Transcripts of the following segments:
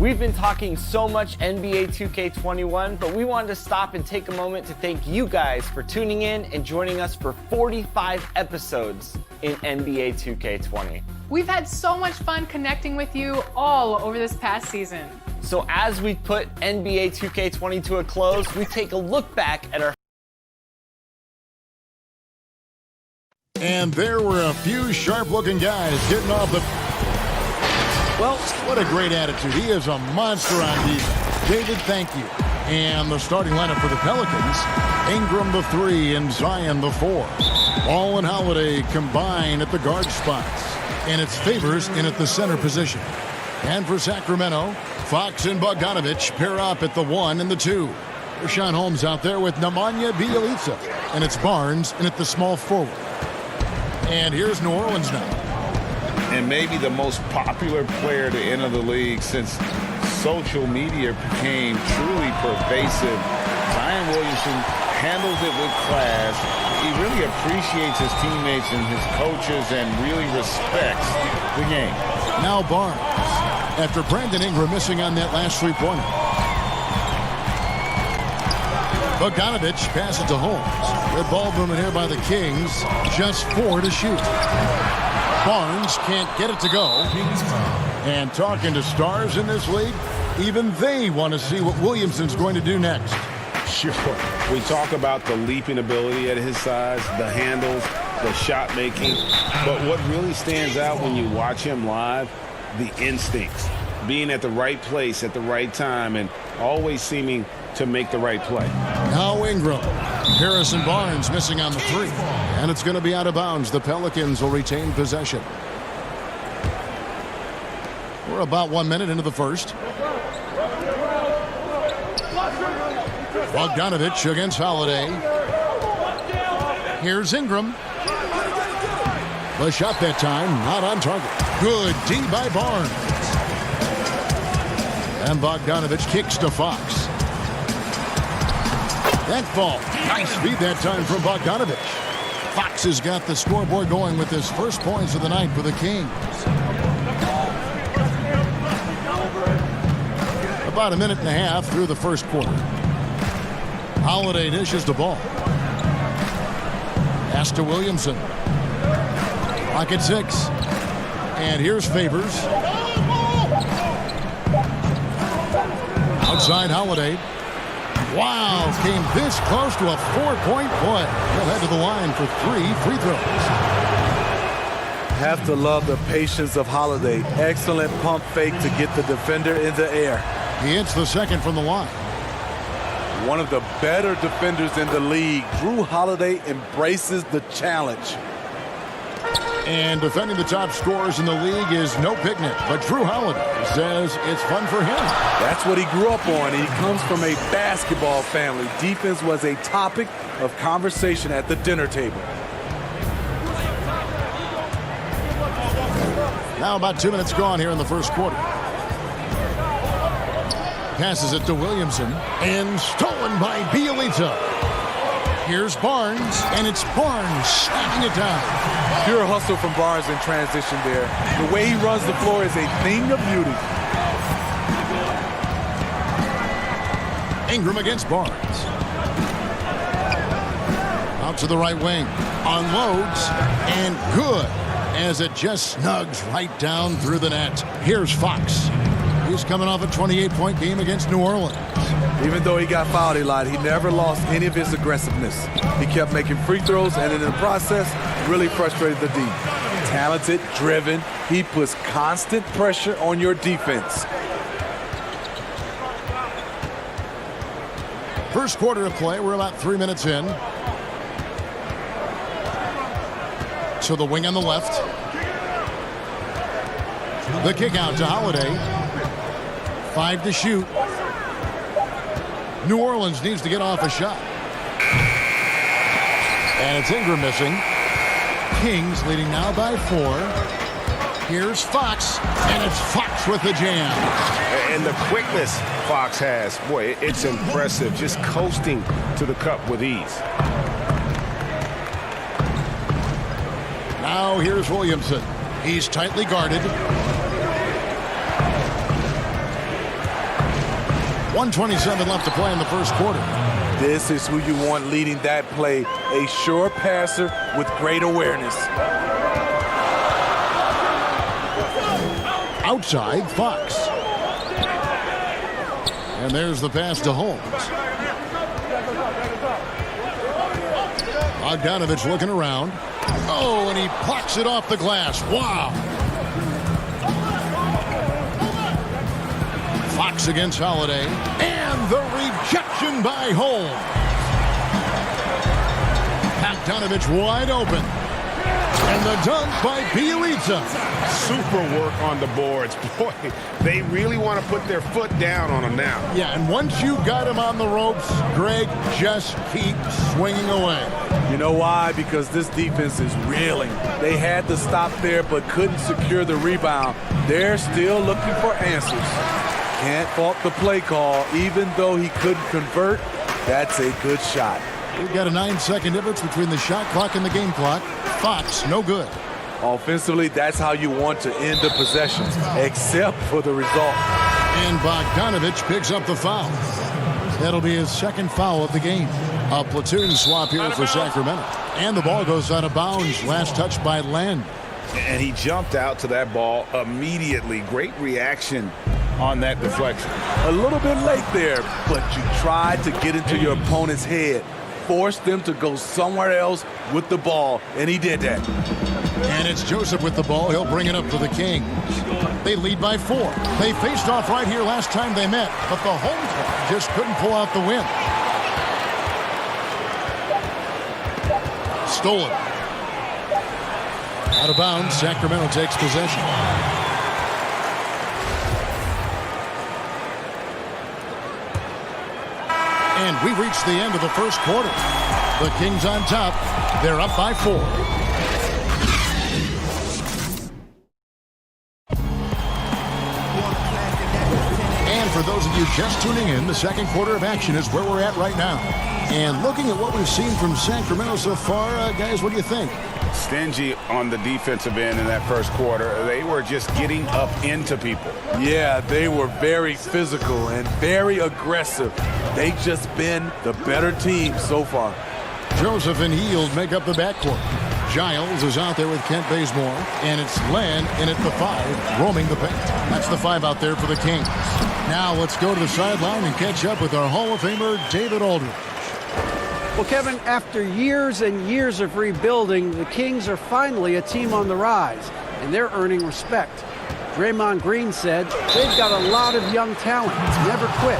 We've been talking so much NBA 2K21, but we wanted to stop and take a moment to thank you guys for tuning in and joining us for 45 episodes in NBA 2K20. We've had so much fun connecting with you all over this past season. So as we put NBA 2K20 to a close, we take a look back at our... And there were a few sharp-looking guys getting off the... Well, what a great attitude. He is a monster on defense. David, thank you. And the starting lineup for the Pelicans, Ingram the 3 and Zion the 4. Ball and Holiday combine at the guard spots. And it's Favors in at the center position. And for Sacramento, Fox and Bogdanovic pair up at the 1 and the 2. Richaun Holmes out there with Nemanja Bjelica. And it's Barnes in at the small forward. And here's New Orleans now. And maybe the most popular player to enter the league since social media became truly pervasive. Zion Williamson handles it with class. He really appreciates his teammates and his coaches and really respects the game. Now Barnes, after Brandon Ingram missing on that last three-pointer. Bogdanovic passes to Holmes. Good ball movement here by the Kings. Just 4 to shoot. Barnes can't get it to go. And talking to stars in this league, even they want to see what Williamson's going to do next. Sure. We talk about the leaping ability at his size, the handles, the shot making. But what really stands out when you watch him live, the instincts. Being at the right place at the right time and always seeming to make the right play. Now Ingram. Harrison Barnes missing on the 3. And it's going to be out of bounds. The Pelicans will retain possession. We're about 1 minute into the first. Bogdanovic against Holiday. Here's Ingram. The shot that time, not on target. Good D by Barnes. And Bogdanovic kicks to Fox. That ball, nice feed that time from Bogdanovic. Fox has got the scoreboard going with his first points of the night for the Kings. About a minute and a half through the first quarter. Holiday dishes the ball. Pass to Williamson. Clock at 6. And here's Favors. Outside Holiday. Wow, came this close to a 4-point play. He'll head to the line for 3 free throws. Have to love the patience of Holiday. Excellent pump fake to get the defender in the air. He hits the second from the line. One of the better defenders in the league. Jrue Holiday embraces the challenge. And defending the top scorers in the league is no picnic, but Jrue Holiday says it's fun for him. That's what he grew up on. He comes from a basketball family. Defense was a topic of conversation at the dinner table. Now about 2 minutes gone here in the first quarter. Passes it to Williamson, and stolen by Bjelica. Here's Barnes, and it's Barnes slapping it down. Pure hustle from Barnes in transition there. The way he runs the floor is a thing of beauty. Ingram against Barnes. Out to the right wing. Unloads, and good, as it just snugs right down through the net. Here's Fox. He's coming off a 28-point game against New Orleans. Even though he got fouled a lot, he never lost any of his aggressiveness. He kept making free throws, and in the process, really frustrated the D. Talented, driven, he puts constant pressure on your defense. First quarter of play, we're about 3 minutes in. So the wing on the left. The kick out to Holiday. 5 to shoot. New Orleans needs to get off a shot. And it's Ingram missing. Kings leading now by 4. Here's Fox, and it's Fox with the jam. And the quickness Fox has, boy, it's impressive. Just coasting to the cup with ease. Now here's Williamson. He's tightly guarded. 1:27 left to play in the first quarter. This is who you want leading that play, a sure passer with great awareness. Outside, Fox. And there's the pass to Holmes. Bogdanovich looking around. Oh, and he plucks it off the glass. Wow. Fox against Holiday. And the rejection by Holmes. Bogdanovich wide open. And the dunk by Bjelica. Super work on the boards. Boy, they really want to put their foot down on him now. Yeah, and once you got him on the ropes, Greg, just keep swinging away. You know why? Because this defense is reeling. They had to stop there but couldn't secure the rebound. They're still looking for answers. Can't fault the play call. Even though he couldn't convert, that's a good shot. We've got a 9-second difference between the shot clock and the game clock. Fox, no good. Offensively, that's how you want to end the possession, except for the result. And Bogdanovich picks up the foul. That'll be his second foul of the game. A platoon swap here for Sacramento. And the ball goes out of bounds. Last touch by Len. And he jumped out to that ball immediately. Great reaction on that deflection. A little bit late there, but you tried to get into your opponent's head. Force them to go somewhere else with the ball, and he did that. And it's Joseph with the ball. He'll bring it up for the Kings. They lead by 4. They faced off right here last time they met, but the home club just couldn't pull out the win. Stolen. Out of bounds, Sacramento takes possession. And we reach the end of the first quarter. The Kings on top. They're up by 4. And for those of you just tuning in, the second quarter of action is where we're at right now. And looking at what we've seen from Sacramento so far, guys, what do you think? Stingy on the defensive end in that first quarter. They were just getting up into people. Yeah, they were very physical and very aggressive. They've just been the better team so far. Joseph and Hield make up the backcourt. Giles is out there with Kent Bazemore, and it's Len in at the 5, roaming the paint. That's the 5 out there for the Kings. Now let's go to the sideline and catch up with our Hall of Famer, David Aldridge. Well, Kevin, after years and years of rebuilding, the Kings are finally a team on the rise, and they're earning respect. Draymond Green said they've got a lot of young talent, never quit.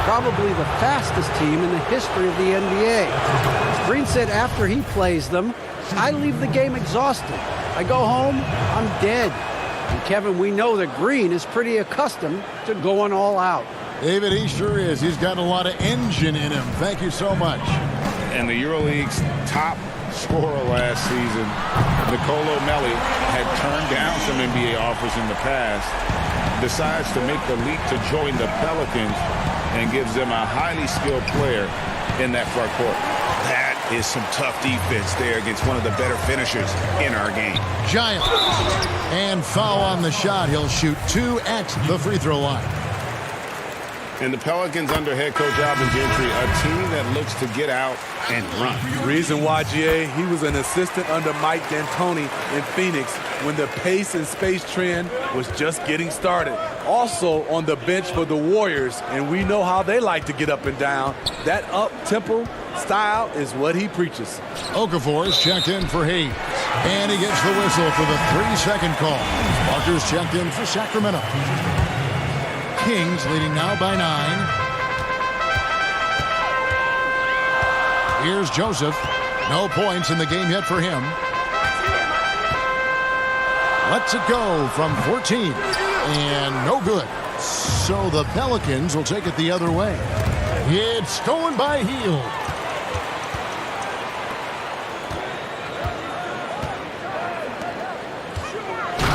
Probably the fastest team in the history of the NBA. Green said after he plays them, I leave the game exhausted. I go home, I'm dead. And Kevin, we know that Green is pretty accustomed to going all out. David, he sure is. He's got a lot of engine in him. Thank you so much. And the EuroLeague's top scorer last season, Nicolo Melli, had turned down some NBA offers in the past, decides to make the leap to join the Pelicans, and gives them a highly skilled player in that front court. That is some tough defense there against one of the better finishers in our game. Giant. And foul on the shot. He'll shoot 2 at the free throw line. And the Pelicans under head coach Alvin Gentry, a team that looks to get out and run. Reason why, GA, he was an assistant under Mike D'Antoni in Phoenix when the pace and space trend was just getting started. Also on the bench for the Warriors, and we know how they like to get up and down. That up-tempo style is what he preaches. Okafor is checked in for Hayes. And he gets the whistle for the 3-second call. Walker's checked in for Sacramento. Kings leading now by 9. Here's Joseph. No points in the game yet for him. Lets it go from 14. And no good. So the Pelicans will take it the other way. It's stolen by Hield.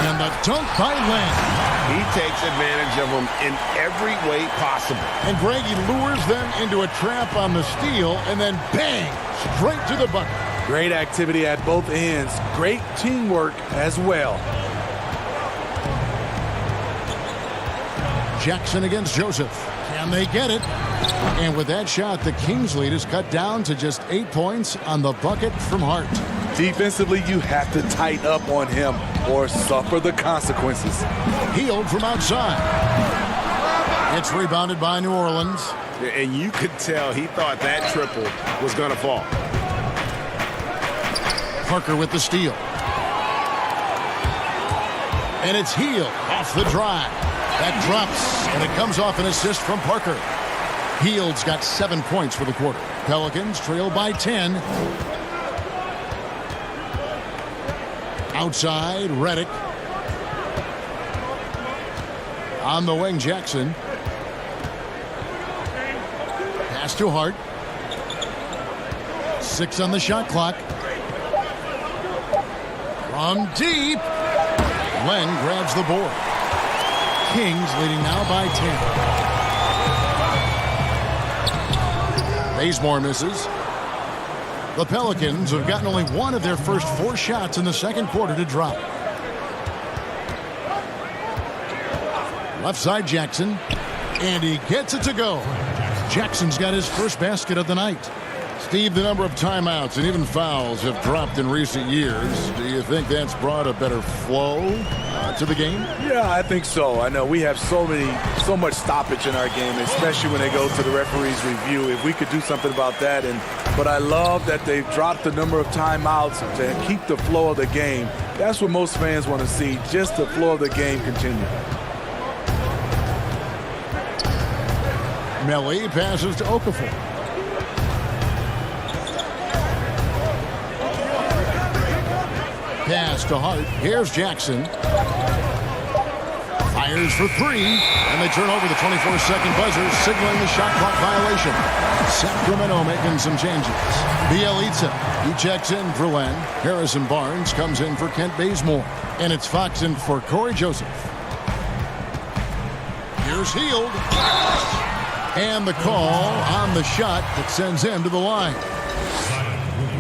And the dunk by Len. He takes advantage of them in every way possible. And Greg, he lures them into a trap on the steal, and then bang, straight to the bucket. Great activity at both ends. Great teamwork as well. Jackson against Joseph. Can they get it? And with that shot, the Kings lead is cut down to just 8 points on the bucket from Hart. Defensively, you have to tighten up on him or suffer the consequences. Hield from outside. It's rebounded by New Orleans. And you could tell he thought that triple was going to fall. Parker with the steal. And it's Hield off the drive. That drops, and it comes off an assist from Parker. Hield's got 7 points for the quarter. Pelicans trail by 10. Outside, Redick. On the wing, Jackson. Pass to Hart. 6 on the shot clock. From deep. Len grabs the board. Kings leading now by 10. Bazemore misses. The Pelicans have gotten only one of their first 4 shots in the second quarter to drop. Left side Jackson. And he gets it to go. Jackson's got his first basket of the night. Steve, the number of timeouts and even fouls have dropped in recent years. Do you think that's brought a better flow to the game? Yeah, I think so. I know we have so much stoppage in our game, especially when they go to the referee's review. If we could do something about that, but I love that they've dropped the number of timeouts to keep the flow of the game. That's what most fans want to see, just the flow of the game continue. Melli passes to Okafor. Pass to Hart. Here's Jackson. Fires for 3. And they turn over the 24-second buzzer, signaling the shot clock violation. Sacramento making some changes. Bjelica. He checks in for Len. Harrison Barnes comes in for Kent Bazemore. And it's Fox in for Corey Joseph. Here's Hield. And the call on the shot that sends him to the line.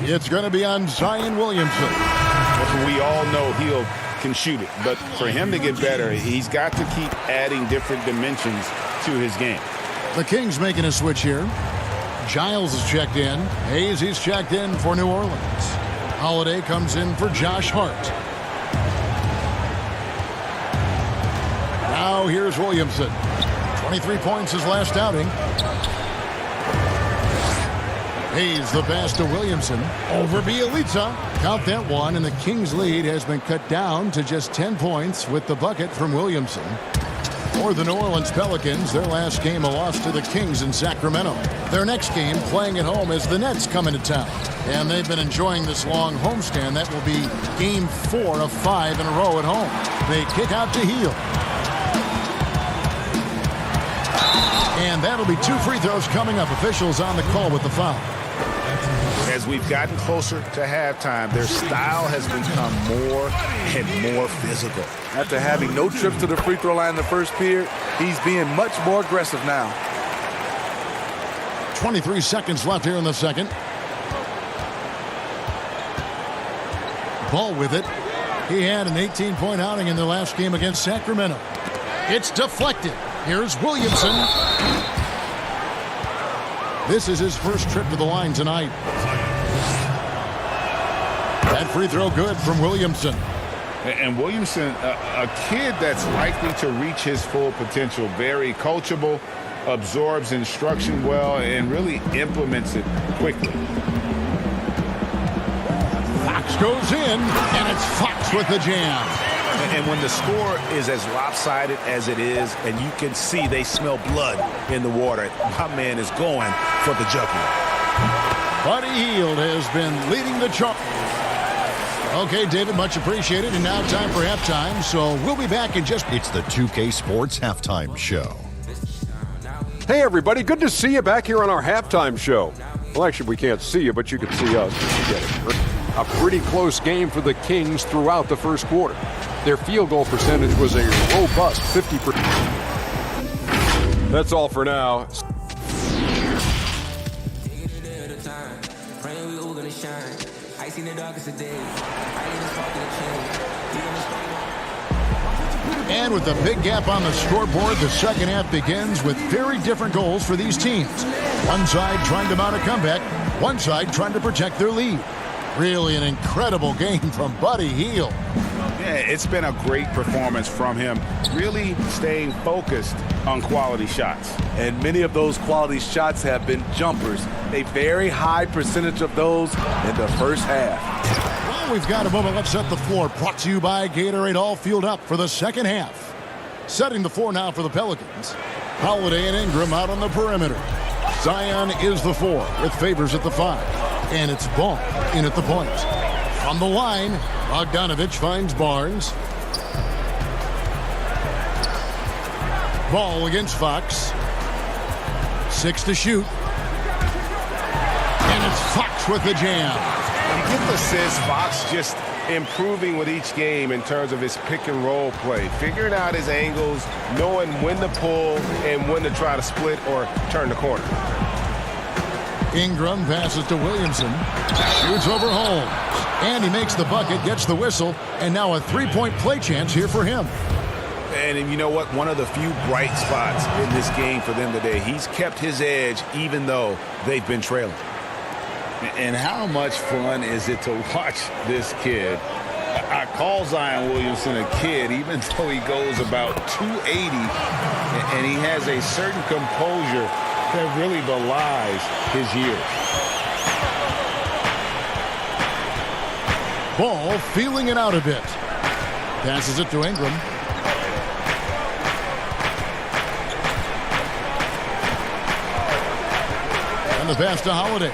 It's going to be on Zion Williamson. We all know Hield can shoot it, but for him to get better, he's got to keep adding different dimensions to his game. The Kings making a switch here. Giles is checked in. Hayes, he's checked in for New Orleans. Holiday comes in for Josh Hart. Now here's Williamson. 23 points his last outing. Hayes the pass to Williamson. Over Bjelica. Count that one, and the Kings' lead has been cut down to just 10 points with the bucket from Williamson. For the New Orleans Pelicans, their last game a loss to the Kings in Sacramento. Their next game playing at home as the Nets come into town. And they've been enjoying this long homestand. That will be game 4 of 5 in a row at home. They kick out to Hield. And that'll be 2 free throws coming up. Officials on the call with the foul. As we've gotten closer to halftime, their style has become more and more physical. After having no trips to the free throw line in the first period, he's being much more aggressive now. 23 seconds left here in the second. Ball with it. He had an 18-point outing in their last game against Sacramento. It's deflected. Here's Williamson. This is his first trip to the line tonight. That free throw good from Williamson. And Williamson, a kid that's likely to reach his full potential. Very coachable, absorbs instruction well, and really implements it quickly. Fox goes in, and it's Fox with the jam. And when the score is as lopsided as it is, and you can see they smell blood in the water, my man is going for the jugular. Buddy Hield has been leading the charge. Okay, David, much appreciated. And now time for halftime, so we'll be back in just... It's the 2K Sports Halftime Show. Hey, everybody. Good to see you back here on our halftime show. Well, actually, we can't see you, but you can see us. A pretty close game for the Kings throughout the first quarter. Their field goal percentage was a robust 50%. That's all for now. And with the big gap on the scoreboard, the second half begins with very different goals for these teams. One side trying to mount a comeback, one side trying to protect their lead. Really an incredible game from Buddy Hield. Yeah, it's been a great performance from him, really staying focused on quality shots. And many of those quality shots have been jumpers. A very high percentage of those in the first half. Well, we've got a moment. Let's set the floor. Brought to you by Gatorade, all fueled up for the second half. Setting the floor now for the Pelicans. Holiday and Ingram out on the perimeter. Zion is the 4 with Favors at the 5. And it's Ball in at the point. On the line, Bogdanovich finds Barnes. Ball against Fox. 6 to shoot. And it's Fox with the jam. You get the sense Fox just improving with each game in terms of his pick and roll play, figuring out his angles, knowing when to pull and when to try to split or turn the corner. Ingram passes to Williamson, shoots over Holmes, and he makes the bucket, gets the whistle, and now a three-point play chance here for him. And you know what? One of the few bright spots in this game for them today. He's kept his edge even though they've been trailing. And how much fun is it to watch this kid? I call Zion Williamson a kid, even though he goes about 280, and he has a certain composure that really belies his years. Ball feeling it out a bit. Passes it to Ingram. And the pass to Holiday.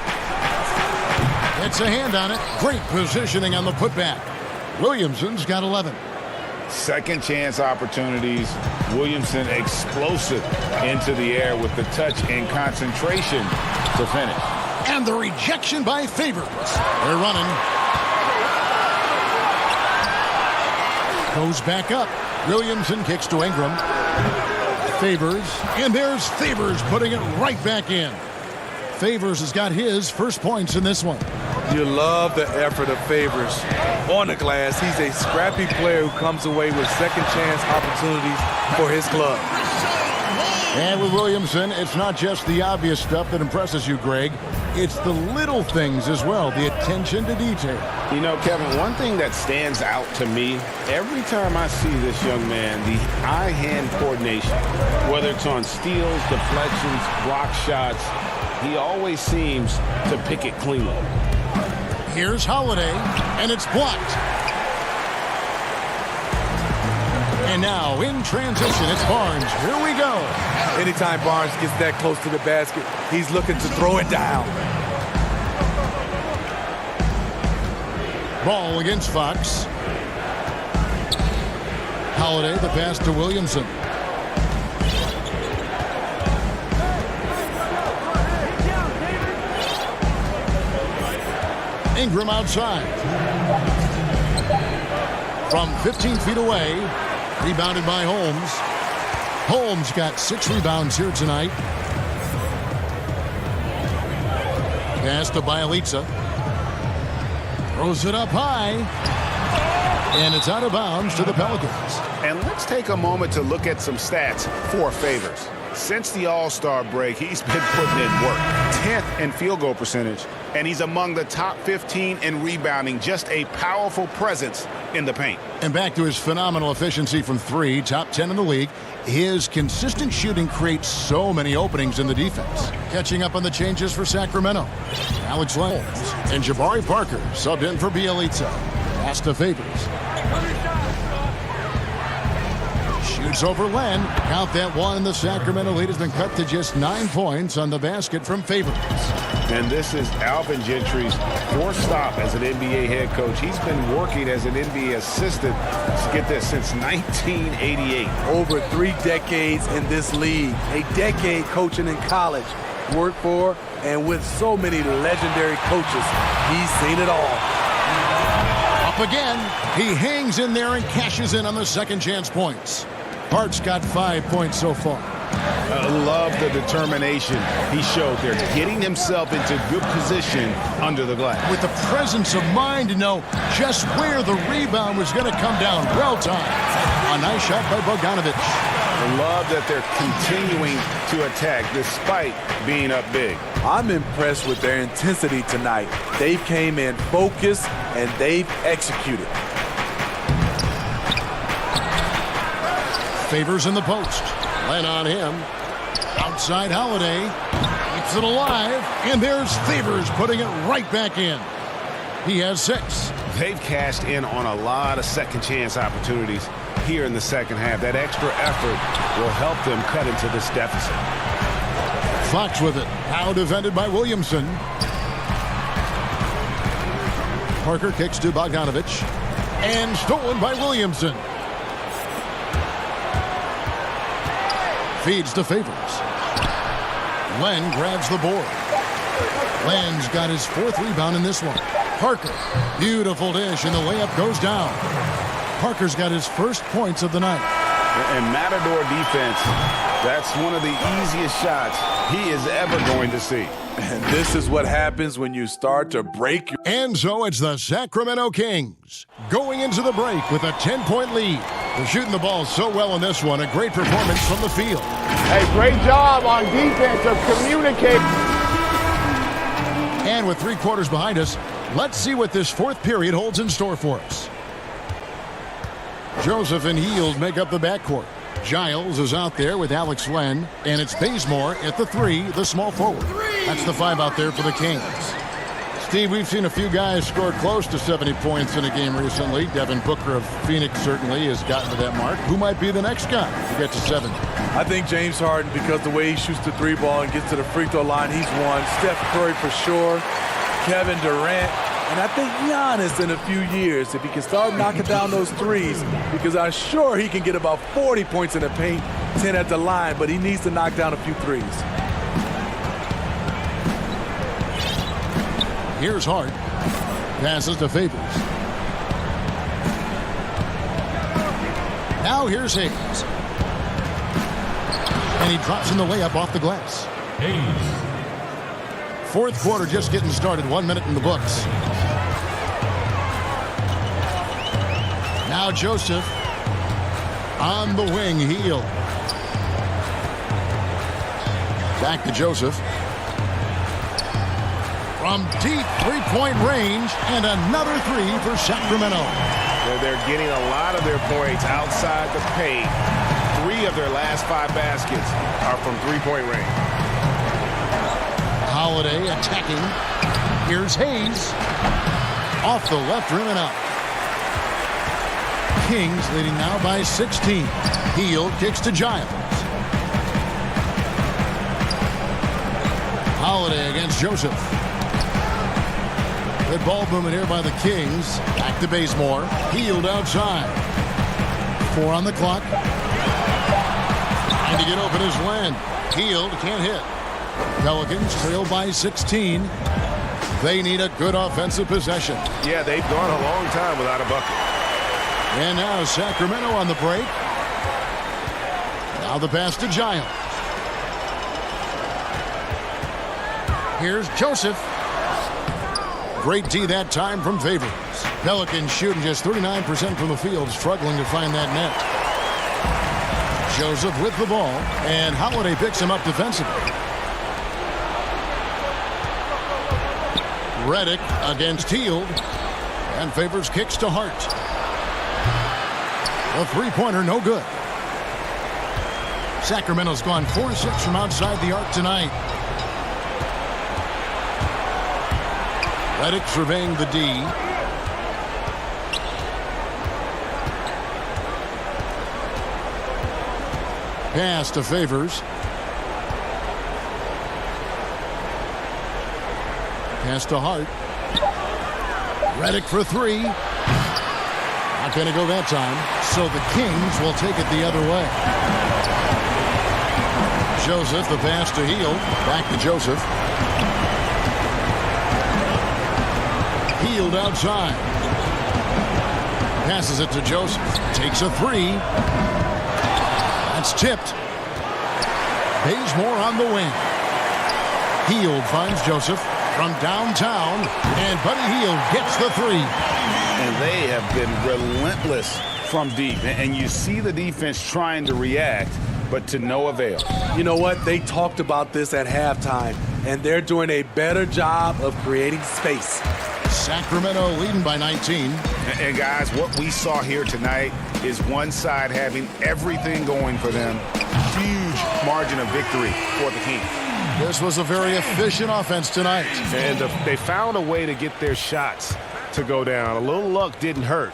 It's a hand on it. Great positioning on the putback. Williamson's got 11. Second chance opportunities. Williamson explosive into the air with the touch and concentration to finish. And the rejection by Favors. They're running. Goes back up. Williamson kicks to Ingram. Favors. And there's Favors putting it right back in. Favors has got his first points in this one. You love the effort of Favors on the glass. He's a scrappy player who comes away with second chance opportunities for his club. And with Williamson, it's not just the obvious stuff that impresses you, Greg. It's the little things as well, the attention to detail. You know, Kevin, one thing that stands out to me, every time I see this young man, the eye-hand coordination, whether it's on steals, deflections, block shots, he always seems to pick it cleanly. Here's Holiday, and it's blocked. And now in transition, it's Barnes. Here we go. Anytime Barnes gets that close to the basket, he's looking to throw it down. Ball against Fox. Holiday, the pass to Williamson. Ingram outside. From 15 feet away, rebounded by Holmes. Holmes got 6 rebounds here tonight. Pass to Bielitsa. Throws it up high. And it's out of bounds to the Pelicans. And let's take a moment to look at some stats for Favors. Since the All-Star break, he's been putting in work. 10th in field goal percentage, and he's among the top 15 in rebounding. Just a powerful presence in the paint. And back to his phenomenal efficiency from 3, top 10 in the league. His consistent shooting creates so many openings in the defense. Catching up on the changes for Sacramento. Alex Holmes and Jabari Parker subbed in for Bielitsa. Pass to Favors. Shoots over Len. Count that one. The Sacramento lead has been cut to just 9 points on the basket from Favors. And this is Alvin Gentry's 4th stop as an NBA head coach. He's been working as an NBA assistant, get this, since 1988. Over 3 decades in this league. A decade coaching in college. Worked for and with so many legendary coaches. He's seen it all. Up again. He hangs in there and cashes in on the second chance points. Hart's got 5 points so far. Love the determination he showed there, getting himself into good position under the glass. With the presence of mind to know just where the rebound was going to come down. Well timed. A nice shot by Bogdanovic. I love that they're continuing to attack despite being up big. I'm impressed with their intensity tonight. They came in focused and they've executed. Favors in the post. Len on him. Outside Holiday. Keeps it alive. And there's Favors putting it right back in. He has 6. They've cashed in on a lot of second chance opportunities here in the second half. That extra effort will help them cut into this deficit. Fox with it. Now defended by Williamson. Parker kicks to Bogdanovic. And stolen by Williamson. Feeds to Favors. Len grabs the board. Len's got his 4th rebound in this one. Parker, beautiful dish, and the layup goes down. Parker's got his first points of the night. And Matador defense, that's one of the easiest shots he is ever going to see. And this is what happens when you start to break your... And so it's the Sacramento Kings going into the break with a 10-point lead. They're shooting the ball so well in this one. A great performance from the field. Hey, great job on defense of communicating. And with 3 quarters behind us, let's see what this 4th period holds in store for us. Joseph and Hield make up the backcourt. Giles is out there with Alex Len, and it's Bazemore at the 3, the small forward. That's the 5 out there for the Kings. Steve, we've seen a few guys score close to 70 points in a game recently. Devin Booker of Phoenix certainly has gotten to that mark. Who might be the next guy to get to 70? I think James Harden, because the way he shoots the 3-ball and gets to the free throw line, he's one. Steph Curry for sure. Kevin Durant. And I think Giannis in a few years, if he can start knocking down those threes, because I'm sure he can get about 40 points in the paint, 10 at the line, but he needs to knock down a few threes. Here's Hart. Passes to Favors. Now here's Hayes. And he drops in the layup off the glass. Hayes. 4th quarter just getting started. 1 minute in the books. Now Joseph on the wing. Hield. Back to Joseph. From deep 3-point range, and another 3 for Sacramento. They're getting a lot of their points outside the paint. 3 of their last 5 baskets are from 3-point range. Holiday attacking. Here's Hayes. Off the left rim and out. Kings leading now by 16. Hield kicks to Giles. Holiday against Joseph. Good ball movement here by the Kings. Back to Bazemore. Hield outside. 4 on the clock. Trying to get open is Len. Hield can't hit. Pelicans trail by 16. They need a good offensive possession. Yeah, they've gone a long time without a bucket. And now Sacramento on the break. Now the pass to Giles. Here's Joseph. Great D that time from Favors. Pelicans shooting just 39% from the field, struggling to find that net. Joseph with the ball, and Holiday picks him up defensively. Redick against Hield, and Favors kicks to Hart. A 3-pointer, no good. Sacramento's gone 4-6 from outside the arc tonight. Redick surveying the D. Pass to Favors. Pass to Hart. Redick for 3. Not going to go that time. So the Kings will take it the other way. Joseph, the pass to Hield. Back to Joseph. Hield outside. Passes it to Joseph. Takes a 3. That's tipped. Bazemore on the wing. Hield finds Joseph from downtown, and Buddy Hield gets the 3. And they have been relentless from deep. And you see the defense trying to react, but to no avail. You know what? They talked about this at halftime, and they're doing a better job of creating space. Sacramento leading by 19. And guys, what we saw here tonight is one side having everything going for them. Huge margin of victory for the Kings. This was a very efficient offense tonight. And they found a way to get their shots to go down. A little luck didn't hurt.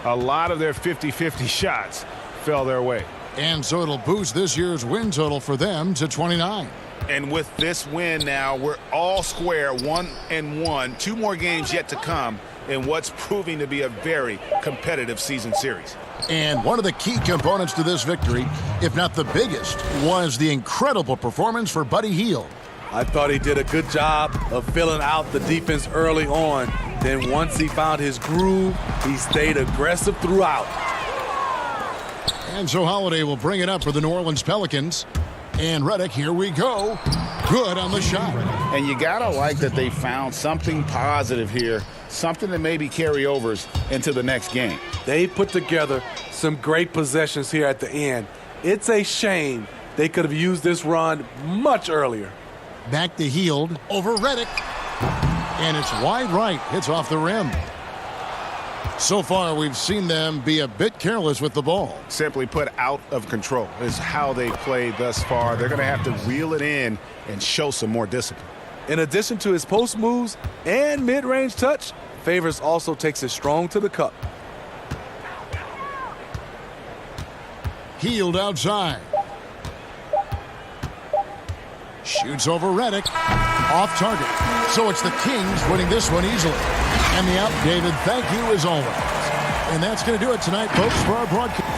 A lot of their 50-50 shots fell their way. And so it'll boost this year's win total for them to 29. And with this win now, we're all square, 1-1. 2 more games yet to come in what's proving to be a very competitive season series. And one of the key components to this victory, if not the biggest, was the incredible performance for Buddy Hield. I thought he did a good job of filling out the defense early on. Then once he found his groove, he stayed aggressive throughout. And so Holiday will bring it up for the New Orleans Pelicans. And Redick, here we go. Good on the shot. And you gotta like that they found something positive here, something that maybe carryovers into the next game. They put together some great possessions here at the end. It's a shame they could have used this run much earlier. Back to Hield over Redick. And it's wide right. Hits off the rim. So far, we've seen them be a bit careless with the ball. Simply put, out of control is how they played thus far. They're going to have to reel it in and show some more discipline. In addition to his post moves and mid-range touch, Favors also takes it strong to the cup. Hield outside. Shoots over Redick. Off target. So it's the Kings winning this one easily. And the out, David, thank you as always. And that's going to do it tonight, folks, for our broadcast.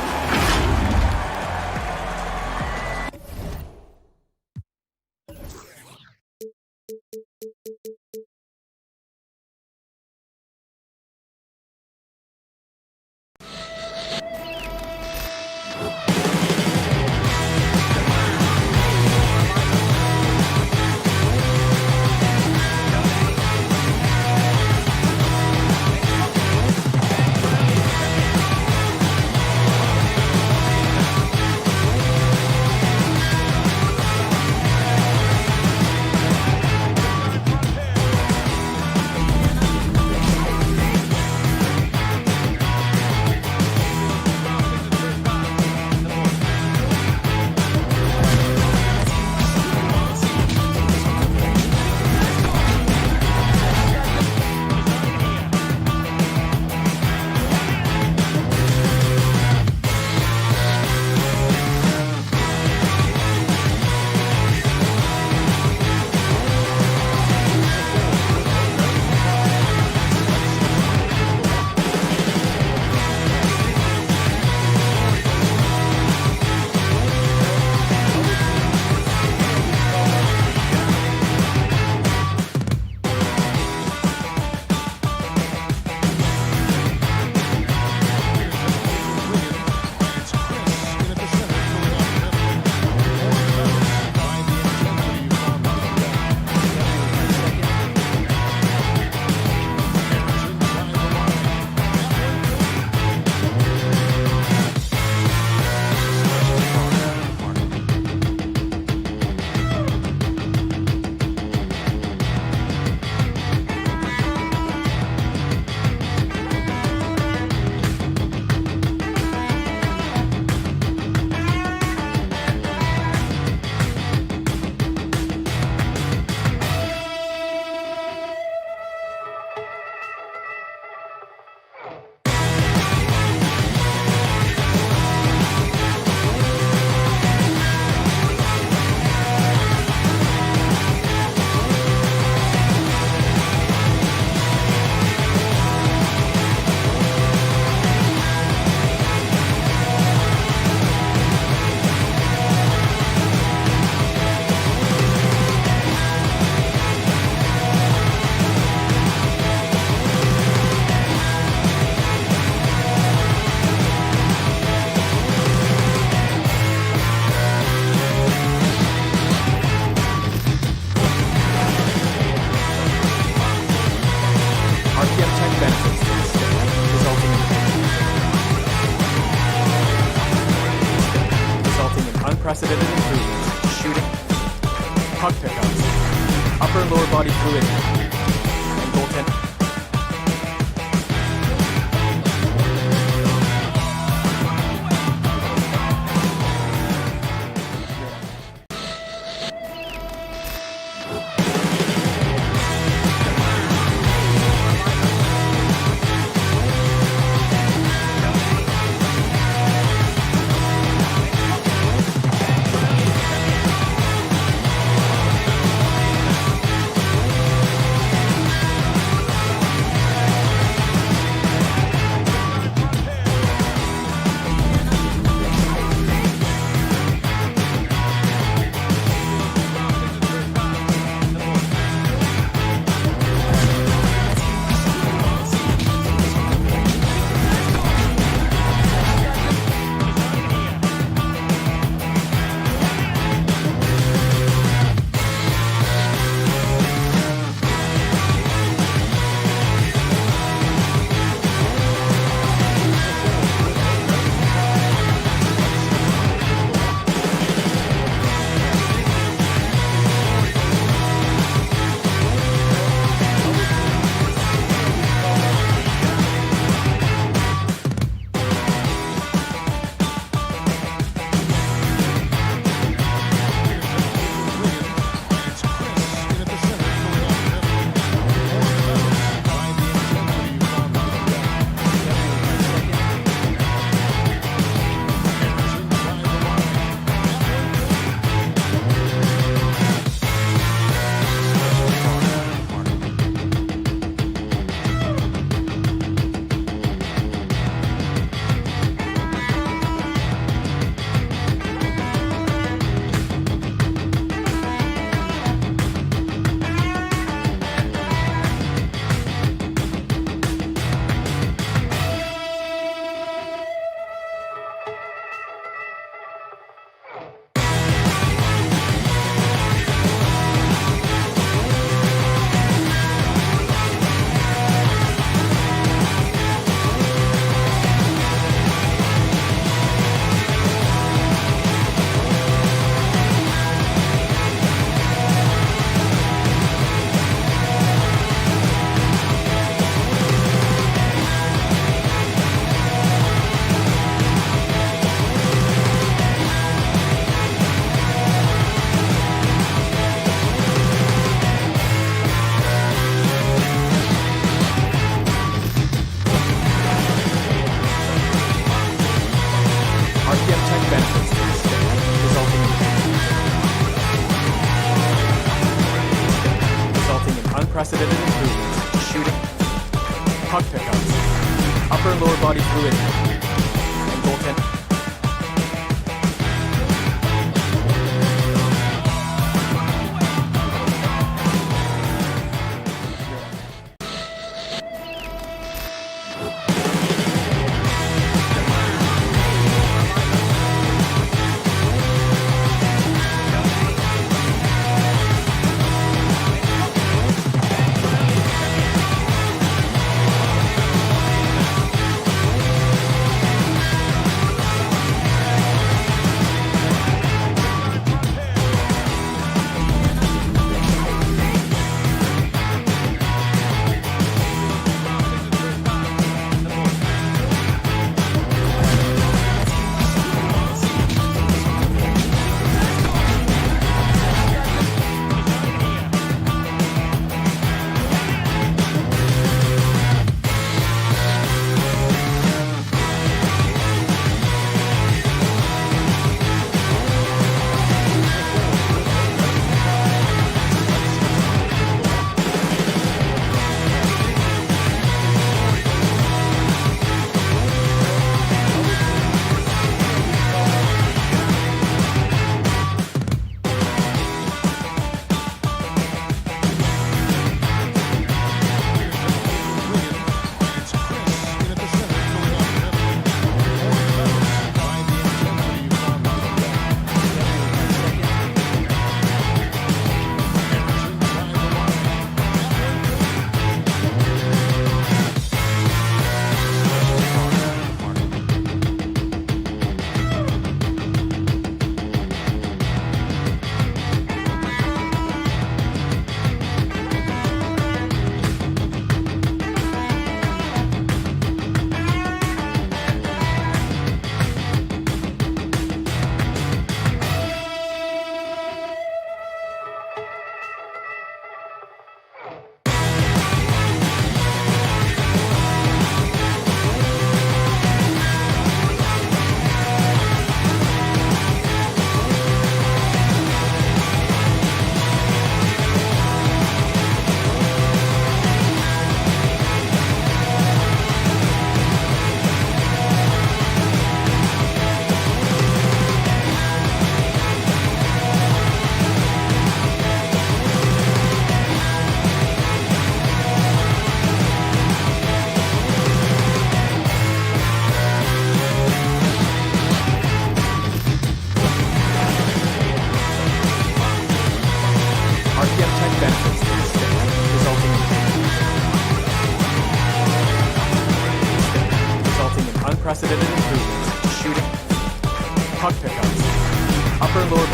puck pickups, upper and lower body fluidity, and goaltending. Unprecedented improvements to shooting, puck pickups, upper and lower body fluidity, and goaltending.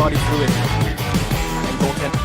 body fluid, and goaltender.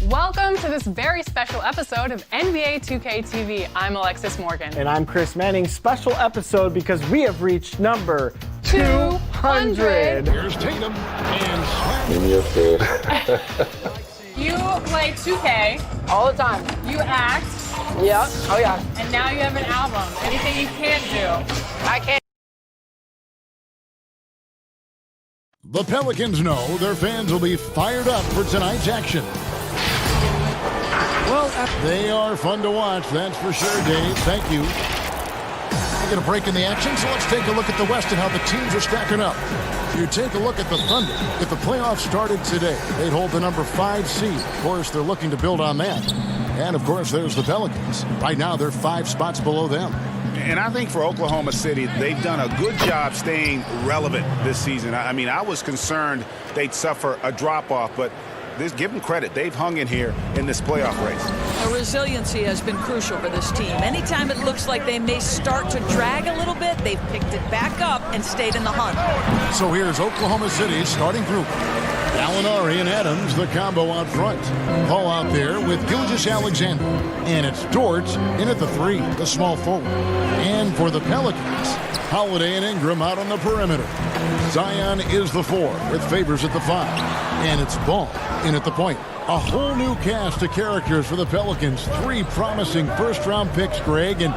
Welcome to this very special episode of NBA 2K TV. I'm Alexis Morgan. And I'm Chris Manning. Special episode because we have reached number 200. Here's Tatum and Slam. In your face. You play 2K all the time. You act. Yeah. Oh yeah. And now you have an album. Anything you can't do? I can't. The Pelicans know their fans will be fired up for tonight's action. Well, they are fun to watch, that's for sure, Dave. Thank you. We're going to break in the action, so let's take a look at the West and how the teams are stacking up. You take a look at the Thunder. If the playoffs started today, they'd hold the number 5 seed. Of course, they're looking to build on that. And, of course, there's the Pelicans. Right now, they're 5 spots below them. And I think for Oklahoma City, they've done a good job staying relevant this season. I mean, I was concerned they'd suffer a drop-off, but give them credit. They've hung in here in this playoff race. The resiliency has been crucial for this team. Anytime it looks like they may start to drag a little bit, they've picked it back up and stayed in the hunt. So here's Oklahoma City's starting group. Gallinari and Adams, the combo out front. Paul out there with Gilgeous-Alexander. And it's Dort in at the 3, the small forward. And for the Pelicans, Holiday and Ingram out on the perimeter. Zion is the 4 with Favors at the 5. And it's Ball in at the point. A whole new cast of characters for the Pelicans. 3 promising first-round picks, Greg, and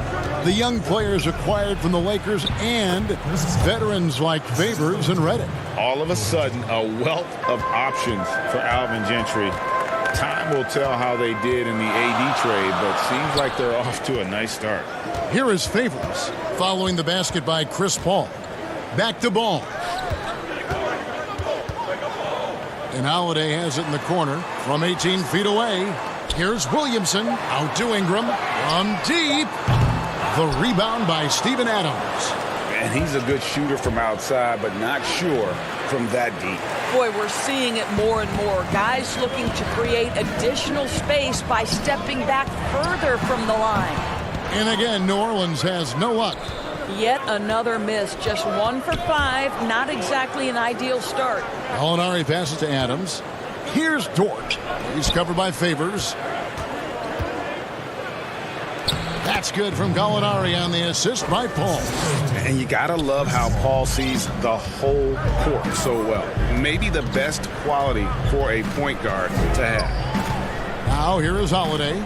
the young players acquired from the Lakers and veterans like Favors and Redick. All of a sudden, a wealth of options for Alvin Gentry. Time will tell how they did in the AD trade, but seems like they're off to a nice start. Here is Favors, following the basket by Chris Paul. Back to Ball. And Holiday has it in the corner from 18 feet away. Here's Williamson out to Ingram from deep. The rebound by Steven Adams. And he's a good shooter from outside, but not sure from that deep. Boy, we're seeing it more and more. Guys looking to create additional space by stepping back further from the line. And again, New Orleans has no luck. Yet another miss. Just 1 for 5. Not exactly an ideal start. Gallinari passes to Adams. Here's Dort. He's covered by Favors. That's good from Gallinari on the assist by Paul. And you gotta love how Paul sees the whole court so well. Maybe the best quality for a point guard to have. Now here is Holiday.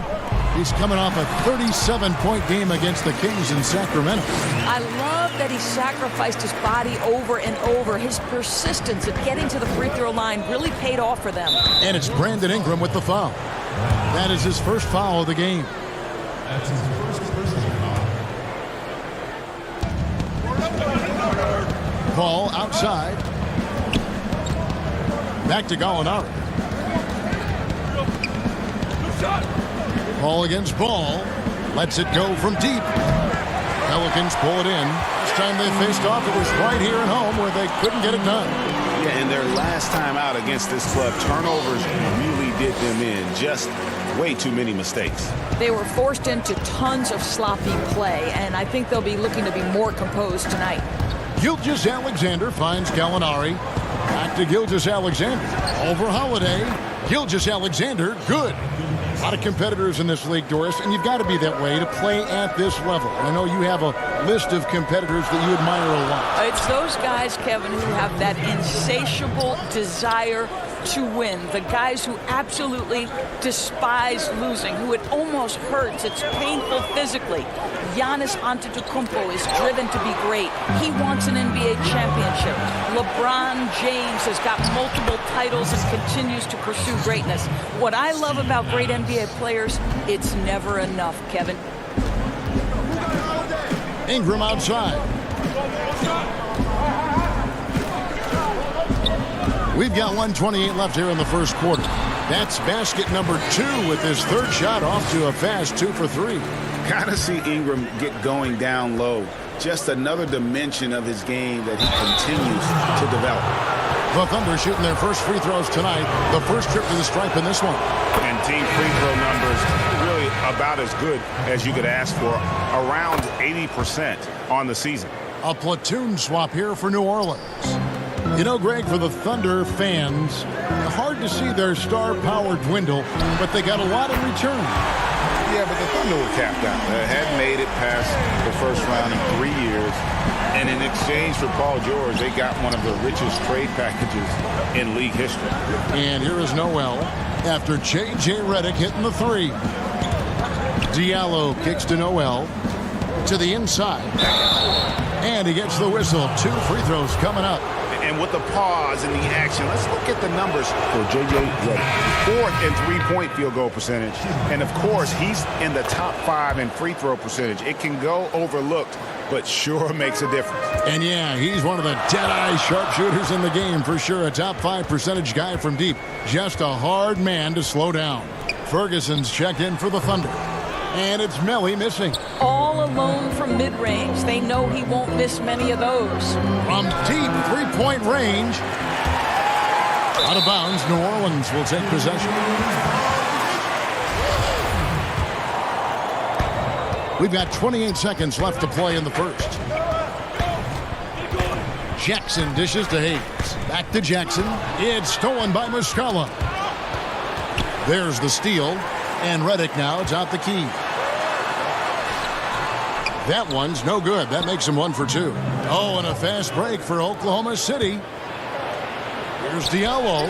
He's coming off a 37-point game against the Kings in Sacramento. I love that he sacrificed his body over and over. His persistence at getting to the free throw line really paid off for them. And it's Brandon Ingram with the foul. That is his first foul of the game. That's his first personal foul. Ball outside. Back to Gallinari. Ball against ball. Lets it go from deep. Pelicans pull it in. This time they faced off, it was right here at home where they couldn't get it done. Yeah, and their last time out against this club, turnovers really did them in. Just way too many mistakes. They were forced into tons of sloppy play, and I think they'll be looking to be more composed tonight. Gilgeous-Alexander finds Gallinari. Back to Gilgeous-Alexander. Over Holiday. Gilgeous-Alexander, good. A lot of competitors in this league, Doris, and you've got to be that way to play at this level. I know you have a list of competitors that you admire a lot. It's those guys, Kevin, who have that insatiable desire to win. The guys who absolutely despise losing, who it almost hurts. It's painful physically. Giannis Antetokounmpo is driven to be great. He wants an NBA championship. LeBron James has got multiple titles and continues to pursue greatness. What I love about great NBA players, it's never enough, Kevin. Ingram outside. We've got 1:28 left here in the first quarter. That's basket number 2 with his third shot off to a fast 2 for 3. Gotta see Ingram get going down low. Just another dimension of his game that he continues to develop. The Thunder shooting their first free throws tonight. The first trip to the stripe in this one. And team free throw numbers really about as good as you could ask for. Around 80% on the season. A platoon swap here for New Orleans. You know, Greg, for the Thunder fans, hard to see their star power dwindle, but they got a lot in return. Yeah, but the Thunder were capped out. They hadn't made it past the first round in 3 years. And in exchange for Paul George, they got one of the richest trade packages in league history. And here is Noel after J.J. Redick hitting the 3. Diallo kicks to Noel to the inside. And he gets the whistle. 2 free throws coming up. And with the pause in the action, let's look at the numbers for J.J. Redick. 4th in three-point field goal percentage. And, of course, he's in the top 5 in free throw percentage. It can go overlooked, but sure makes a difference. And, yeah, he's one of the dead-eye sharpshooters in the game for sure. A top 5 percentage guy from deep. Just a hard man to slow down. Ferguson's checked in for the Thunder. And it's Melly missing. All alone from mid-range. They know he won't miss many of those. From deep three-point range. Out of bounds, New Orleans will take possession. We've got 28 seconds left to play in the first. Jackson dishes to Hayes. Back to Jackson. It's stolen by Muscala. There's the steal. And Redick now top the key. That one's no good. That makes him 1 for 2. Oh, and a fast break for Oklahoma City. Here's Diallo.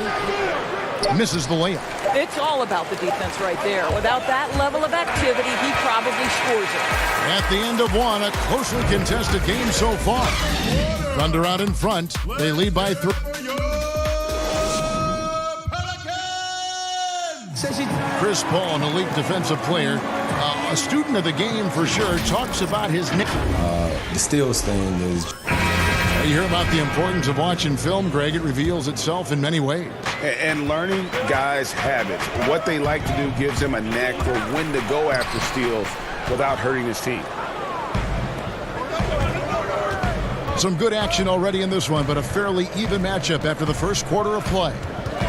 Misses the layup. It's all about the defense right there. Without that level of activity, he probably scores it. At the end of one, a closely contested game so far. Thunder out in front. They lead by 3. Chris Paul, an elite defensive player, a student of the game for sure, talks about his nickname. The steals thing is... You hear about the importance of watching film, Greg. It reveals itself in many ways. And learning guys' habits. What they like to do gives them a knack for when to go after steals without hurting his team. Some good action already in this one, but a fairly even matchup after the first quarter of play.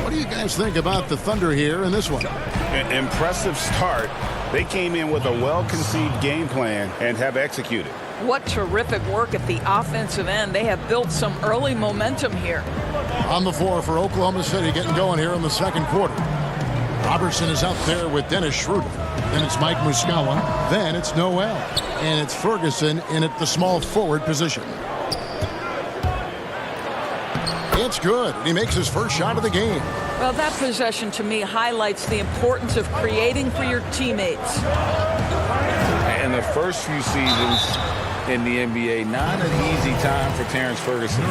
What do you guys think about the Thunder here in this one? An impressive start. They came in with a well-conceived game plan and have executed. What terrific work at the offensive end. They have built some early momentum here. On the floor for Oklahoma City, getting going here in the second quarter. Robertson is out there with Dennis Schroeder. Then it's Mike Muscala. Then it's Noel. And it's Ferguson in at the small forward position. It's good. He makes his first shot of the game. Well, that possession to me highlights the importance of creating for your teammates. And the first few seasons in the NBA, not an easy time for Terrence Ferguson.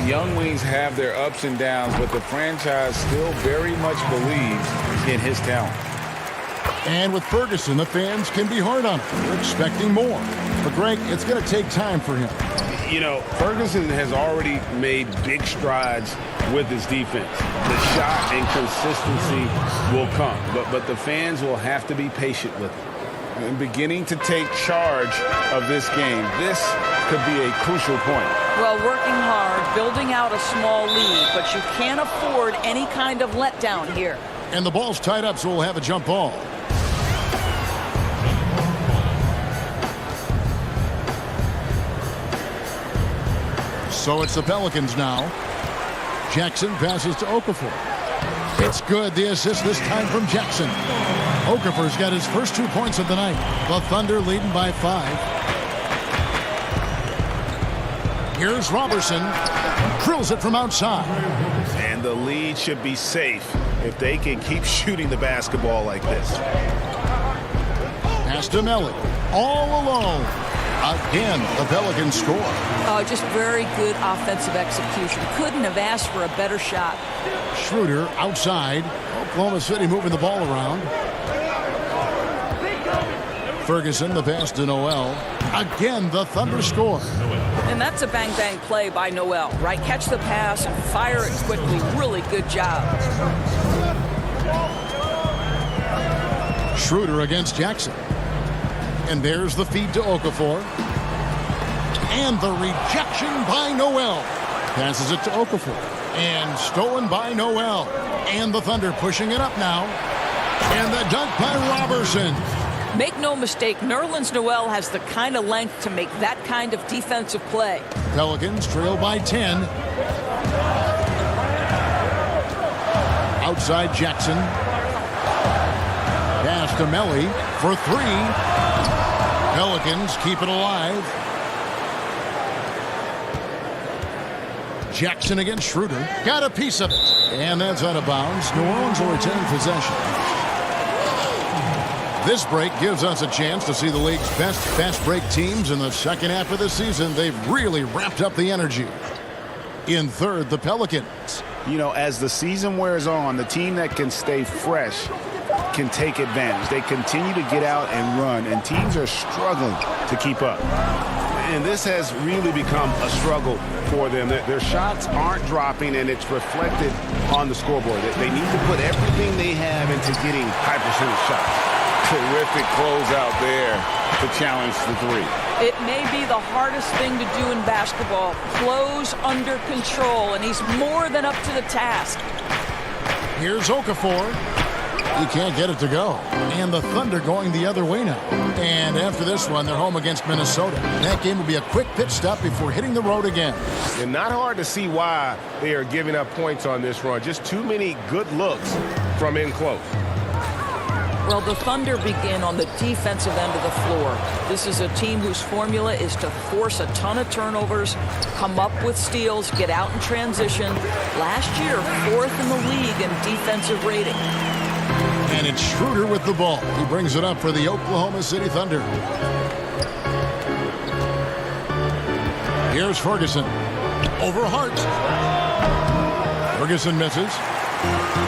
Young wings have their ups and downs, but the franchise still very much believes in his talent. And with Ferguson, the fans can be hard on him. They're expecting more. But, Greg, it's going to take time for him. You know, Ferguson has already made big strides with his defense. The shot and consistency will come, but the fans will have to be patient with him. And beginning to take charge of this game. This could be a crucial point. Well, working hard, building out a small lead, but you can't afford any kind of letdown here. And the ball's tied up, so we'll have a jump ball. So it's the Pelicans now. Jackson passes to Okafor. It's good. The assist this time from Jackson. Okafor's got his first 2 points of the night. The Thunder leading by 5. Here's Robertson. Drills it from outside. And the lead should be safe if they can keep shooting the basketball like this. Pass to Melly. All alone. Again, the Pelicans score. Just very good offensive execution. Couldn't have asked for a better shot. Schroeder outside. Oklahoma City moving the ball around. Ferguson, the pass to Noel. Again, the Thunder score. And that's a bang-bang play by Noel, right? Catch the pass and fire it quickly. Really good job. Schroeder against Jackson. And there's the feed to Okafor. And the rejection by Noel. Passes it to Okafor. And stolen by Noel. And the Thunder pushing it up now. And the dunk by Robertson. Make no mistake, Nerlens Noel has the kind of length to make that kind of defensive play. Pelicans trail by 10. Outside Jackson. Pass to Melly for 3. Pelicans keep it alive. Jackson against Schroeder. Got a piece of it. And that's out of bounds. New Orleans will retain possession. This break gives us a chance to see the league's best fast break teams in the second half of the season. They've really ramped up the energy. In third, the Pelicans. You know, as the season wears on, the team that can stay fresh can take advantage. They continue to get out and run, and teams are struggling to keep up. And this has really become a struggle for them. Their shots aren't dropping, and it's reflected on the scoreboard. They need to put everything they have into getting high percentage shots. Terrific closeout there to challenge the 3. It may be the hardest thing to do in basketball. Close under control, and he's more than up to the task. Here's Okafor. He can't get it to go. And the Thunder going the other way now. And after this one, they're home against Minnesota. That game will be a quick pit stop before hitting the road again. And not hard to see why they are giving up points on this run. Just too many good looks from in close. Well, the Thunder begin on the defensive end of the floor. This is a team whose formula is to force a ton of turnovers, come up with steals, get out in transition. Last year, 4th in the league in defensive rating. And it's Schroeder with the ball. He brings it up for the Oklahoma City Thunder. Here's Ferguson. Over Hart. Ferguson misses.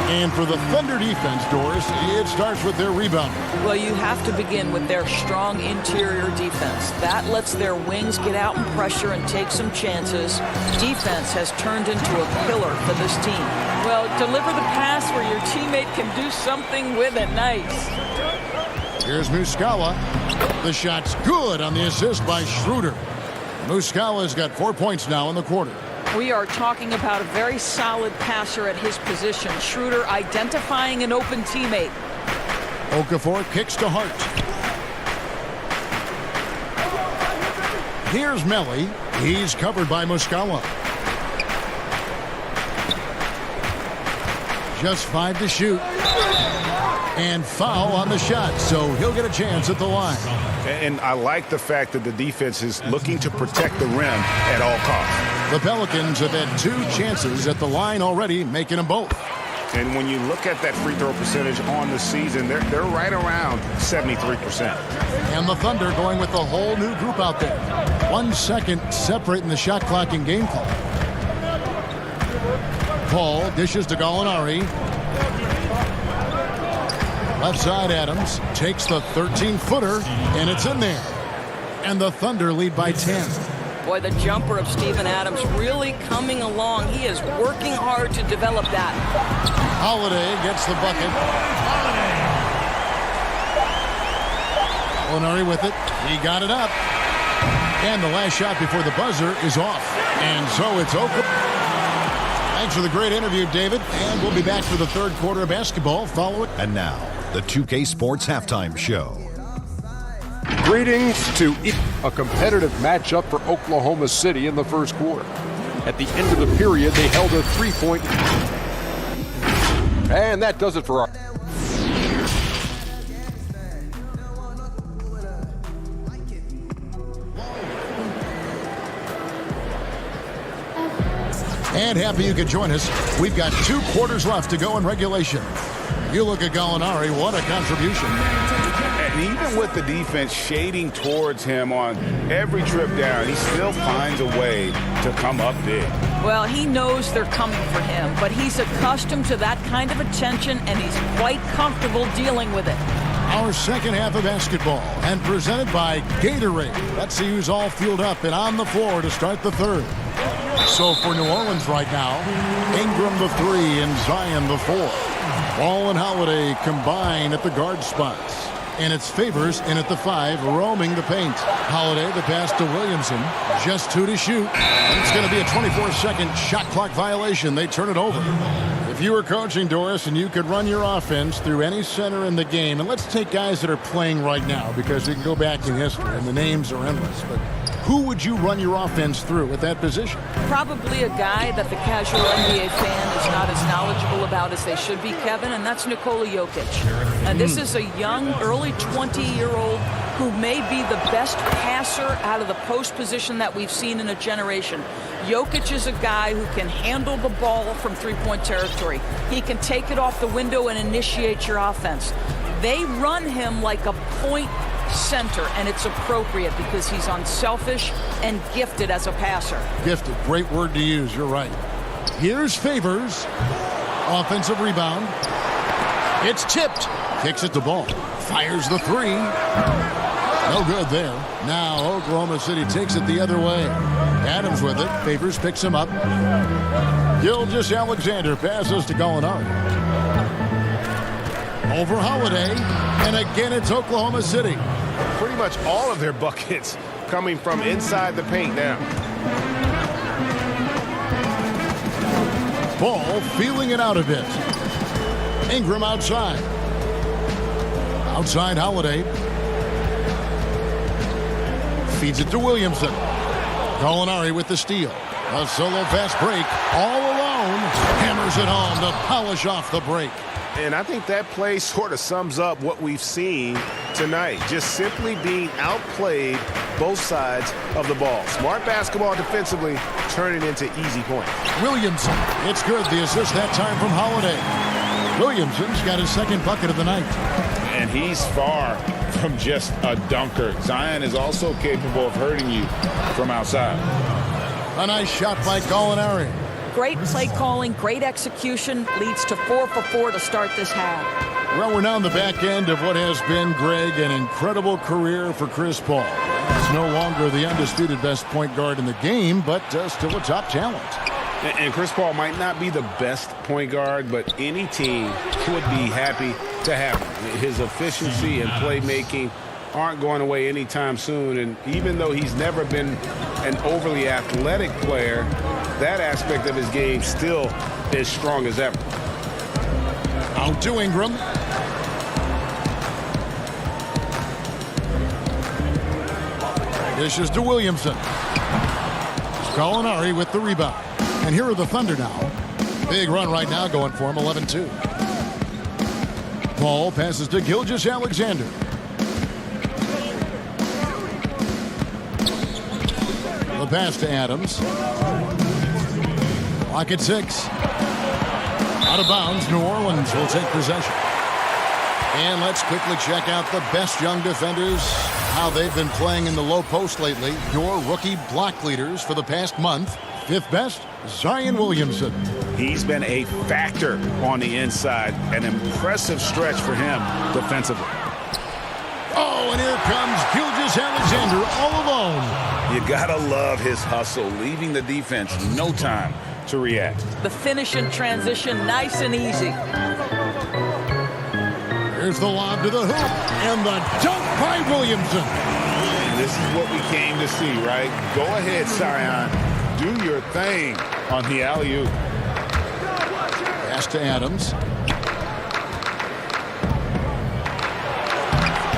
And for the Thunder defense, Doris, it starts with their rebound. Well, you have to begin with their strong interior defense. That lets their wings get out and pressure and take some chances. Defense has turned into a pillar for this team. Well, deliver the pass where your teammate can do something with it. Nice. Here's Muscala. The shot's good on the assist by Schroeder. Muscala's got 4 points now in the quarter. We are talking about a very solid passer at his position. Schroeder identifying an open teammate. Okafor kicks to Hart. Here's Melly. He's covered by Muscala. Just 5 to shoot. And foul on the shot, so he'll get a chance at the line. And I like the fact that the defense is looking to protect the rim at all costs. The Pelicans have had 2 chances at the line already, making them both. And when you look at that free throw percentage on the season, they're right around 73%. And the Thunder going with a whole new group out there. 1 second separating the shot clock and game clock. Paul dishes to Gallinari. Left side Adams takes the 13-footer, and it's in there. And the Thunder lead by 10. Boy, the jumper of Steven Adams really coming along. He is working hard to develop that. Holiday gets the bucket. Gallinari with it. He got it up. And the last shot before the buzzer is off. And so it's Oklahoma. Thanks for the great interview, David. And we'll be back for the third quarter of basketball following. And now, the 2K Sports Halftime Show. Greetings to a competitive matchup for Oklahoma City in the first quarter. At the end of the period, they held a 3-point. And that does it for our... And happy you could join us. We've got 2 quarters left to go in regulation. You look at Gallinari, what a contribution. And even with the defense shading towards him on every trip down, he still finds a way to come up big. Well, he knows they're coming for him, but he's accustomed to that kind of attention, and he's quite comfortable dealing with it. Our second half of basketball, and presented by Gatorade. Let's see who's all fueled up and on the floor to start the third. So for New Orleans right now, Ingram the 3 and Zion the 4. Ball and Holiday combine at the guard spots. And it's Favors in at the 5, roaming the paint. Holiday the pass to Williamson. Just 2 to shoot. And it's going to be a 24-second shot clock violation. They turn it over. If you were coaching, Doris, and you could run your offense through any center in the game, and let's take guys that are playing right now because we can go back in history and the names are endless, but who would you run your offense through at that position? Probably a guy that the casual NBA fan is not as knowledgeable about as they should be, Kevin, and that's Nikola Jokic. And this is a young, early 20-year-old who may be the best passer out of the post position that we've seen in a generation. Jokic is a guy who can handle the ball from three-point territory. He can take it off the window and initiate your offense. They run him like a point center, and it's appropriate because he's unselfish and gifted as a passer. Gifted, great word to use, you're right. Here's Favors. Offensive rebound. It's tipped. Kicks it to Ball. Fires the 3. No good there. Now Oklahoma City takes it the other way. Adams with it. Favors picks him up. Gilgeous-Alexander passes to Gallinari. Over Holiday. And again, it's Oklahoma City. Pretty much all of their buckets coming from inside the paint now. Ball feeling it out a bit. Ingram outside. Outside Holiday. Feeds it to Williamson. Gallinari with the steal. A solo fast break. All alone. Hammers it home to polish off the break. And I think that play sort of sums up what we've seen tonight. Just simply being outplayed both sides of the ball. Smart basketball defensively, turning into easy points. Williamson. It's good. The assist that time from Holiday. Williamson's got his second bucket of the night. And he's far from just a dunker. Zion is also capable of hurting you from outside. A nice shot by Gallinari. Great play calling, great execution, leads to 4 for 4 to start this half. Well, we're now on the back end of what has been, Greg, an incredible career for Chris Paul. He's no longer the undisputed best point guard in the game, but still a top talent. And Chris Paul might not be the best point guard, but any team would be happy to have him. His efficiency and playmaking aren't going away anytime soon. And even though he's never been an overly athletic player, that aspect of his game still is strong as ever. Out to Ingram. Dishes to Williamson. Gallinari with the rebound. And here are the Thunder now. Big run right now going for him, 11-2. Ball passes to Gilgeous-Alexander. The pass to Adams. Clock at 6. Out of bounds, New Orleans will take possession. And let's quickly check out the best young defenders, how they've been playing in the low post lately. Your rookie block leaders for the past month. 5th best, Zion Williamson. He's been a factor on the inside. An impressive stretch for him defensively. Oh, Oh, and here comes Gilgeous-Alexander all alone. You gotta love his hustle, leaving the defense no time to react. The finish in transition, nice and easy. Here's the lob to the hoop, and the dunk by Williamson. And this is what we came to see, right? Go ahead, Zion. Do your thing on the alley-oop. Pass to Adams.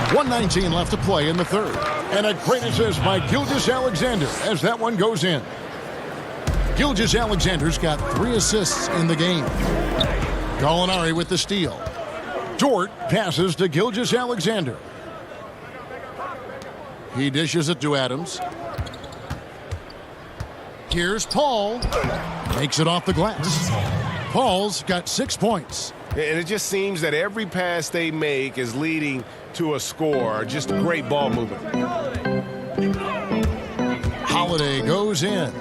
1:19 left to play in the third. And a great assist by Gilgeous-Alexander as that one goes in. Gilgeous-Alexander's got 3 assists in the game. Gallinari with the steal. Dort passes to Gilgeous-Alexander. He dishes it to Adams. Here's Paul. Makes it off the glass. Paul's got 6 points. And it just seems that every pass they make is leading to a score. Just great ball movement. Holiday goes in.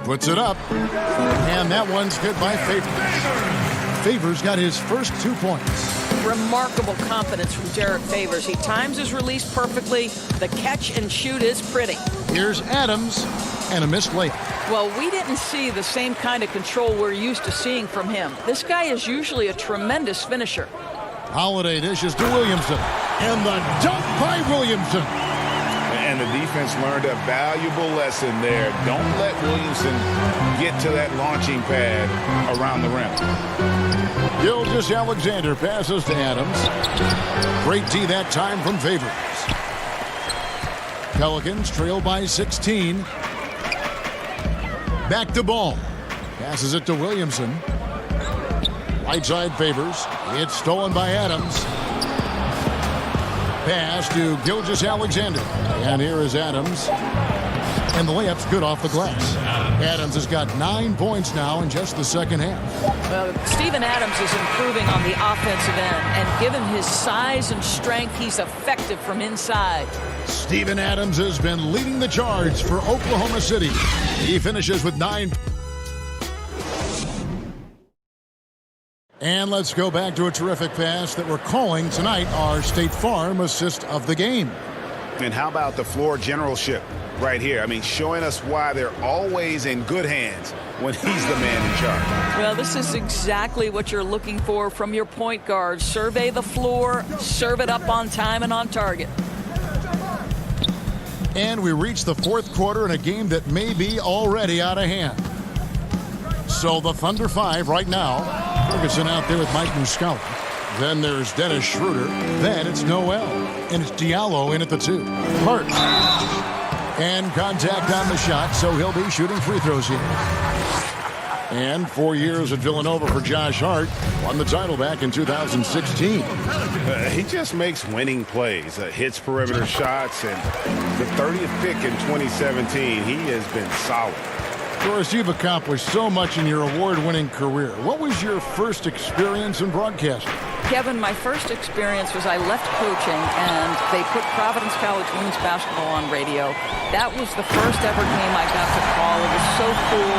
Puts it up. And that one's hit by Favors. Favors got his first 2 points. Remarkable confidence from Derek Favors. He times his release perfectly. The catch and shoot is pretty. Here's Adams and a missed layup. Well, we didn't see the same kind of control we're used to seeing from him. This guy is usually a tremendous finisher. Holiday dishes to Williamson. And the dunk by Williamson. And the defense learned a valuable lesson there. Don't let Williamson get to that launching pad around the rim. Gilgeous-Alexander passes to Adams. Great D that time from Favors. Pelicans trail by 16. Back to Ball. Passes it to Williamson. Right side Favors. It's stolen by Adams. Pass to Gilgeous-Alexander. And here is Adams. And the layup's good off the glass. Adams has got 9 points now in just the second half. Well, Steven Adams is improving on the offensive end. And given his size and strength, he's effective from inside. Steven Adams has been leading the charge for Oklahoma City. He finishes with 9. And let's go back to a terrific pass that we're calling tonight our State Farm assist of the game. And how about the floor generalship right here? I mean, showing us why they're always in good hands when he's the man in charge. Well, this is exactly what you're looking for from your point guard. Survey the floor, serve it up on time and on target. And we reach the fourth quarter in a game that may be already out of hand. So the Thunder 5 right now. Ferguson out there with Mike Muscala. Then there's Dennis Schroeder. Then it's Noel. And it's Diallo in at the 2. Hart. And contact on the shot, so he'll be shooting free throws here. And 4 years at Villanova for Josh Hart. Won the title back in 2016. He just makes winning plays. Hits perimeter shots. And the 30th pick in 2017, he has been solid. Of course, you've accomplished so much in your award-winning career. What was your first experience in broadcasting? Kevin, my first experience was I left coaching and they put Providence College women's basketball on radio. That was the first ever game I got to call. It was so cool.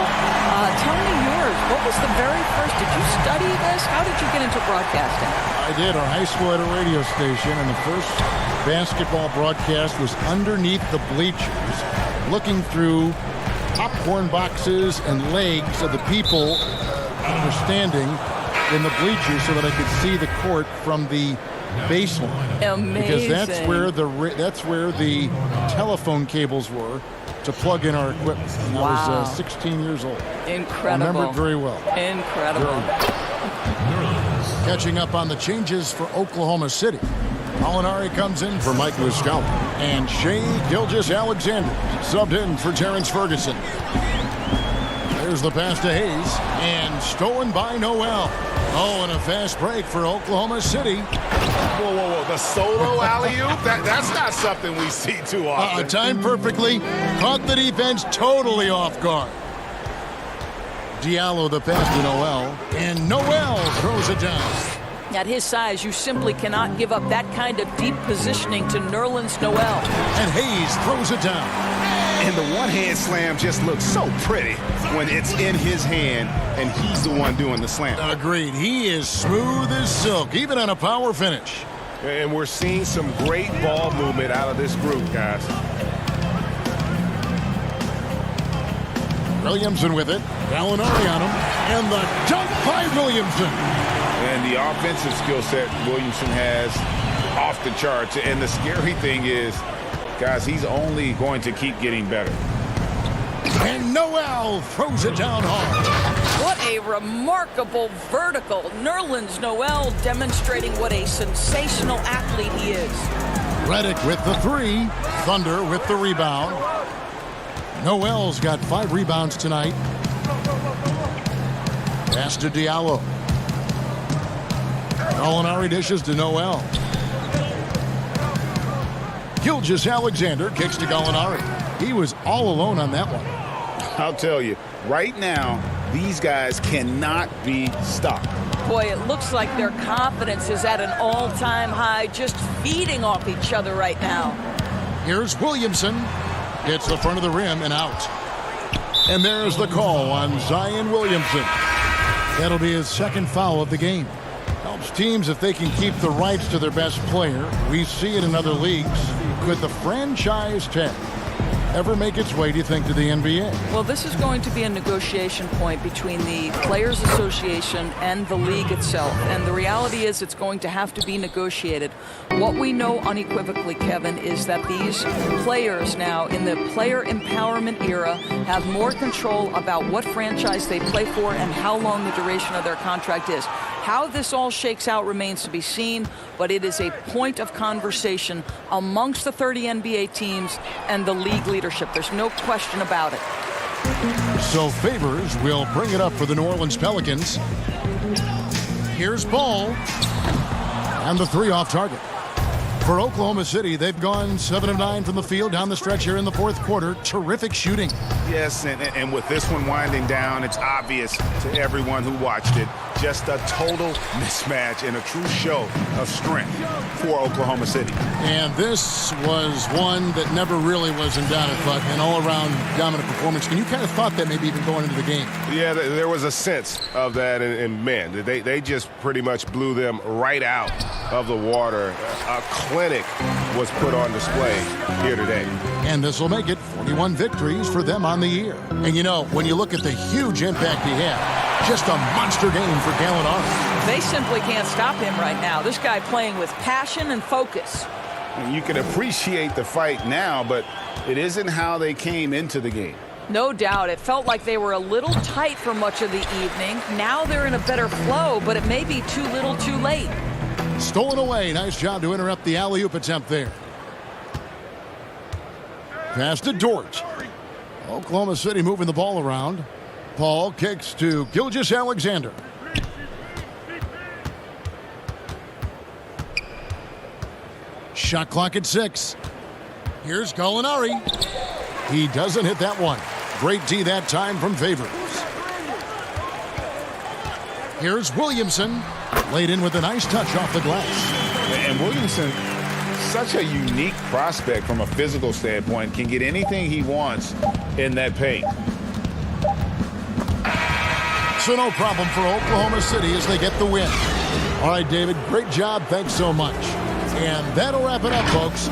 Tell me yours. What was the very first? Did you study this? How did you get into broadcasting? I did. Our high school had a radio station, and the first basketball broadcast was underneath the bleachers, looking through popcorn boxes and legs of the people who were standing in the bleachers so that I could see the court from the baseline. Amazing. Because that's where the telephone cables were to plug in our equipment. And I was 16 years old. Incredible. I remember it very well. Incredible. Catching up on the changes for Oklahoma City. Gallinari comes in for Mike Muscala. And Shai Gilgeous-Alexander subbed in for Terrence Ferguson. There's the pass to Hayes. And stolen by Noel. Oh, and a fast break for Oklahoma City. Whoa, whoa, whoa. The solo alley-oop? That's not something we see too often. Timed perfectly. Caught the defense totally off guard. Diallo the pass to Noel. And Noel throws it down. At his size, you simply cannot give up that kind of deep positioning to Nerlens Noel. And Hayes throws it down. And the one-hand slam just looks so pretty when it's in his hand and he's the one doing the slam. Agreed. He is smooth as silk, even on a power finish. And we're seeing some great ball movement out of this group, guys. Williamson with it. Gallinari on him. And the dunk by Williamson. And the offensive skill set Williamson has off the charts. And the scary thing is, guys, he's only going to keep getting better. And Noel throws it down hard. What a remarkable vertical. Nerlens Noel demonstrating what a sensational athlete he is. Redick with the three. Thunder with the rebound. Noel's got 5 rebounds tonight. Pass to Diallo. Gallinari dishes to Noel. Gilgeous-Alexander kicks to Gallinari. He was all alone on that one. I'll tell you, right now, these guys cannot be stopped. Boy, it looks like their confidence is at an all-time high, just feeding off each other right now. Here's Williamson. Gets the front of the rim and out. And there's the call on Zion Williamson. That'll be his second foul of the game. Helps teams if they can keep the rights to their best player. We see it in other leagues. Could the franchise tag ever make its way, do you think, to the NBA? Well, this is going to be a negotiation point between the Players Association and the league itself. And the reality is it's going to have to be negotiated. What we know unequivocally, Kevin, is that these players now in the player empowerment era have more control about what franchise they play for and how long the duration of their contract is. How this all shakes out remains to be seen, but it is a point of conversation amongst the 30 NBA teams and the league leadership. There's no question about it. So Favors will bring it up for the New Orleans Pelicans. Here's Ball. And the 3 off target. For Oklahoma City, they've gone 7 of 9 from the field down the stretch here in the fourth quarter. Terrific shooting. Yes, and with this one winding down, it's obvious to everyone who watched it. Just a total mismatch and a true show of strength for Oklahoma City. And this was one that never really was in doubt, but an all-around dominant performance. And you kind of thought that maybe even going into the game. Yeah, there was a sense of that, and man, they just pretty much blew them right out of the water. A clinic was put on display here today. And this will make it 41 victories for them on the year. And you know, when you look at the huge impact he had, just a monster game for Gallinari. They simply can't stop him right now. This guy playing with passion and focus. And you can appreciate the fight now, but it isn't how they came into the game. No doubt. It felt like they were a little tight for much of the evening. Now they're in a better flow, but it may be too little too late. Stolen away. Nice job to interrupt the alley-oop attempt there. Pass to Dort. Oklahoma City moving the ball around. Paul kicks to Gilgeous-Alexander. Shot clock at 6. Here's Gallinari. He doesn't hit that one. Great D that time from Favors. Here's Williamson. Laid in with a nice touch off the glass. And Williamson, such a unique prospect from a physical standpoint, can get anything he wants in that paint. So no problem for Oklahoma City as they get the win. All right, David, great job. Thanks so much. And that'll wrap it up, folks.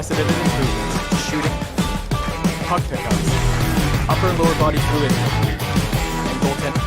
unprecedented improvements. Shooting, puck pickups, upper and lower body fluidity, and goaltending.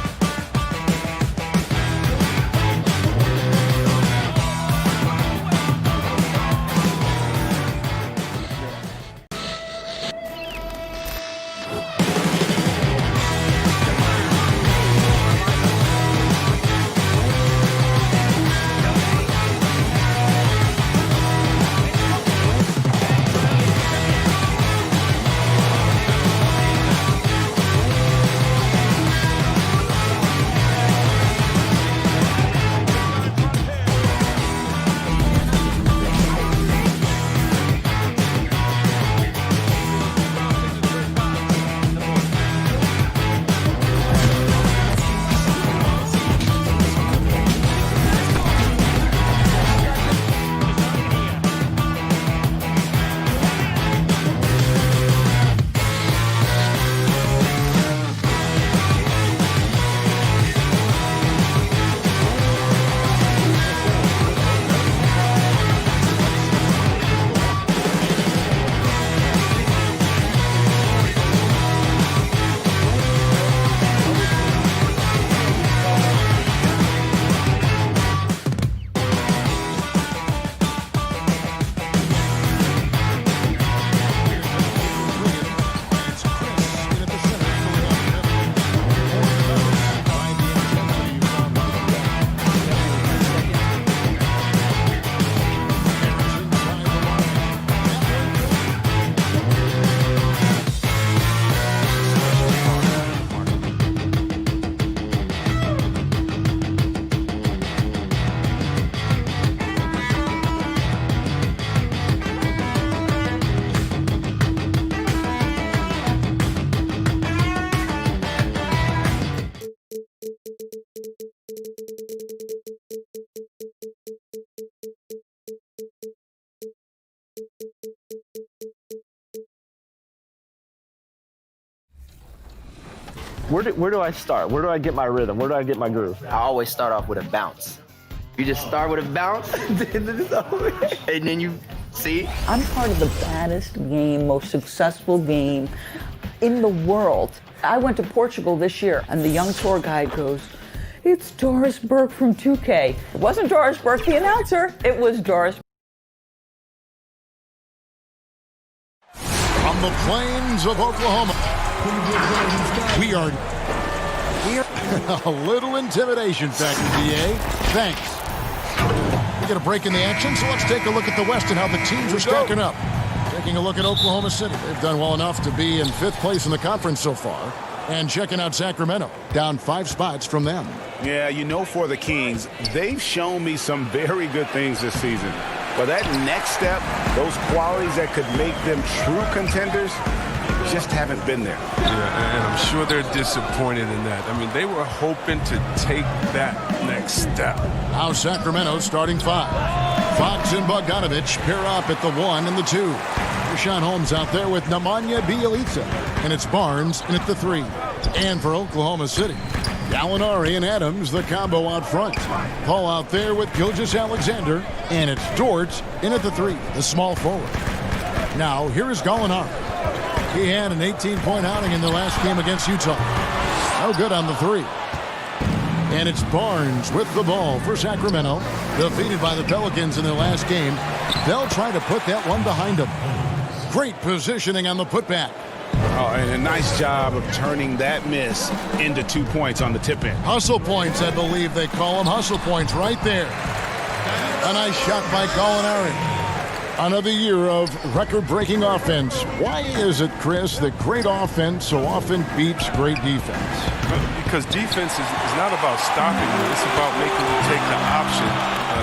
Where do I start? Where do I get my rhythm? Where do I get my groove? I always start off with a bounce. You just start with a bounce, and then you see. I'm part of the baddest game, most successful game in the world. I went to Portugal this year, and the young tour guide goes, "It's Doris Burke from 2K." It wasn't Doris Burke, the announcer. It was Doris. On the plains of Oklahoma, we are a little intimidation factor, DA. Thanks. We get a break in the action, so let's take a look at the West and how the teams are stacking up. Taking a look at Oklahoma City. They've done well enough to be in 5th place in the conference so far. And checking out Sacramento, down 5 spots from them. Yeah, you know, for the Kings, they've shown me some very good things this season. But that next step, those qualities that could make them true contenders, just haven't been there. Yeah, and I'm sure they're disappointed in that. I mean, they were hoping to take that next step. Now Sacramento starting 5. Fox and Bogdanovich pair up at the 1 and the 2. Richaun Holmes out there with Nemanja Bjelica. And it's Barnes in at the 3. And for Oklahoma City, Gallinari and Adams, the combo out front. Paul out there with Gilgeous-Alexander. And it's Dort in at the 3, the small forward. Now, here is Gallinari. He had an 18-point outing in the last game against Utah. No good on the 3. And it's Barnes with the ball for Sacramento. Defeated by the Pelicans in their last game. They'll try to put that one behind them. Great positioning on the putback. Oh, and a nice job of turning that miss into 2 points on the tip in. Hustle points, I believe they call them. Hustle points right there. A nice shot by Gallinari. Another year of record-breaking offense. Why is it, Chris, that great offense so often beats great defense? Because defense is not about stopping you. It's about making you take the option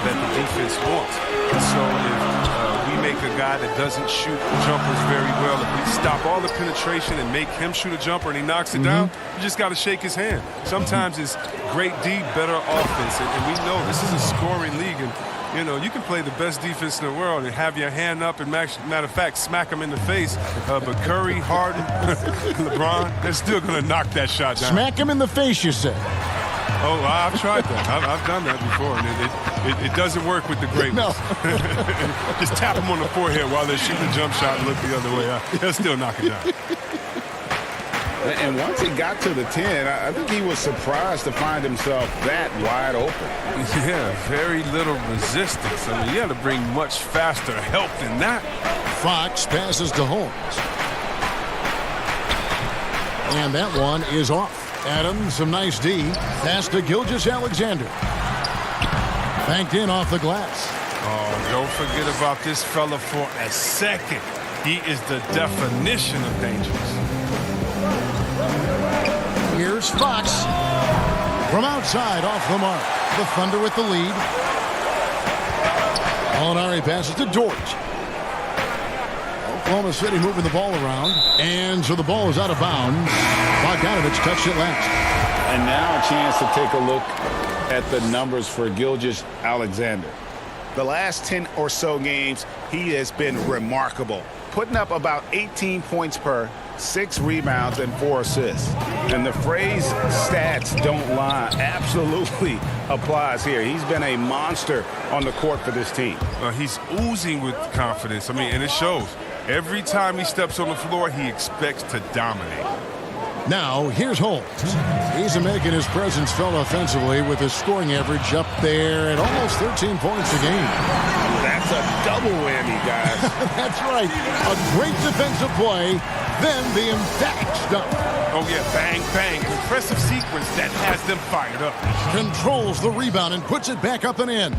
that the defense wants. And so if we make a guy that doesn't shoot jumpers very well, if we stop all the penetration and make him shoot a jumper and he knocks it down, you just got to shake his hand. Sometimes it's great D, better offense. And we know this is a scoring league. And you know, you can play the best defense in the world and have your hand up and, matter of fact, smack them in the face. But Curry, Harden, LeBron, they're still going to knock that shot down. Smack him in the face, you say. Oh, I've tried that. I've done that before, and it doesn't work with the great ones. No. Just tap them on the forehead while they're shooting a jump shot and look the other way. They'll still knock it down. And once he got to the 10, I think he was surprised to find himself that wide open. Yeah, very little resistance. I mean, you got to bring much faster help than that. Fox passes to Holmes. And that one is off. Adams, some nice D. Pass to Gilgeous-Alexander. Banked in off the glass. Oh, don't forget about this fella for a second. He is the definition of dangerous. Here's Fox. From outside, off the mark. The Thunder with the lead. Molinari passes to Dort. Oklahoma City moving the ball around. And so the ball is out of bounds. Bogdanovich touched it last. And now a chance to take a look at the numbers for Gilgeous-Alexander. The last 10 or so games, he has been remarkable. Putting up about 18 points per, 6 rebounds, and 4 assists. And the phrase stats don't lie absolutely applies here. He's been a monster on the court for this team. He's oozing with confidence. I mean, and it shows. Every time he steps on the floor, he expects to dominate. Now, here's Holmes. He's making his presence felt offensively with his scoring average up there at almost 13 points a game. That's a double whammy, guys. That's right. A great defensive play, then the emphatic stuff. Oh, yeah, bang, bang. An impressive sequence that has them fired up. Controls the rebound and puts it back up and in.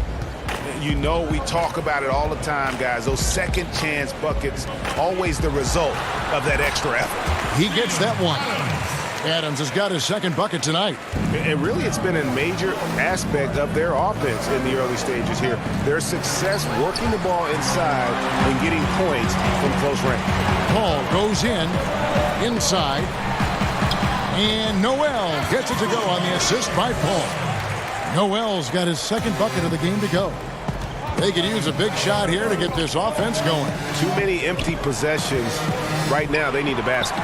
You know, we talk about it all the time, guys. Those second chance buckets, always the result of that extra effort. He gets that one. Adams has got his second bucket tonight. And really, it's been a major aspect of their offense in the early stages here. Their success working the ball inside and getting points from close range. Paul goes inside, and Noel gets it to go on the assist by Paul. Noel's got his second bucket of the game to go. They could use a big shot here to get this offense going. Too many empty possessions. Right now, they need a basket.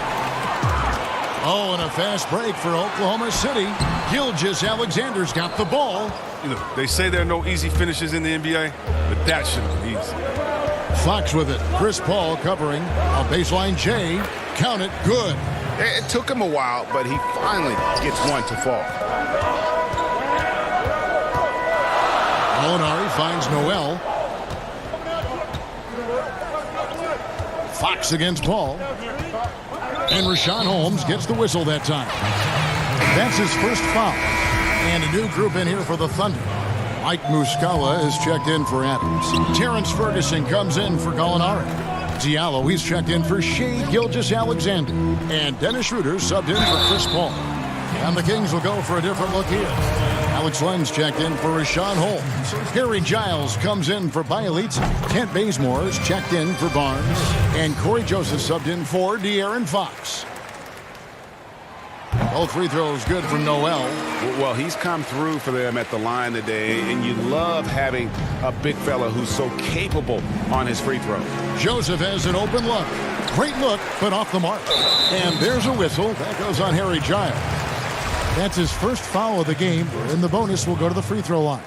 Oh, and a fast break for Oklahoma City. Gilgeous-Alexander's got the ball. You know, they say there are no easy finishes in the NBA, but that should be easy. Fox with it. Chris Paul covering. A baseline J. Count it. Good. It took him a while, but he finally gets one to fall. Molinari finds Noel. Fox against Paul. And Richaun Holmes gets the whistle that time. That's his first foul. And a new group in here for the Thunder. Mike Muscala is checked in for Adams. Terrence Ferguson comes in for Gallinari. Diallo, he's checked in for Shai Gilgeous-Alexander. And Dennis Schroeder subbed in for Chris Paul. And the Kings will go for a different look here. Alex Len's checked in for Richaun Holmes. Harry Giles comes in for Bielitz. Kent Bazemore's checked in for Barnes. And Corey Joseph subbed in for De'Aaron Fox. Both free throws good from Noel. Well, he's come through for them at the line today, and you love having a big fella who's so capable on his free throw. Joseph has an open look. Great look, but off the mark. And there's a whistle. That goes on Harry Giles. That's his first foul of the game, and the bonus will go to the free throw line.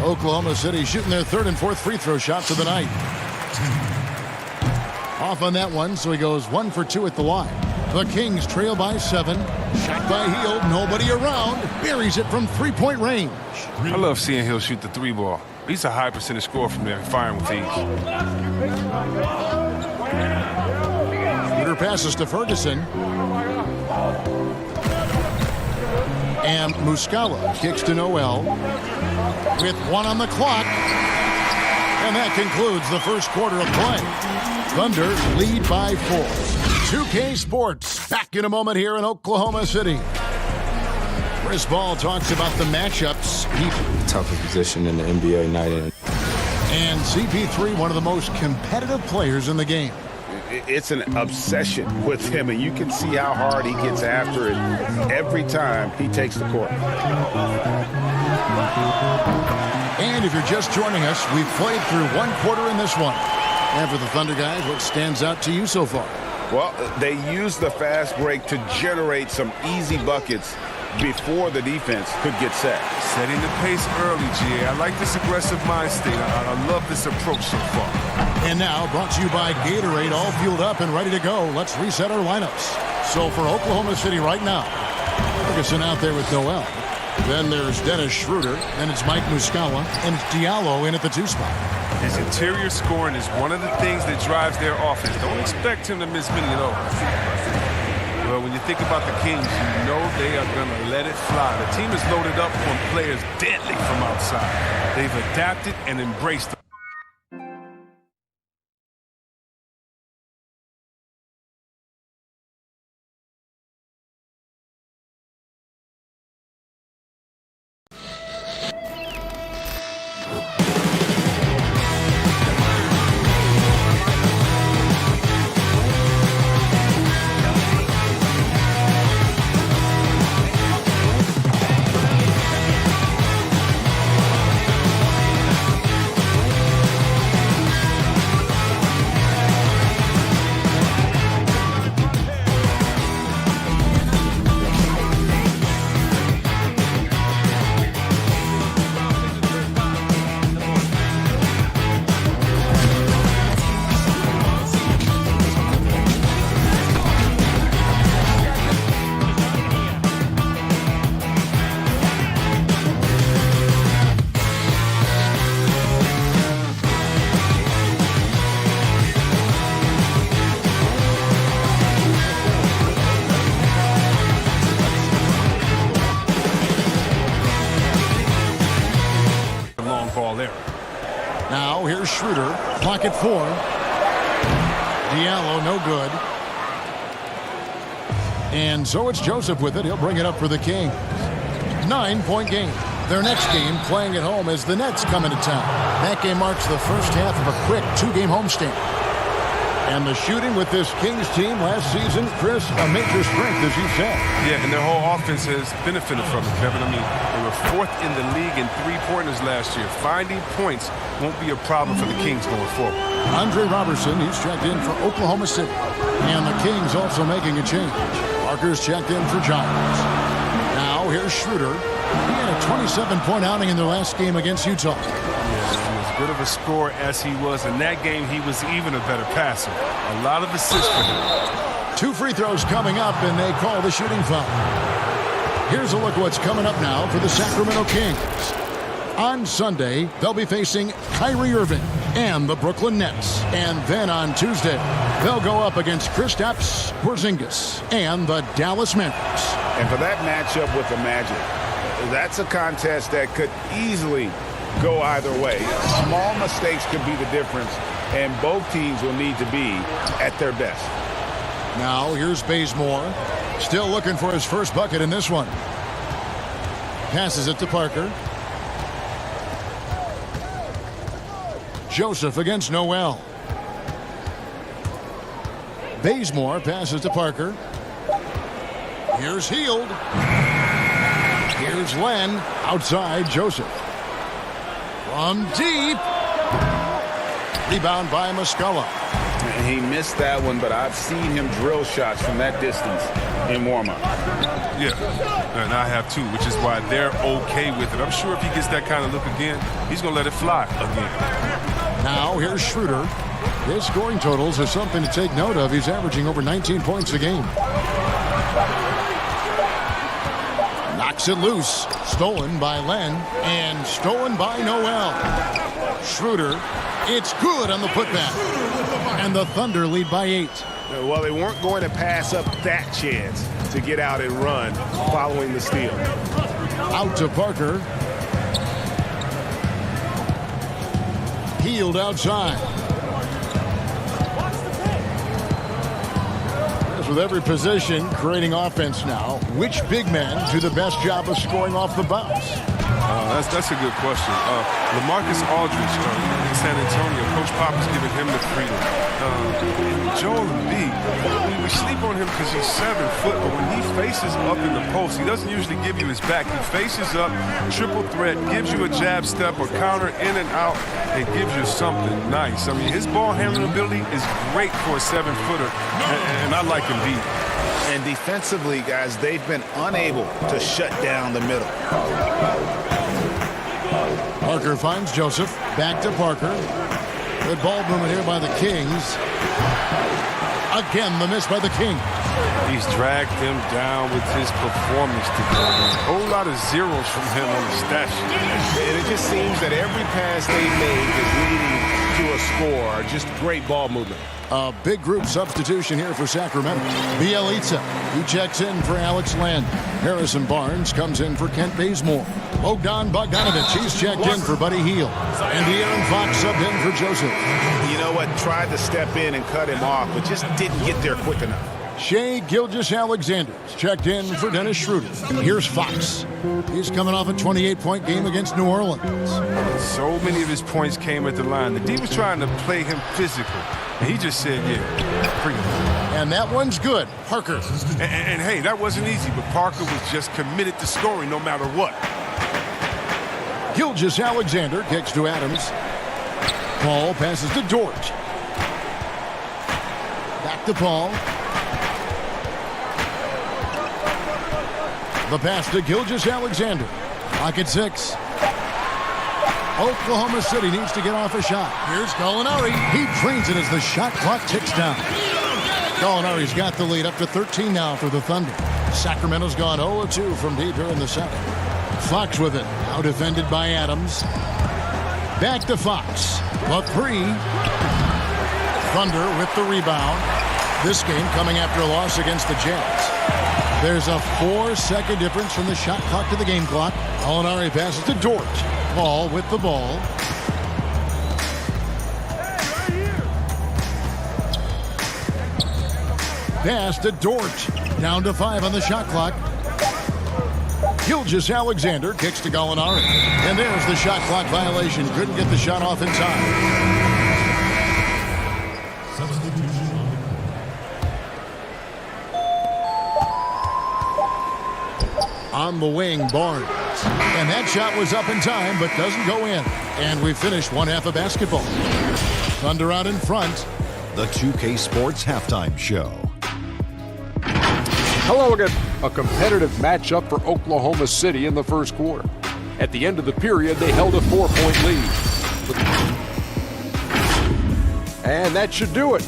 Oklahoma City shooting their third and fourth free throw shots of the night. Off on that one, so he goes 1 for 2 at the line. The Kings trail by 7. Shot by Hield, nobody around. Buries it from three-point range. I love seeing Hill shoot the 3-ball. He's a high percentage scorer from there, firing with ease. Shooter passes to Ferguson. And Muscala kicks to Noel with 1 on the clock. And that concludes the first quarter of play. Thunder lead by 4. 2K Sports back in a moment here in Oklahoma City. Chris Paul talks about the matchups. Toughest position in the NBA night in. And CP3, one of the most competitive players in the game. It's an obsession with him, and you can see how hard he gets after it every time he takes the court. And if you're just joining us, we've played through 1 quarter in this one. And for the Thunder guys, what stands out to you so far? Well, they used the fast break to generate some easy buckets before the defense could get set. Setting the pace early, GA. I like this aggressive mind state. I love this approach so far. And now, brought to you by Gatorade, all fueled up and ready to go. Let's reset our lineups. So for Oklahoma City right now, Ferguson out there with Noel. Then there's Dennis Schroeder. Then it's Mike Muscala. And it's Diallo in at the 2 spot. His interior scoring is one of the things that drives their offense. Don't expect him to miss many of those. Well, when you think about the Kings, you know they are going to let it fly. The team is loaded up on players deadly from outside. They've adapted and embraced them. Now here's Schroeder, pocket 4. Diallo, no good. And so it's Joseph with it. He'll bring it up for the Kings. 9-point game. Their next game, playing at home, as the Nets come into town. That game marks the first half of a quick 2-game homestand. And the shooting with this Kings team last season, Chris, a major strength, as you said. Yeah, and their whole offense has benefited from it, Kevin. I mean, they were 4th in the league in three-pointers last year. Finding points won't be a problem for the Kings going forward. Andre Robertson, he's checked in for Oklahoma City. And the Kings also making a change. Parker's checked in for Giants. Now here's Schroeder. He had a 27-point outing in their last game against Utah. Yeah, as good of a scorer as he was in that game, he was even a better passer. A lot of assists for him. 2 free throws coming up, and they call the shooting foul. Here's a look at what's coming up now for the Sacramento Kings. On Sunday, they'll be facing Kyrie Irving and the Brooklyn Nets. And then on Tuesday, they'll go up against Kristaps Porzingis and the Dallas Mavericks. And for that matchup with the Magic, that's a contest that could easily go either way. Small mistakes could be the difference, and both teams will need to be at their best. Now here's Bazemore, still looking for his first bucket in this one. Passes it to Parker. Joseph against Noel. Bazemore passes to Parker. Here's Hield. Here's Len. Outside, Joseph. From deep. Rebound by Muscala. He missed that one, but I've seen him drill shots from that distance in warm-up. Yeah, and I have too, which is why they're okay with it. I'm sure if he gets that kind of look again, he's going to let it fly again. Now here's Schroeder. His scoring totals are something to take note of. He's averaging over 19 points a game. Knocks it loose. Stolen by Len and stolen by Noel. Schroeder. It's good on the putback. And the Thunder lead by 8. Well, they weren't going to pass up that chance to get out and run following the steal. Out to Parker. Hield outside. As with every position, creating offense now. Which big men do the best job of scoring off the bounce? That's a good question. LaMarcus Aldridge in San Antonio, Coach Pop is giving him the freedom. Joel Embiid, we sleep on him because he's 7 foot, but when he faces up in the post, he doesn't usually give you his back. He faces up, triple threat, gives you a jab step or counter in and out, and gives you something nice. I mean, his ball handling ability is great for a 7-footer, and I like Embiid. And defensively, guys, they've been unable to shut down the middle. Parker finds Joseph. Back to Parker. Good ball movement here by the Kings. Again, the miss by the Kings. He's dragged them down with his performance today. A whole lot of zeros from him on the stat sheet. And it just seems that every pass they made is leading to a score. Just great ball movement. A big group substitution here for Sacramento. Bielitsa, he checks in for Alex Land. Harrison Barnes comes in for Kent Bazemore. Bogdan Bogdanovic, he's checked in for Buddy Hield. And De'Aaron Fox subbed in for Joseph. You know what? Tried to step in and cut him off, but just didn't get there quick enough. Shai Gilgeous-Alexander checked in for Dennis Schroeder. Here's Fox. He's coming off a 28-point game against New Orleans. So many of his points came at the line. The D was trying to play him physical. And he just said, yeah, bring it. And that one's good. Parker. And hey, that wasn't easy, but Parker was just committed to scoring no matter what. Gilgeous-Alexander kicks to Adams. Paul passes to Dort. Back to Paul. The pass to Gilgeous-Alexander. Pocket 6. Oklahoma City needs to get off a shot. Here's Gallinari. He drains it as the shot clock ticks down. Gallinari's got the lead up to 13 now for the Thunder. Sacramento's gone 0-2 from deep here in the second. Fox with it. Now defended by Adams. Back to Fox. The 3. Thunder with the rebound. This game coming after a loss against the Jazz. There's a 4-second difference from the shot clock to the game clock. Gallinari passes to Dort. Paul with the ball. Pass to Dort. Down to 5 on the shot clock. Gilgeous-Alexander kicks to Gallinari. And there's the shot clock violation. Couldn't get the shot off in time. On the wing, Barnes. And that shot was up in time, but doesn't go in. And we finished one half of basketball. Thunder out in front. The 2K Sports Halftime Show. Hello again. A competitive matchup for Oklahoma City in the first quarter. At the end of the period, they held a 4-point lead. And that should do it.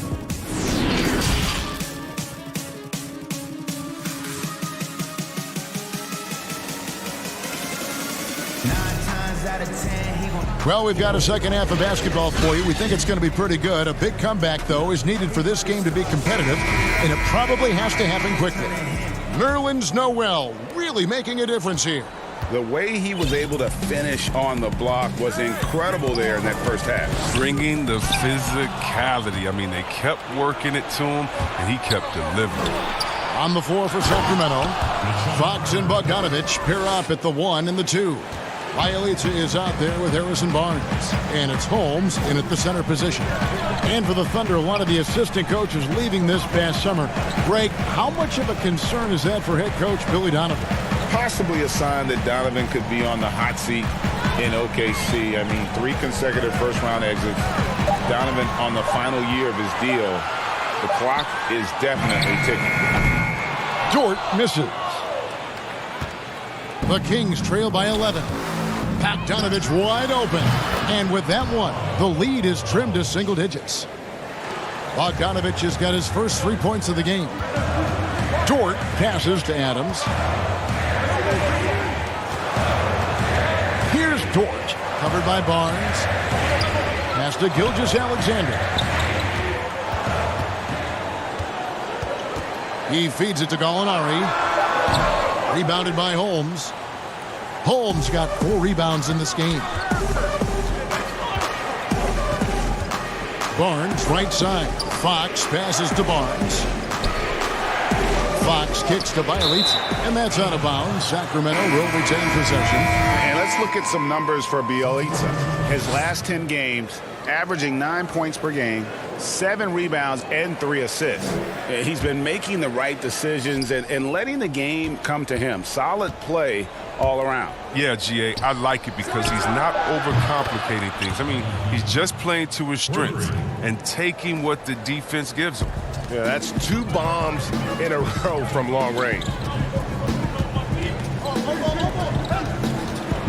Well, we've got a second half of basketball for you. We think it's going to be pretty good. A big comeback, though, is needed for this game to be competitive, and it probably has to happen quickly. Nerlens Noel really making a difference here. The way he was able to finish on the block was incredible there in that first half. Bringing the physicality. I mean, they kept working it to him, and he kept delivering. On the floor for Sacramento, Fox and Bogdanovic pair up at the 1 and the 2. Bielitsa is out there with Harrison Barnes. And it's Holmes in at the center position. And for the Thunder, one of the assistant coaches leaving this past summer. Greg, how much of a concern is that for head coach Billy Donovan? Possibly a sign that Donovan could be on the hot seat in OKC. I mean, 3 consecutive first-round exits. Donovan on the final year of his deal. The clock is definitely ticking. Dort misses. The Kings trail by 11. Bogdanovic wide open. And with that one, the lead is trimmed to single digits. Bogdanovic has got his first 3 points of the game. Dort passes to Adams. Here's Dort, covered by Barnes. Pass to Gilgeous-Alexander. He feeds it to Gallinari. Rebounded by Holmes. Holmes got 4 rebounds in this game. Barnes, right side. Fox passes to Barnes. Fox kicks to Bielitsa, and that's out of bounds. Sacramento will retain possession. And let's look at some numbers for Bielitsa. His last 10 games, averaging 9 points per game, 7 rebounds, and 3 assists. He's been making the right decisions and letting the game come to him. Solid play all around. Yeah, GA, I like it because he's not overcomplicating things. I mean, he's just playing to his strengths and taking what the defense gives him. Yeah, that's 2 bombs in a row from long range.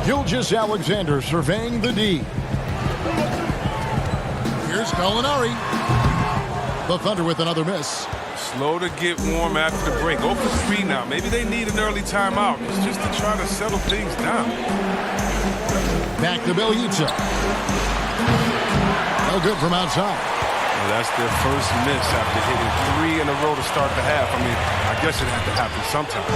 Gilgeous-Alexander surveying the D. Here's Gallinari. The Thunder with another miss. Slow to get warm after the break. 0 for 3 now. Maybe they need an early timeout. It's just to try to settle things down. Back to Bielitsa. No good from outside. Well, that's their first miss after hitting 3 in a row to start the half. I mean, I guess it had to happen sometime.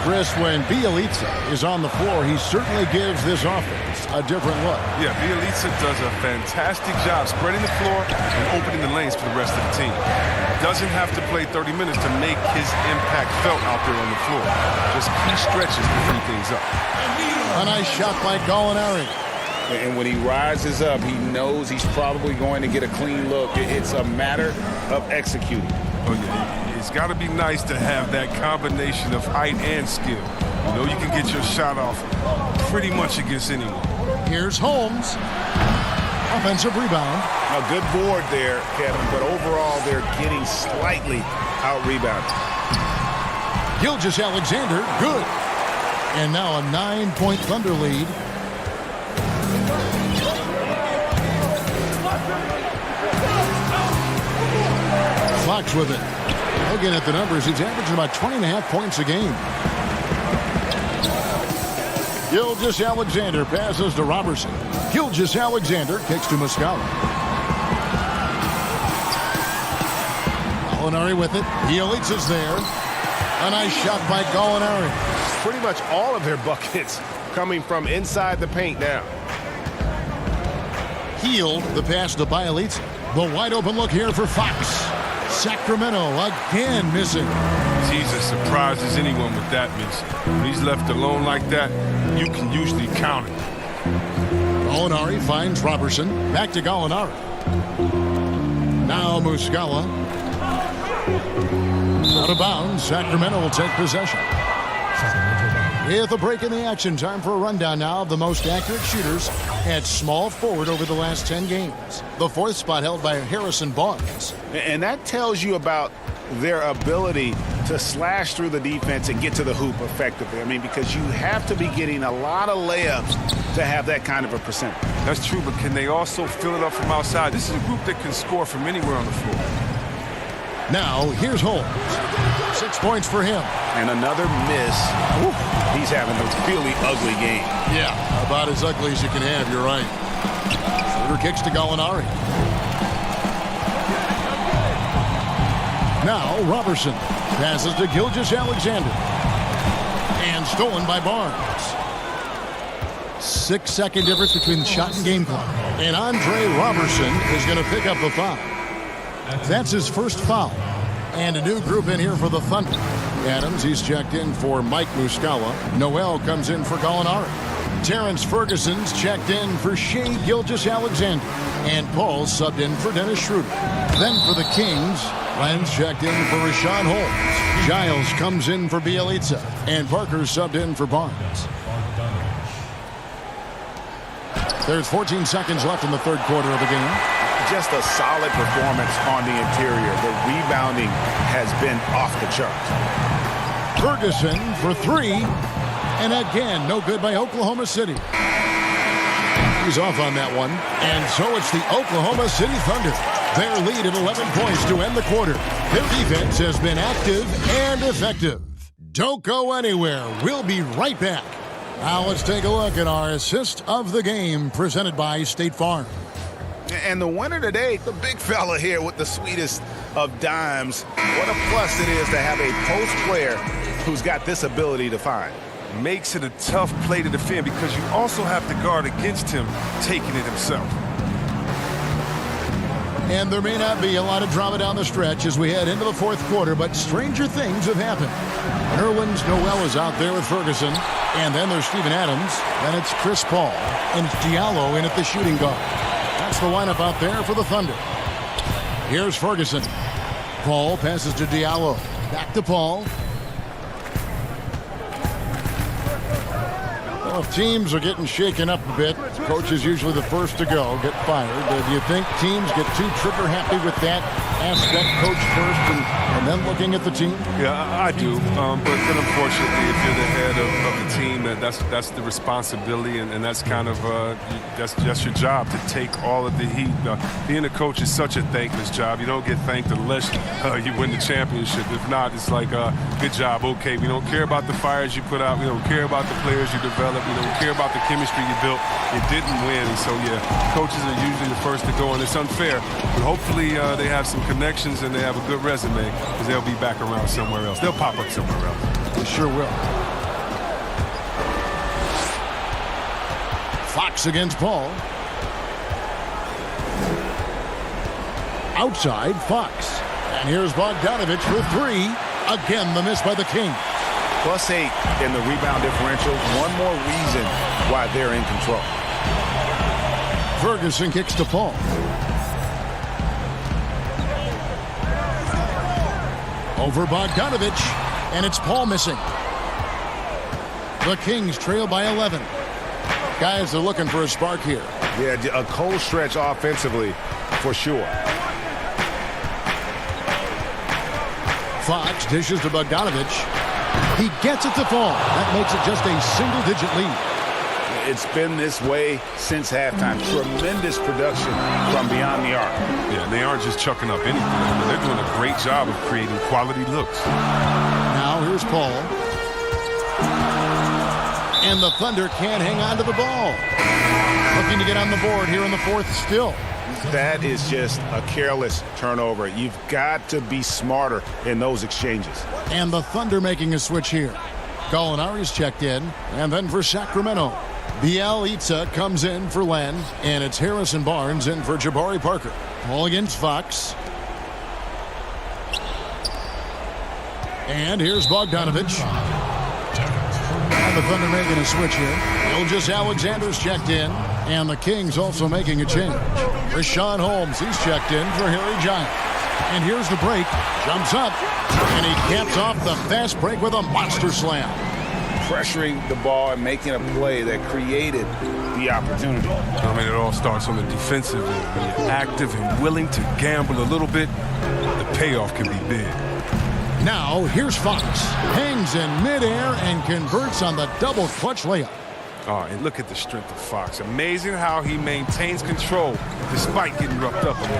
Chris, when Bielitsa is on the floor, he certainly gives this offense a different look. Yeah, Bielitsa does a fantastic job spreading the floor and opening the lanes for the rest of the team. Doesn't have to play 30 minutes to make his impact felt out there on the floor. Just key stretches to free things up. A nice shot by Gallinari. And when he rises up, he knows he's probably going to get a clean look. It's a matter of executing. Oh, yeah. It's got to be nice to have that combination of height and skill. You know you can get your shot off pretty much against anyone. Here's Holmes. Offensive rebound. A good board there, Kevin, but overall they're getting slightly out-rebounded. Gilgeous-Alexander, good. And now a 9-point Thunder lead. Fox with it. Looking at the numbers, he's averaging about 20.5 points a game. Gilgeous-Alexander passes to Robertson. Gilgeous-Alexander kicks to Muscala. Gallinari with it. Bielitsa's there. A nice shot by Gallinari. Pretty much all of their buckets coming from inside the paint now. Healed the pass to Bielitsa. The wide open look here for Fox. Sacramento again missing. He's as surprised as anyone with that miss. When he's left alone like that, you can usually count it. Gallinari finds Robertson. Back to Gallinari. Now Muscala. Out of bounds. Sacramento will take possession. With a break in the action, time for a rundown now of the most accurate shooters at small forward over the last 10 games. The 4th spot held by Harrison Barnes. And that tells you about their ability to slash through the defense and get to the hoop effectively. I mean, because you have to be getting a lot of layups to have that kind of a percentage. That's true, but can they also fill it up from outside? This is a group that can score from anywhere on the floor. Now, here's Holmes. 6 points for him. And another miss. Ooh, he's having a really ugly game. Yeah, about as ugly as you can have, you're right. Schroeder kicks to Gallinari. Now, Robertson passes to Gilgeous-Alexander. And stolen by Barnes. 6-second difference between the shot and game clock. And Andre Robertson is going to pick up the foul. That's his first foul. And a new group in here for the Thunder. Adams, he's checked in for Mike Muscala. Noel comes in for Gallinari. Terrence Ferguson's checked in for Shai Gilgeous-Alexander. And Paul's subbed in for Dennis Schroeder. Then for the Kings, Lenz checked in for Rashawn Holmes. Giles comes in for Bielitsa. And Parker subbed in for Barnes. There's 14 seconds left in the 3rd quarter of the game. Just a solid performance on the interior. The rebounding has been off the charts. Ferguson for 3. And again, no good by Oklahoma City. He's off on that one. And so it's the Oklahoma City Thunder. Their lead at 11 points to end the quarter. Their defense has been active and effective. Don't go anywhere. We'll be right back. Now let's take a look at our assist of the game presented by State Farm. And the winner today, the big fella here with the sweetest of dimes. What a plus it is to have a post player who's got this ability to find. Makes it a tough play to defend because you also have to guard against him taking it himself. And there may not be a lot of drama down the stretch as we head into the 4th quarter, but stranger things have happened. Nerlens Noel is out there with Ferguson, and then there's Steven Adams, then it's Chris Paul, and it's Diallo in at the shooting guard. That's the lineup out there for the Thunder. Here's Ferguson. Paul passes to Diallo. Back to Paul. Well, if teams are getting shaken up a bit, coach is usually the first to go, get fired. Do you think teams get too trigger happy with that aspect, coach first and then looking at the team? Yeah, I do. But unfortunately, if you're the head of the team, that's the responsibility, and that's kind of that's your job, to take all of the heat. Being a coach is such a thankless job. You don't get thanked unless you win the championship. If not, it's like, good job, okay. We don't care about the fires you put out. We don't care about the players you develop. We don't care about the chemistry you built. You didn't win. And so, yeah, coaches are usually the first to go, and it's unfair. But hopefully they have some connections and they have a good resume, because they'll be back around somewhere else. They'll pop up somewhere else. They sure will. Fox against Paul. Outside, Fox. And here's Bogdanovich for three. Again, the miss by the King. +8 in the rebound differential. One more reason why they're in control. Ferguson kicks to Paul. Over Bogdanovich, and it's Paul missing. The Kings trail by 11. Guys are looking for a spark here. Yeah, a cold stretch offensively for sure. Fox dishes to Bogdanovich. He gets it to fall. That makes it just a single-digit lead. It's been this way since halftime. Tremendous production from beyond the arc. Yeah, they aren't just chucking up anything. I mean, they're doing a great job of creating quality looks. Now here's Paul. And the Thunder can't hang on to the ball. Looking to get on the board here in the fourth still. That is just a careless turnover. You've got to be smarter in those exchanges. And the Thunder making a switch here. Gallinari's checked in, and then for Sacramento, Bielitsa comes in for Len, and it's Harrison Barnes in for Jabari Parker. All against Fox. And here's Bogdanovich. And the Thunder making a switch here. Ilgis Alexander's checked in, and the Kings also making a change. Rashawn Holmes, he's checked in for Harry Giant. And here's the break. Jumps up, and he caps off the fast break with a monster slam. Pressuring the ball and making a play that created the opportunity. I mean, it all starts on the defensive end. When you're active and willing to gamble a little bit, the payoff can be big. Now, here's Fox. Hangs in midair and converts on the double clutch layup. Oh, and look at the strength of Fox. Amazing how he maintains control despite getting roughed up a little.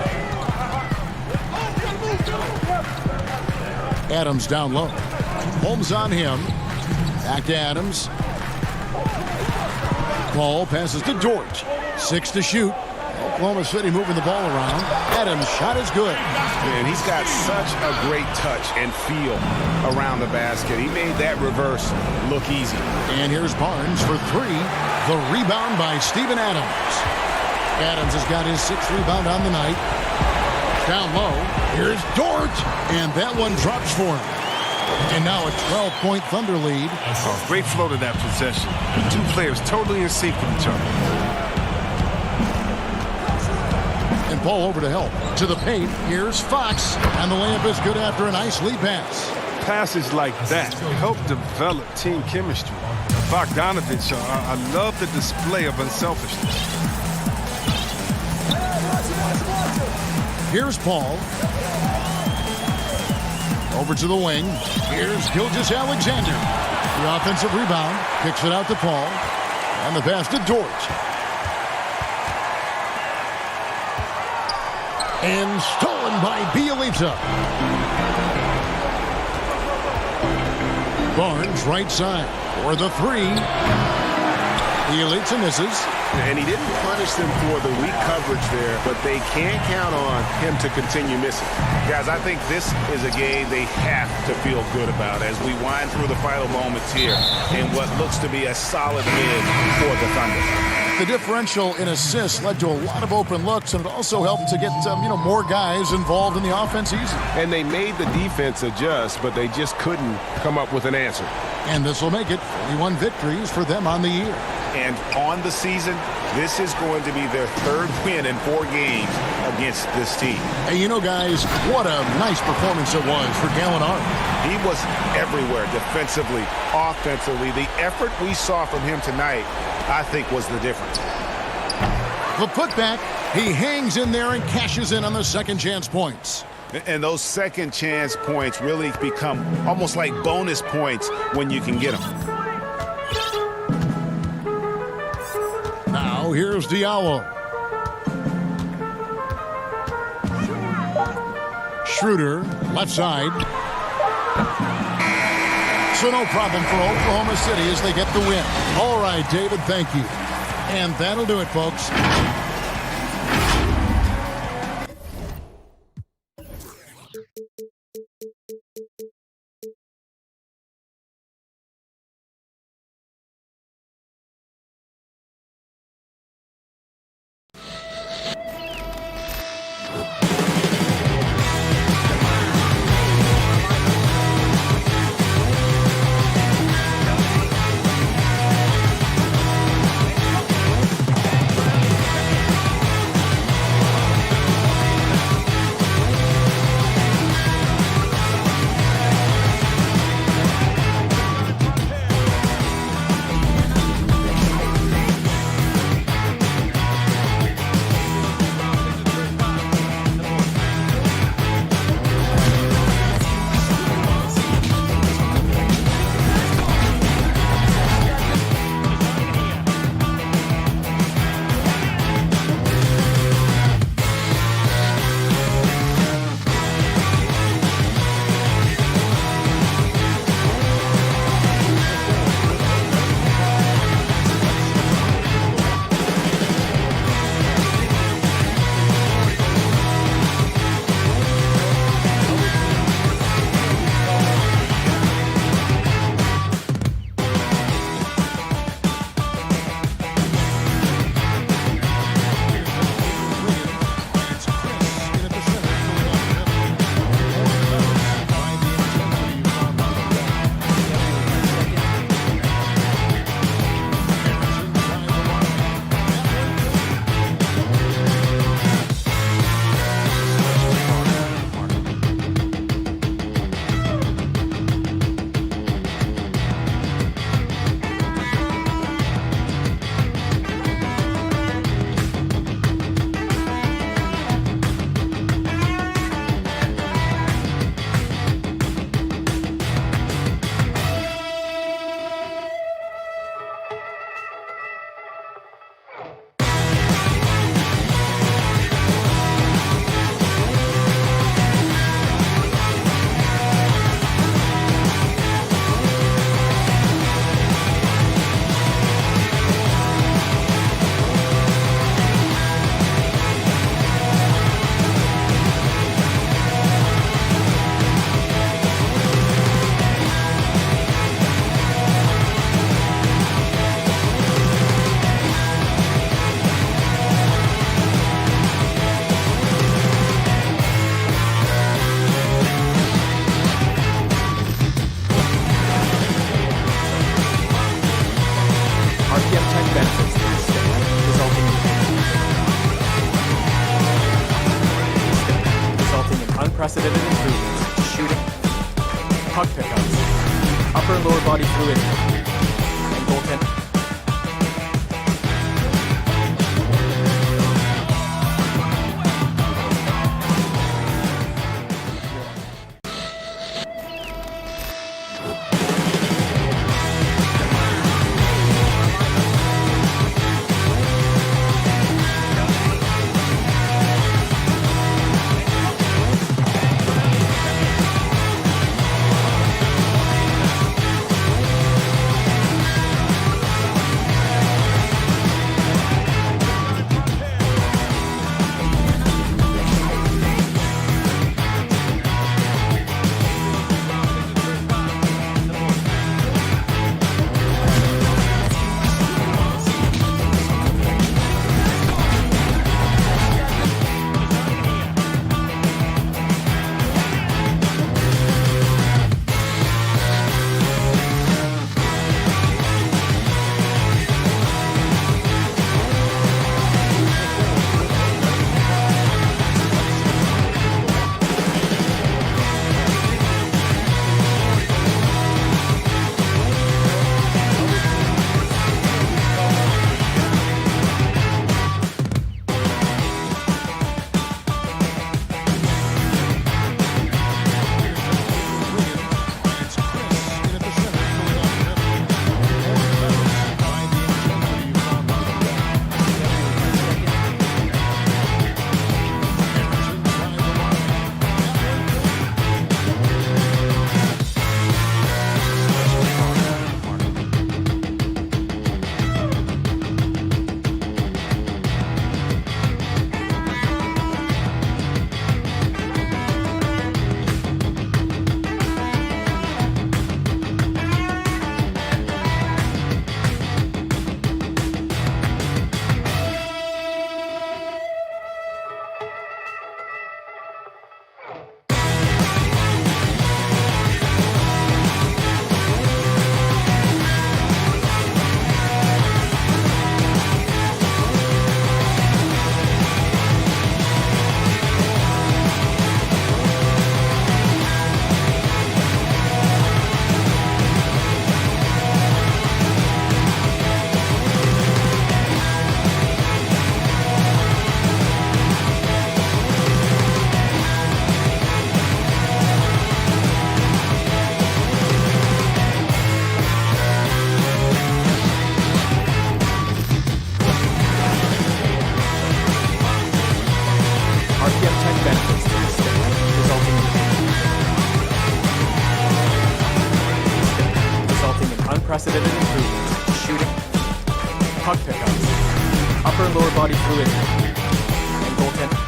Adams down low. Holmes on him. Back to Adams. Paul passes to George. 6 to shoot. Oklahoma City moving the ball around. Adams' shot is good. And he's got such a great touch and feel around the basket. He made that reverse look easy. And here's Barnes for three. The rebound by Steven Adams. Adams has got his 6th rebound on the night. Down low. Here's Dort. And that one drops for him. And now a 12-point Thunder lead. Oh, great flow to that possession. Two players totally in sync with each other. And Paul over to help. To the paint. Here's Fox. And the layup is good after a nice lead pass. Passes like that help develop team chemistry. Bogdanovich, I love the display of unselfishness. Here's Paul. Over to the wing. Here's Gilgeous Alexander. The offensive rebound. Kicks it out to Paul. And the pass to Dort. And stolen by Bielitsa. Barnes right side for the three. Bielitsa misses. And he didn't punish them for the weak coverage there, but they can't count on him to continue missing. Guys, I think this is a game they have to feel good about as we wind through the final moments here in what looks to be a solid win for the Thunder. The differential in assists led to a lot of open looks, and it also helped to get more guys involved in the offense easy. And they made the defense adjust, but they just couldn't come up with an answer. And this will make it 41 victories for them on the year. And on the season, this is going to be their 3rd win in 4 games against this team. Hey, guys, what a nice performance it was for Gallinari. He was everywhere defensively, offensively. The effort we saw from him tonight, I think, was the difference. The putback, he hangs in there and cashes in on the second chance points. And those second chance points really become almost like bonus points when you can get them. Now here's Diallo. Schroeder, left side. So no problem for Oklahoma City as they get the win. All right, David, thank you. And that'll do it, folks. unprecedented improvements to shooting, puck pickups, upper and lower body fluidity, and goaltending. pivot improvements, shooting, puck pickups, upper and lower body fluidity, and goaltending.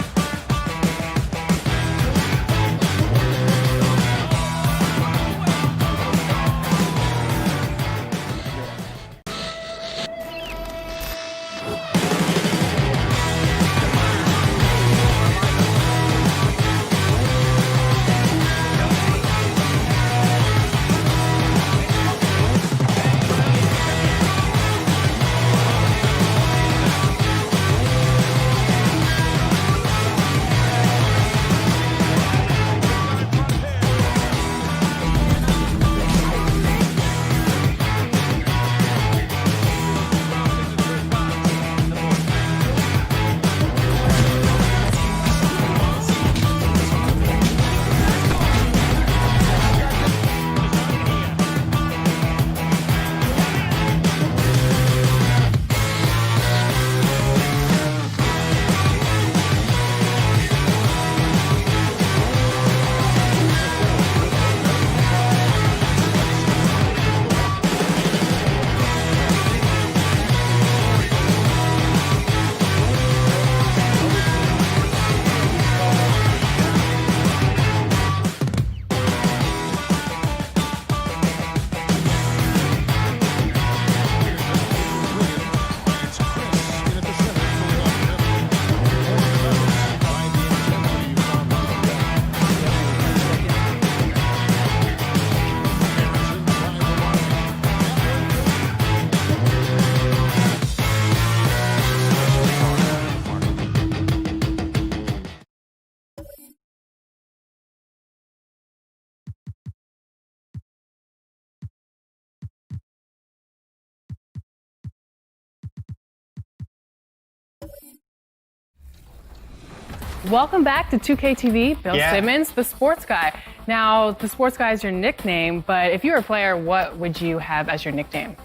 Welcome back to 2K TV. Bill Simmons, the sports guy. Now, the sports guy is your nickname, but if you were a player, what would you have as your nickname?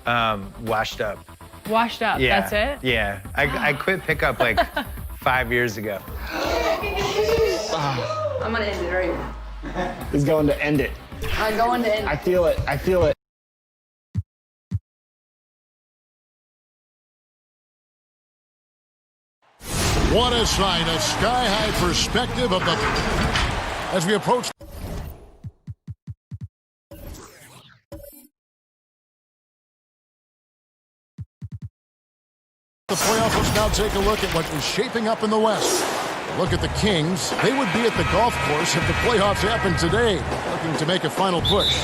Washed up. Washed up, Yeah. that's it? Yeah. I quit pickup like 5 years ago. I'm gonna end it right now. He's going to end it. I'm going to end it. I feel it. I feel it. What a sight, a sky-high perspective of the... As we approach... The playoff, let's now take a look at what is shaping up in the West. Look at the Kings. They would be at the golf course if the playoffs happened today, looking to make a final push.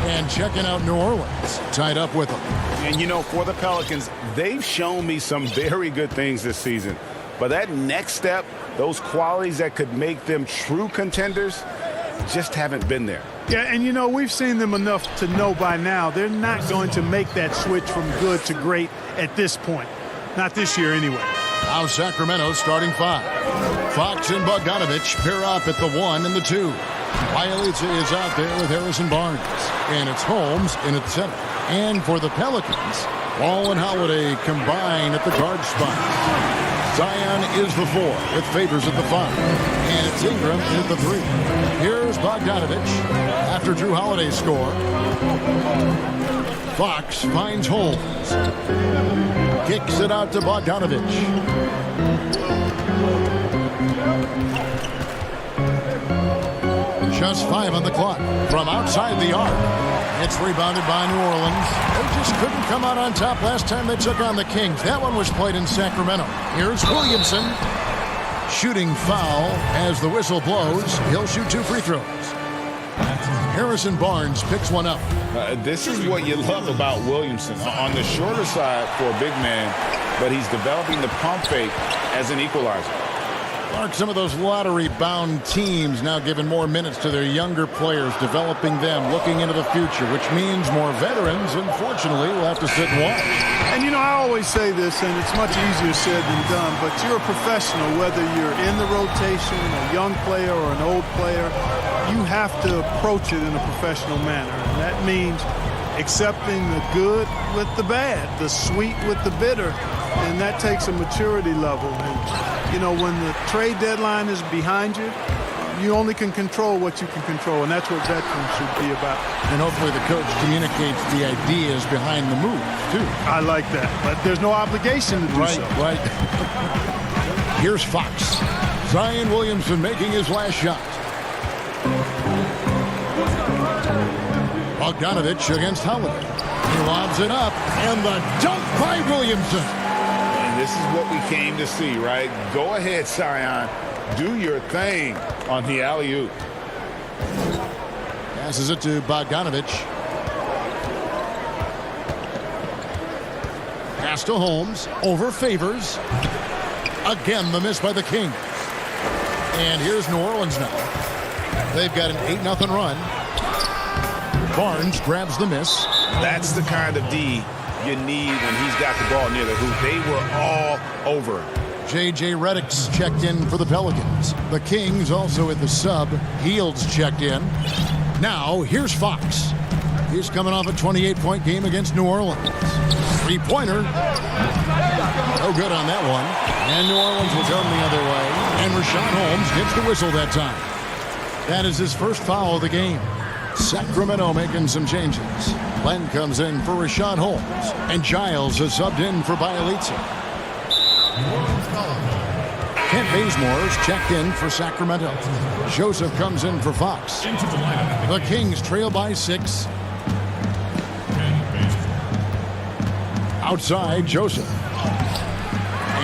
And checking out New Orleans, tied up with them. And, you know, for the Pelicans, they've shown me some very good things this season. But that next step, those qualities that could make them true contenders, just haven't been there. Yeah, and you know, we've seen them enough to know by now they're not going to make that switch from good to great at this point. Not this year anyway. Now Sacramento starting five. Fox and Bogdanovich pair up at the 1 and the 2. Bielitsa is out there with Harrison Barnes. And it's Holmes in at center. And for the Pelicans, Wall and Holiday combine at the guard spot. Zion is the 4 with Favors at the 5. And it's Ingram in at the 3. Here's Bogdanovich after Drew Holiday score. Fox finds Holmes. Kicks it out to Bogdanovich. Just 5 on the clock from outside the arc. It's rebounded by New Orleans. They just couldn't come out on top last time they took on the Kings. That one was played in Sacramento. Here's Williamson. Shooting foul as the whistle blows. He'll shoot 2 free throws. Harrison Barnes picks one up. This is what you love about Williamson. On the shorter side for a big man, but he's developing the pump fake as an equalizer. Mark, some of those lottery-bound teams now giving more minutes to their younger players, developing them, looking into the future, which means more veterans, unfortunately, will have to sit and watch. And, you know, I always say this, and it's much easier said than done, but you're a professional, whether you're in the rotation, a young player or an old player, you have to approach it in a professional manner. And that means accepting the good with the bad, the sweet with the bitter, and that takes a maturity level. And, you know, when the trade deadline is behind you, You only can control what you can control, and that's what veterans should be about. And hopefully the coach communicates the ideas behind the moves, too. I like that, but there's no obligation to do so. Right. Here's Fox. Zion Williamson making his last shot. Bogdanovich against Holiday. He lobs it up, and the dunk by Williamson. And this is what we came to see, right? Go ahead, Zion. Do your thing on the alley-oop. Passes it to Bogdanovich. Pass to Holmes. Over Favors. Again, the miss by the Kings. And here's New Orleans now. They've got an 8-0 run. Barnes grabs the miss. That's the kind of D you need when he's got the ball near the hoop. They were all over. J.J. Redick's checked in for the Pelicans. The Kings also at the sub. Hield's checked in. Now, here's Fox. He's coming off a 28-point game against New Orleans. Three-pointer. No good on that one. And New Orleans will come the other way. And Rashawn Holmes gets the whistle that time. That is his first foul of the game. Sacramento making some changes. Len comes in for Rashawn Holmes. And Giles is subbed in for Bielitsa. Kent Bazemore's checked in for Sacramento. Joseph comes in for Fox. The Kings trail by 6. Outside, Joseph.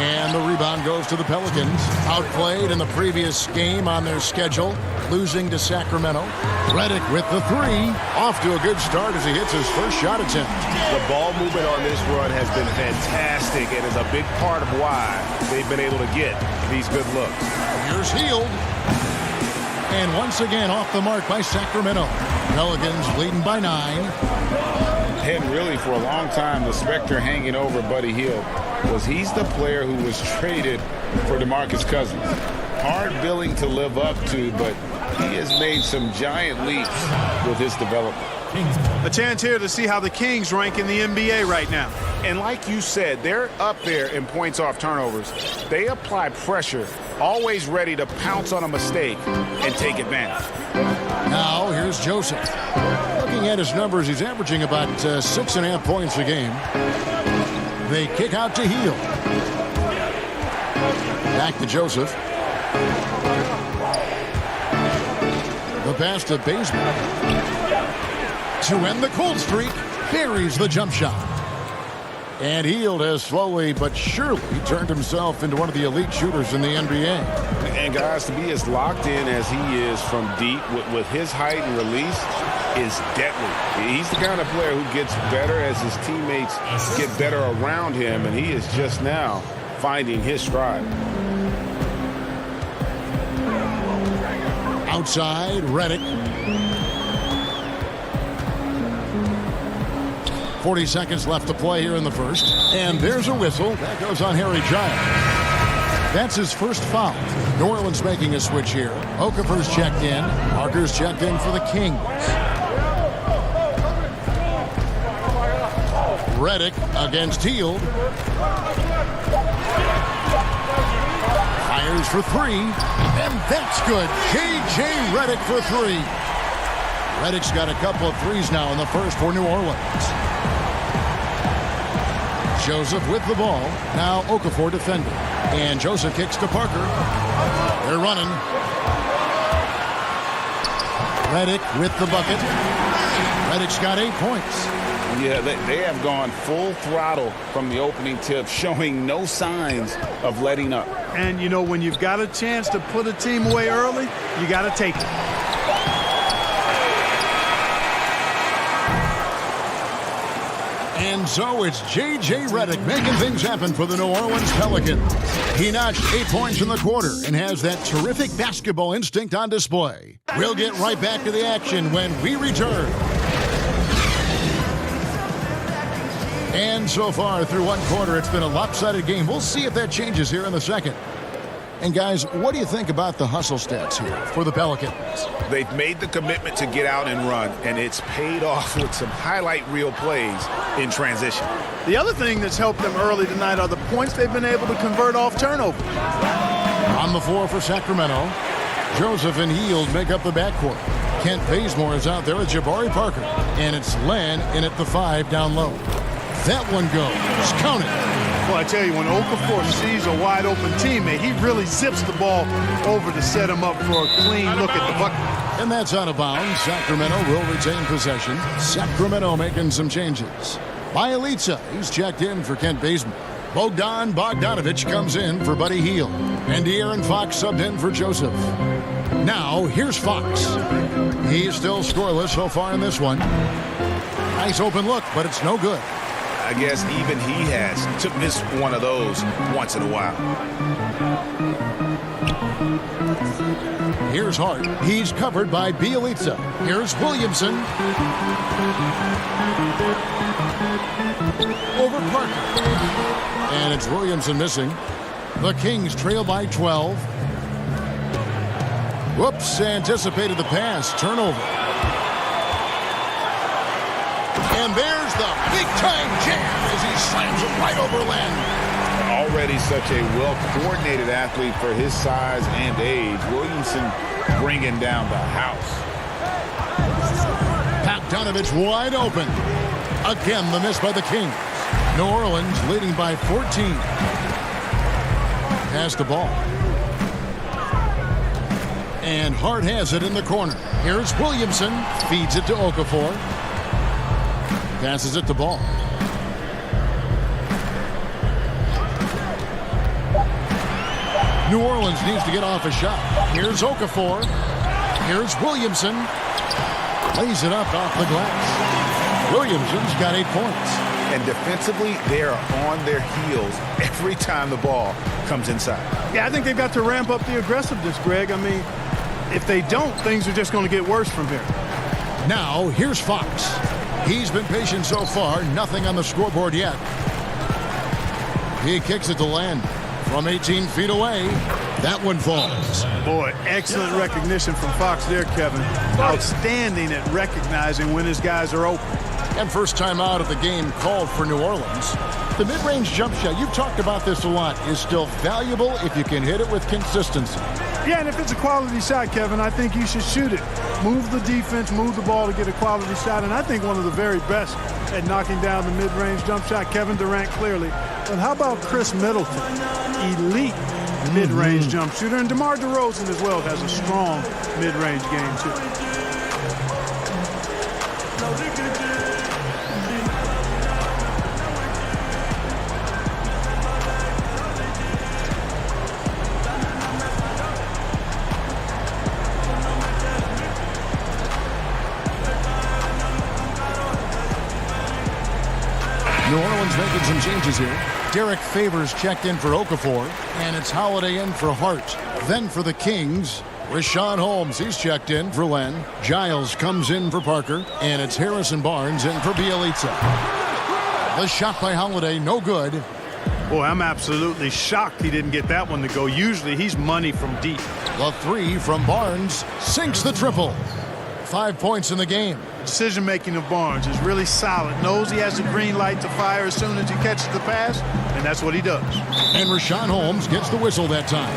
And the rebound goes to the Pelicans. Outplayed in the previous game on their schedule, losing to Sacramento. Redick with the 3. Off to a good start as he hits his first shot attempt. The ball movement on this run has been fantastic and is a big part of why they've been able to get these good looks. Here's Hield. And once again off the mark by Sacramento. Pelicans leading by 9. And really, for a long time, the specter hanging over Buddy Hield was he's the player who was traded for DeMarcus Cousins. Hard billing to live up to, but he has made some giant leaps with his development. A chance here to see how the Kings rank in the NBA right now. And like you said, they're up there in points off turnovers. They apply pressure, always ready to pounce on a mistake and take advantage. Now here's Joseph. Looking at his numbers, he's averaging about 6.5 points a game. They kick out to Hield. Back to Joseph. The pass to Bazemore. To end the cold streak, buries the jump shot. And Hield has slowly but surely turned himself into one of the elite shooters in the NBA. And guys, to be as locked in as he is from deep with his height and release is deadly. He's the kind of player who gets better as his teammates get better around him, and he is just now finding his stride. Outside, Redick. 40 seconds left to play here in the first. And there's a whistle. That goes on Harry Giles. That's his first foul. New Orleans making a switch here. Okafor's checked in. Parker's checked in for the Kings. Redick against Hield. Fires for 3. And that's good. J.J. Redick for 3. Redick's got a couple of threes now in the first for New Orleans. Joseph with the ball. Now Okafor defending. And Joseph kicks to Parker. They're running. Redick with the bucket. Redick's got 8 points. Yeah, they have gone full throttle from the opening tip, showing no signs of letting up. And, you know, when you've got a chance to put a team away early, you got to take it. And so it's J.J. Redick making things happen for the New Orleans Pelicans. He notched 8 points in the quarter and has that terrific basketball instinct on display. We'll get right back to the action when we return. And so far through one quarter, it's been a lopsided game. We'll see if that changes here in the second. And guys, what do you think about the hustle stats here for the Pelicans? They've made the commitment to get out and run, and it's paid off with some highlight reel plays in transition. The other thing that's helped them early tonight are the points they've been able to convert off turnovers. On the floor for Sacramento. Joseph and Hield make up the backcourt. Kent Bazemore is out there with Jabari Parker. And it's Len in at the 5 down low. That one goes. Count it. Well, I tell you, when Okafor sees a wide-open teammate, he really zips the ball over to set him up for a clean look at the bucket. And that's out of bounds. Sacramento will retain possession. Sacramento making some changes. Bjelica, he's checked in for Kent Bazemore. Bogdan Bogdanovic comes in for Buddy Hield. And De'Aaron Fox subbed in for Joseph. Now, here's Fox. He is still scoreless so far in this one. Nice open look, but it's no good. I guess even he has to miss one of those once in a while. Here's Hart. He's covered by Bjelica. Here's Williamson. Over Parker. And it's Williamson missing. The Kings trail by 12. Whoops, anticipated the pass. Turnover. And there's the big-time jam as he slams it right over Len. Already such a well-coordinated athlete for his size and age. Williamson bringing down the house. Bogdanovic wide open. Again, the miss by the Kings. New Orleans leading by 14. Pass the ball. And Hart has it in the corner. Here's Williamson. Feeds it to Okafor. Passes it to Ball. New Orleans needs to get off a shot. Here's Okafor. Here's Williamson. Lays it up off the glass. Williamson's got 8 points. And defensively, they are on their heels every time the ball comes inside. Yeah, I think they've got to ramp up the aggressiveness, Greg. I mean, if they don't, things are just going to get worse from here. Now, here's Fox. He's been patient so far. Nothing on the scoreboard yet. He kicks it to Len from 18 feet away. That one falls. Boy, excellent recognition from Fox there, Kevin. Outstanding at recognizing when his guys are open. And first time out of the game called for New Orleans. The mid-range jump shot, you've talked about this a lot, is still valuable if you can hit it with consistency. Yeah, and if it's a quality shot, Kevin, I think you should shoot it. Move the defense, move the ball to get a quality shot, and I think one of the very best at knocking down the mid-range jump shot, Kevin Durant clearly. But how about Chris Middleton? Elite mid-range jump shooter, and DeMar DeRozan as well has a strong mid-range game too. New Orleans making some changes here. Derek Favors checked in for Okafor, and it's Holiday in for Hart. Then for the Kings, Rashawn Holmes, he's checked in for Len. Giles comes in for Parker, and it's Harrison Barnes in for Bjelica. The shot by Holiday, no good. Boy, I'm absolutely shocked he didn't get that one to go. Usually he's money from deep. The 3 from Barnes sinks the triple. 5 points in the game. Decision-making of Barnes is really solid. Knows he has a green light to fire as soon as he catches the pass, and that's what he does. And Rashawn Holmes gets the whistle that time.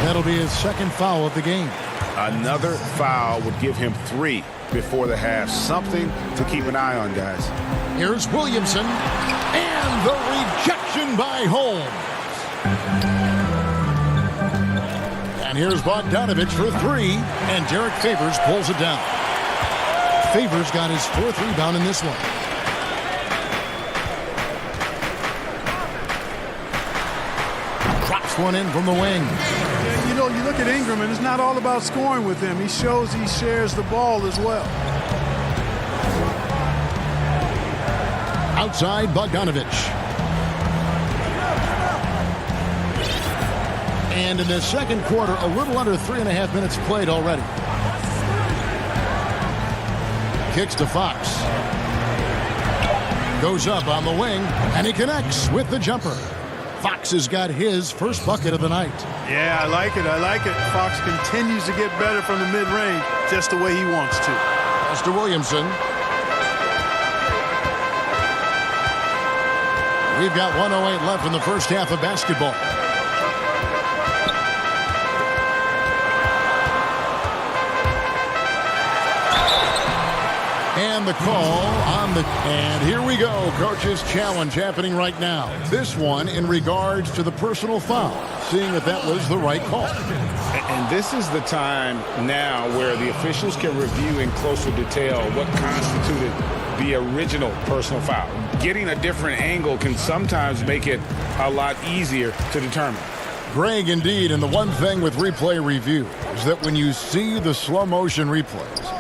That'll be his second foul of the game. Another foul would give him 3 before the half. Something to keep an eye on, guys. Here's Williamson, and the rejection by Holmes. And here's Bogdanovic for 3, and Derek Favors pulls it down. Favors got his 4th rebound in this one. Drops one in from the wing. You know, you look at Ingram, and it's not all about scoring with him. He shows he shares the ball as well. Outside, Bogdanovic. And in the second quarter, a little under 3.5 minutes played already. Kicks to Fox. Goes up on the wing, and he connects with the jumper. Fox has got his first bucket of the night. Yeah, I like it. I like it. Fox continues to get better from the mid-range just the way he wants to. Pass to Williamson. We've got 1:08 left in the first half of basketball. And the call on the... And here we go. Coach's challenge happening right now. This one in regards to the personal foul. Seeing if that was the right call. And this is the time now where the officials can review in closer detail what constituted the original personal foul. Getting a different angle can sometimes make it a lot easier to determine. Greg, indeed, and the one thing with replay review is that when you see the slow motion replays,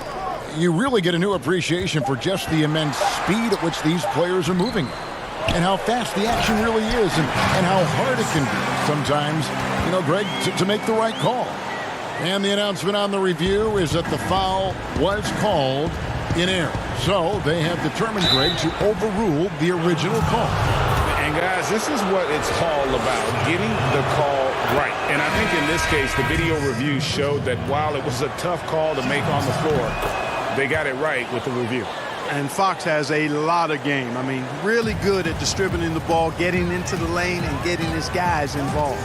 you really get a new appreciation for just the immense speed at which these players are moving and how fast the action really is and how hard it can be sometimes, you know, Greg, to make the right call. And the announcement on the review is that the foul was called in error. So they have determined, Greg, to overrule the original call. And guys, this is what it's all about, getting the call right. And I think in this case, the video review showed that while it was a tough call to make on the floor, they got it right with the review. And Fox has a lot of game. I mean, really good at distributing the ball, getting into the lane, and getting his guys involved.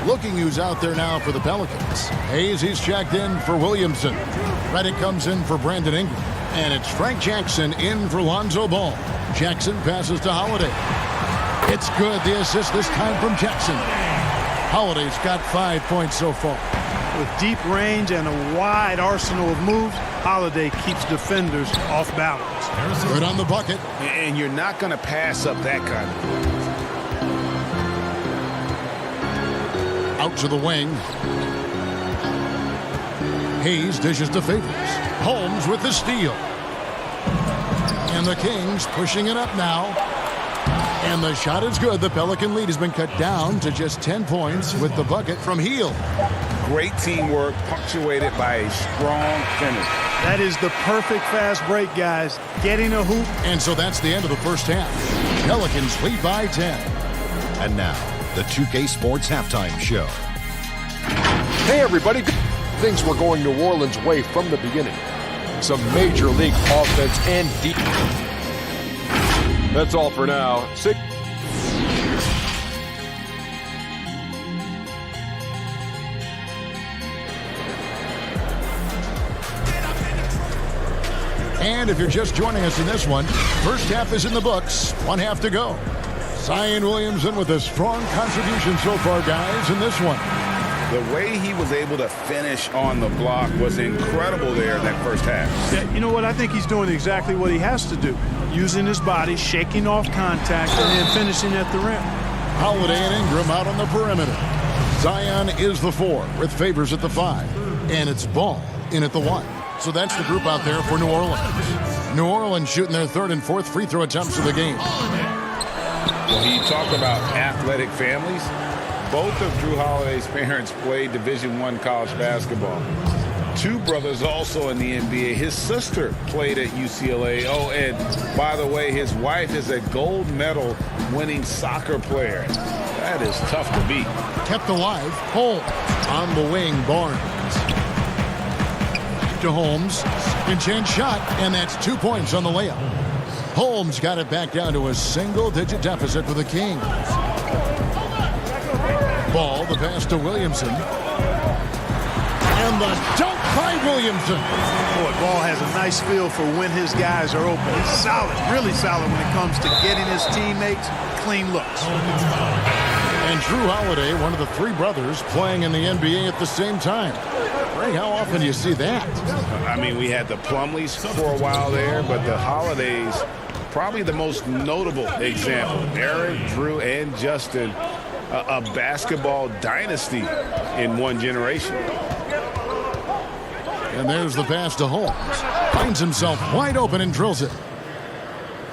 Looking who's out there now for the Pelicans. Hayes, he's checked in for Williamson. Reddick comes in for Brandon Ingram. And it's Frank Jackson in for Lonzo Ball. Jackson passes to Holiday. It's good. The assist this time from Jackson. Holiday's got 5 points so far. With deep range and a wide arsenal of moves, Holiday keeps defenders off balance. Good on the bucket. And you're not going to pass up that kind of out to the wing. Hayes dishes to Favors. Holmes with the steal. And the Kings pushing it up now. And the shot is good. The Pelican lead has been cut down to just 10 points with the bucket from Hield. Great teamwork punctuated by a strong finish. That is the perfect fast break, guys. Getting a hoop. And so that's the end of the first half. Pelicans lead by 10. And now, the 2K Sports Halftime Show. Hey, everybody. Things were going New Orleans' way from the beginning. Some major league offense and defense. That's all for now. And if you're just joining us in this one, first half is in the books. 1 half to go. Zion Williamson with a strong contribution so far, guys, in this one. The way he was able to finish on the block was incredible there in that first half. Yeah, you know what? I think he's doing exactly what he has to do. Using his body, shaking off contact, and then finishing at the rim. Holiday and Ingram out on the perimeter. Zion is the 4 with Favors at the 5. And it's Ball in at the 1. So that's the group out there for New Orleans. New Orleans shooting their 3rd and 4th free throw attempts of the game. Well, you talk about athletic families. Both of Drew Holiday's parents played Division I college basketball. 2 brothers also in the NBA. His sister played at UCLA. Oh, and by the way, his wife is a gold medal winning soccer player. That is tough to beat. Kept alive. Holmes on the wing. Barnes to Holmes. Enchant shot, and that's 2 points on the layup. Holmes got it back down to a single-digit deficit for the Kings. Ball, the pass to Williamson. And the dunk by Williamson. Boy, Ball has a nice feel for when his guys are open. He's solid, really solid when it comes to getting his teammates clean looks. And Drew Holiday, one of the 3 brothers playing in the NBA at the same time. Ray, how often do you see that? I mean, we had the Plumlees for a while there, but the Holidays, probably the most notable example. Eric, Drew, and Justin, a basketball dynasty in one generation. And there's the pass to Holmes. Finds himself wide open and drills it.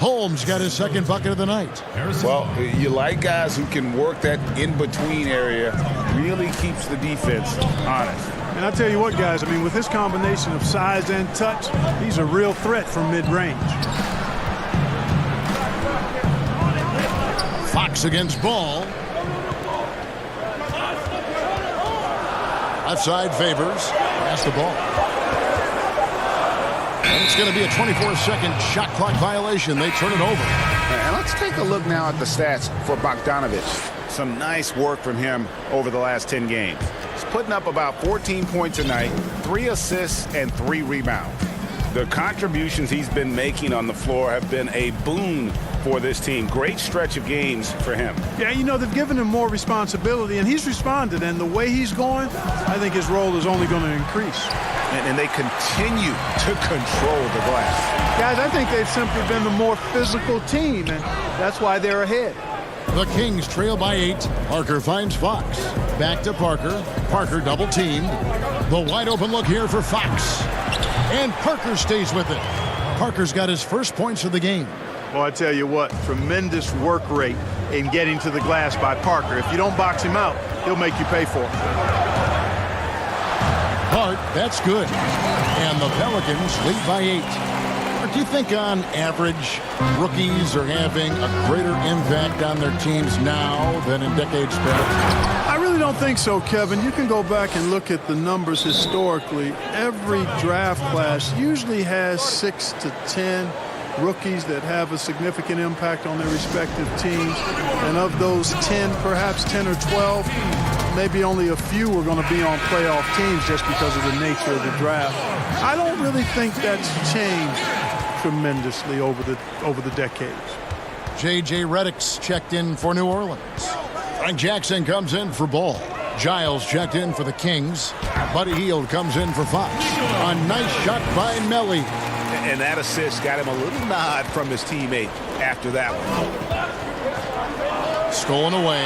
Holmes got his 2nd bucket of the night. Well, you like guys who can work that in-between area, really keeps the defense honest. And I tell you what, guys, I mean, with his combination of size and touch, he's a real threat from mid-range. Fox against Ball. Left side Favors. Pass the ball. And it's going to be a 24-second shot clock violation. They turn it over. And let's take a look now at the stats for Bogdanovic. Some nice work from him over the last 10 games. He's putting up about 14 points a night, 3 assists, and 3 rebounds. The contributions he's been making on the floor have been a boon for this team. Great stretch of games for him. Yeah, you know, they've given him more responsibility, and he's responded. And the way he's going, I think his role is only going to increase. And they continue to control the glass. Guys, I think they've simply been the more physical team, and that's why they're ahead. The Kings trail by 8. Parker finds Fox. Back to Parker. Parker double teamed. The wide open look here for Fox. And Parker stays with it. Parker's got his first points of the game. Well, I tell you what, tremendous work rate in getting to the glass by Parker. If you don't box him out, he'll make you pay for it. Hart, that's good. And the Pelicans lead by 8. Do you think on average rookies are having a greater impact on their teams now than in decades past? I really don't think so, Kevin. You can go back and look at the numbers historically. Every draft class usually has 6 to 10 rookies that have a significant impact on their respective teams. And of those 10, perhaps 10 or 12, maybe only a few are going to be on playoff teams just because of the nature of the draft. I don't really think that's changed tremendously over the decades. J.J. Redick's checked in for New Orleans. Frank Jackson comes in for Ball. Giles checked in for the Kings. Buddy Hield comes in for Fox. A nice shot by Melly. And that assist got him a little nod from his teammate after that one. Stolen away.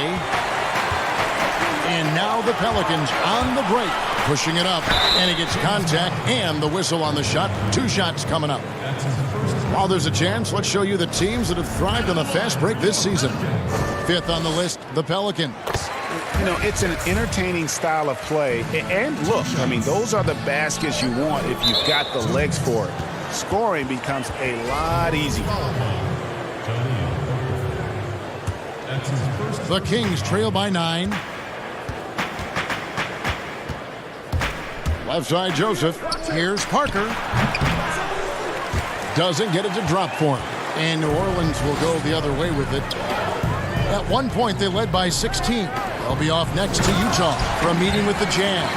And now the Pelicans on the break. Pushing it up. And he gets contact and the whistle on the shot. 2 shots coming up. While there's a chance, let's show you the teams that have thrived on the fast break this season. 5th on the list, the Pelicans. You know, it's an entertaining style of play. And look, I mean, those are the baskets you want if you've got the legs for it. Scoring becomes a lot easier. The Kings trail by 9. Left side, Joseph. Here's Parker. Doesn't get it to drop for him. And New Orleans will go the other way with it. At one point, they led by 16. They'll be off next to Utah for a meeting with the Jazz.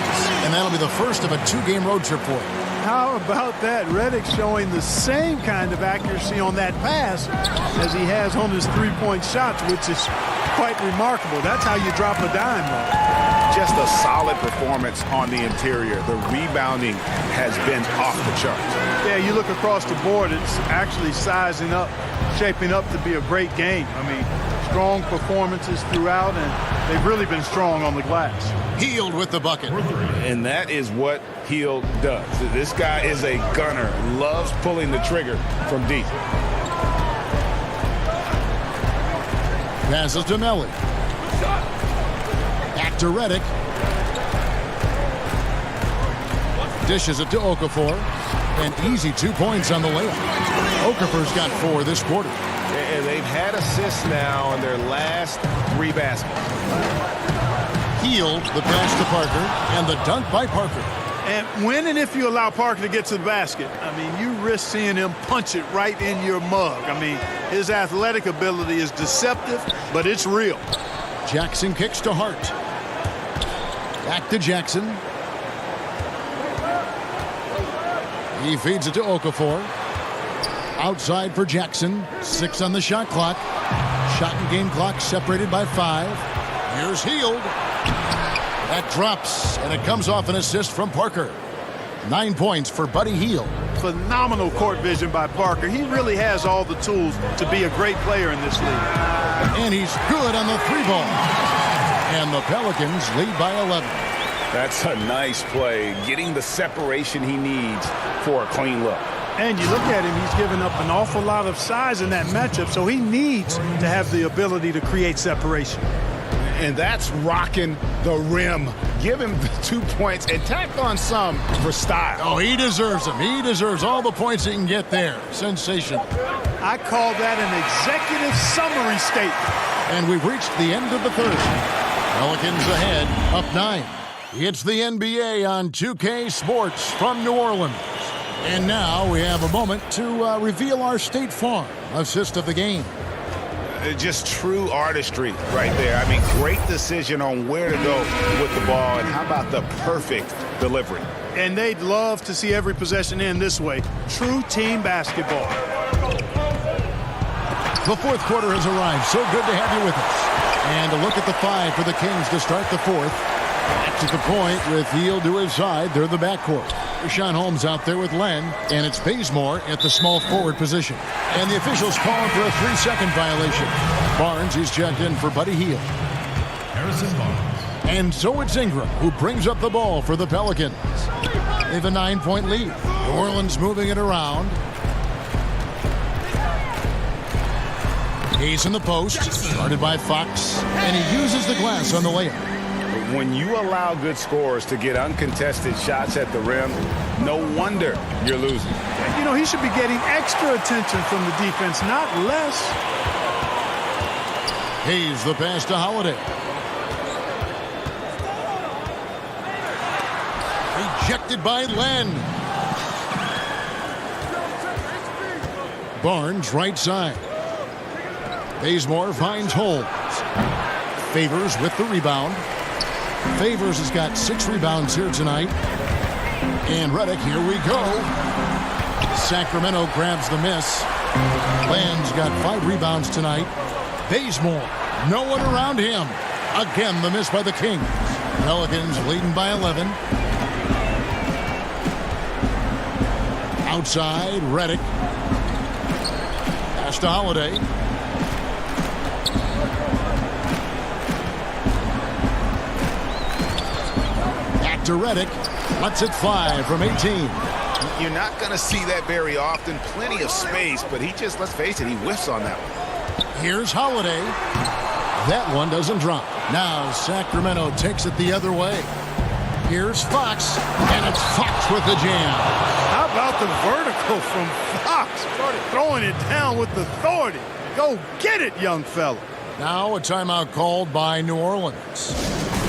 And that'll be the first of a 2-game road trip for him. How about that? Redick showing the same kind of accuracy on that pass as he has on his 3-point shots, which is quite remarkable. That's how you drop a dime, though. Just a solid performance on the interior. The rebounding has been off the charts. Yeah, you look across the board, it's actually sizing up, shaping up to be a great game. I mean, strong performances throughout, and they've really been strong on the glass. Hield with the bucket. And that is what Hield does. This guy is a gunner, loves pulling the trigger from deep. Passes to Melly. Back to Redick. Dishes it to Okafor. An easy 2 points on the layup. Okafor's got 4 this quarter. And they've had assists now in their last 3 baskets. Hield, the pass to Parker, and the dunk by Parker. And when and if you allow Parker to get to the basket, I mean, you risk seeing him punch it right in your mug. I mean, his athletic ability is deceptive, but it's real. Jackson kicks to Hart. Back to Jackson. He feeds it to Okafor. Outside for Jackson. 6 on the shot clock. Shot and game clock separated by 5. Here's Hield. That drops, and it comes off an assist from Parker. 9 points for Buddy Hield. Phenomenal court vision by Parker. He really has all the tools to be a great player in this league. And he's good on the 3-ball. And the Pelicans lead by 11. That's a nice play, getting the separation he needs for a clean look. And you look at him, he's given up an awful lot of size in that matchup, so he needs to have the ability to create separation. And that's rocking the rim. Give him the 2 points and tack on some for style. Oh, he deserves them. He deserves all the points he can get there. Sensational. I call that an executive summary statement. And we've reached the end of the third. Pelicans ahead, up 9. It's the NBA on 2K Sports from New Orleans. And now we have a moment to reveal our State Farm assist of the game. Just true artistry right there. I mean, great decision on where to go with the ball, and how about the perfect delivery. And they'd love to see every possession end this way. True team basketball. The fourth quarter has arrived. So good to have you with us. And a look at the 5 for the Kings to start the fourth. Back to the point with Hield to his side. They're the backcourt. Richaun Holmes out there with Len. And it's Bazemore at the small forward position. And the officials calling for a 3-second violation. Barnes, he's checked in for Buddy Hield. Harrison Barnes. And so it's Ingram who brings up the ball for the Pelicans. They have a 9-point lead. New Orleans moving it around. He's in the post, started by Fox, and he uses the glass on the layup. When you allow good scorers to get uncontested shots at the rim, no wonder you're losing. You know, he should be getting extra attention from the defense, not less. Hayes the pass to Holiday. Rejected by Len. Barnes right side. Bazemore finds Holmes. Favors with the rebound. Favors has got 6 rebounds here tonight. And Redick, here we go. Sacramento grabs the miss. Len's got 5 rebounds tonight. Bazemore, no one around him. Again, the miss by the Kings. Pelicans leading by 11. Outside, Redick. Pass to Holiday. Back to Redick. Lets it fly from 18. You're not going to see that very often. Plenty of space, but he just, let's face it, he whiffs on that one. Here's Holiday. That one doesn't drop. Now Sacramento takes it the other way. Here's Fox, and it's Fox with the jam. How about the vertical from Fox? Started throwing it down with authority. Go get it, young fella. Now a timeout called by New Orleans.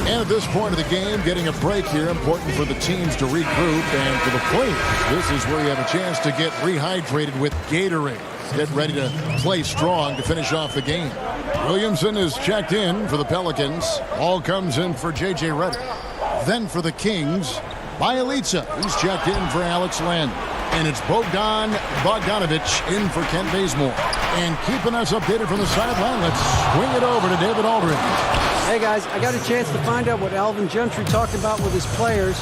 And at this point of the game, getting a break here, important for the teams to regroup, and for the players, this is where you have a chance to get rehydrated with Gatorade. Get ready to play strong to finish off the game. Williamson is checked in for the Pelicans. Ball comes in for J.J. Redick. Then for the Kings, Bjelica, who's checked in for Alex Len. And it's Bogdan Bogdanovic in for Kent Bazemore. And keeping us updated from the sideline, let's swing it over to David Aldridge. Hey guys, I got a chance to find out what Alvin Gentry talked about with his players.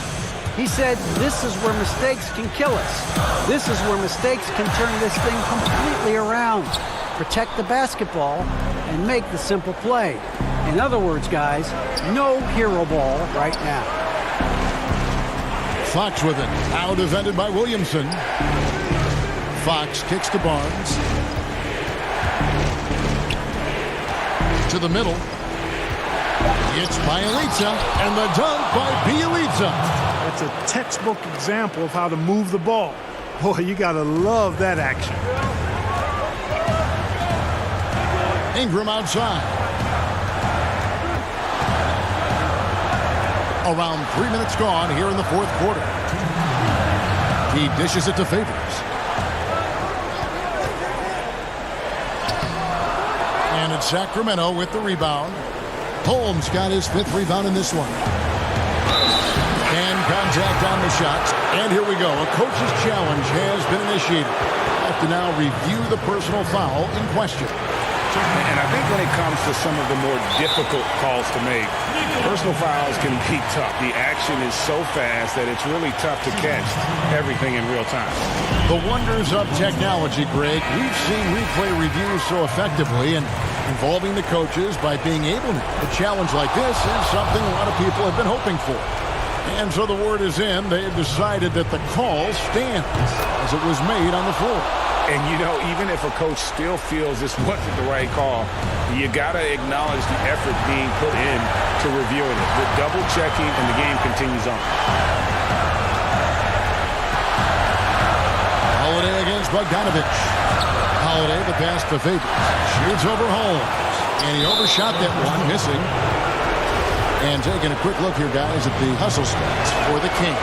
He said, this is where mistakes can kill us. This is where mistakes can turn this thing completely around. Protect the basketball and make the simple play. In other words, guys, no hero ball right now. Fox with it. Now defended by Williamson. Fox kicks to Barnes. To the middle. It's Bjelica, and the dunk by Bjelica. That's a textbook example of how to move the ball. Boy, you got to love that action. Ingram outside. Around 3 minutes gone here in the fourth quarter. He dishes it to Favors. And it's Sacramento with the rebound. Holmes got his 5th rebound in this one. And contact on the shots. And here we go. A coach's challenge has been initiated. Have to now review the personal foul in question. And I think when it comes to some of the more difficult calls to make, personal fouls can be tough. The action is so fast that it's really tough to catch everything in real time. The wonders of technology, Greg. We've seen replay reviews so effectively, and involving the coaches by being able to. A challenge like this is something a lot of people have been hoping for. And so the word is in. They have decided that the call stands as it was made on the floor. And, you know, even if a coach still feels this wasn't the right call, you got to acknowledge the effort being put in to reviewing it. The double checking, and the game continues on. Holiday against Bogdanovic. Holiday, the pass to Favors. Shoots over Holmes. And he overshot that one, missing. And taking a quick look here, guys, at the hustle stats for the Kings.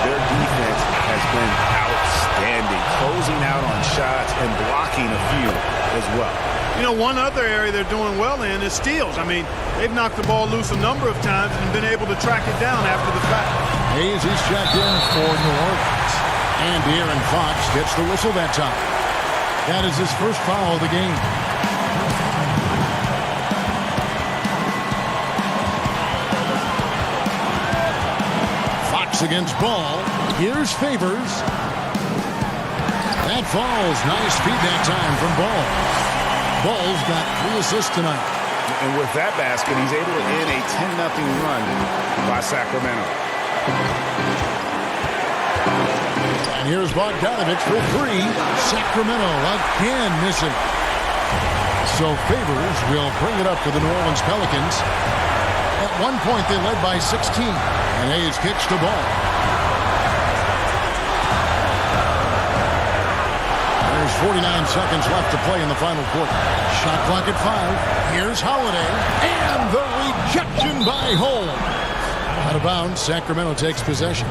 Their defense has been outstanding, closing out on shots and blocking a few as well. You know, one other area they're doing well in is steals. I mean, they've knocked the ball loose a number of times and been able to track it down after the fact. Hayes is checked in for New Orleans. And De'Aaron Fox gets the whistle that time. That is his first foul of the game. Fox against Ball. Here's Favors. That falls. Nice feed that time from Ball. Ball's got 3 assists tonight. And with that basket, he's able to end a 10-0 run by Sacramento. And here's Bogdanovich for 3. Sacramento again missing. So Favors will bring it up for the New Orleans Pelicans. At one point, they led by 16. And Hayes kicks the ball. There's 49 seconds left to play in the final quarter. Shot clock at 5. Here's Holiday. And the rejection by Holmes. Out of bounds, Sacramento takes possession.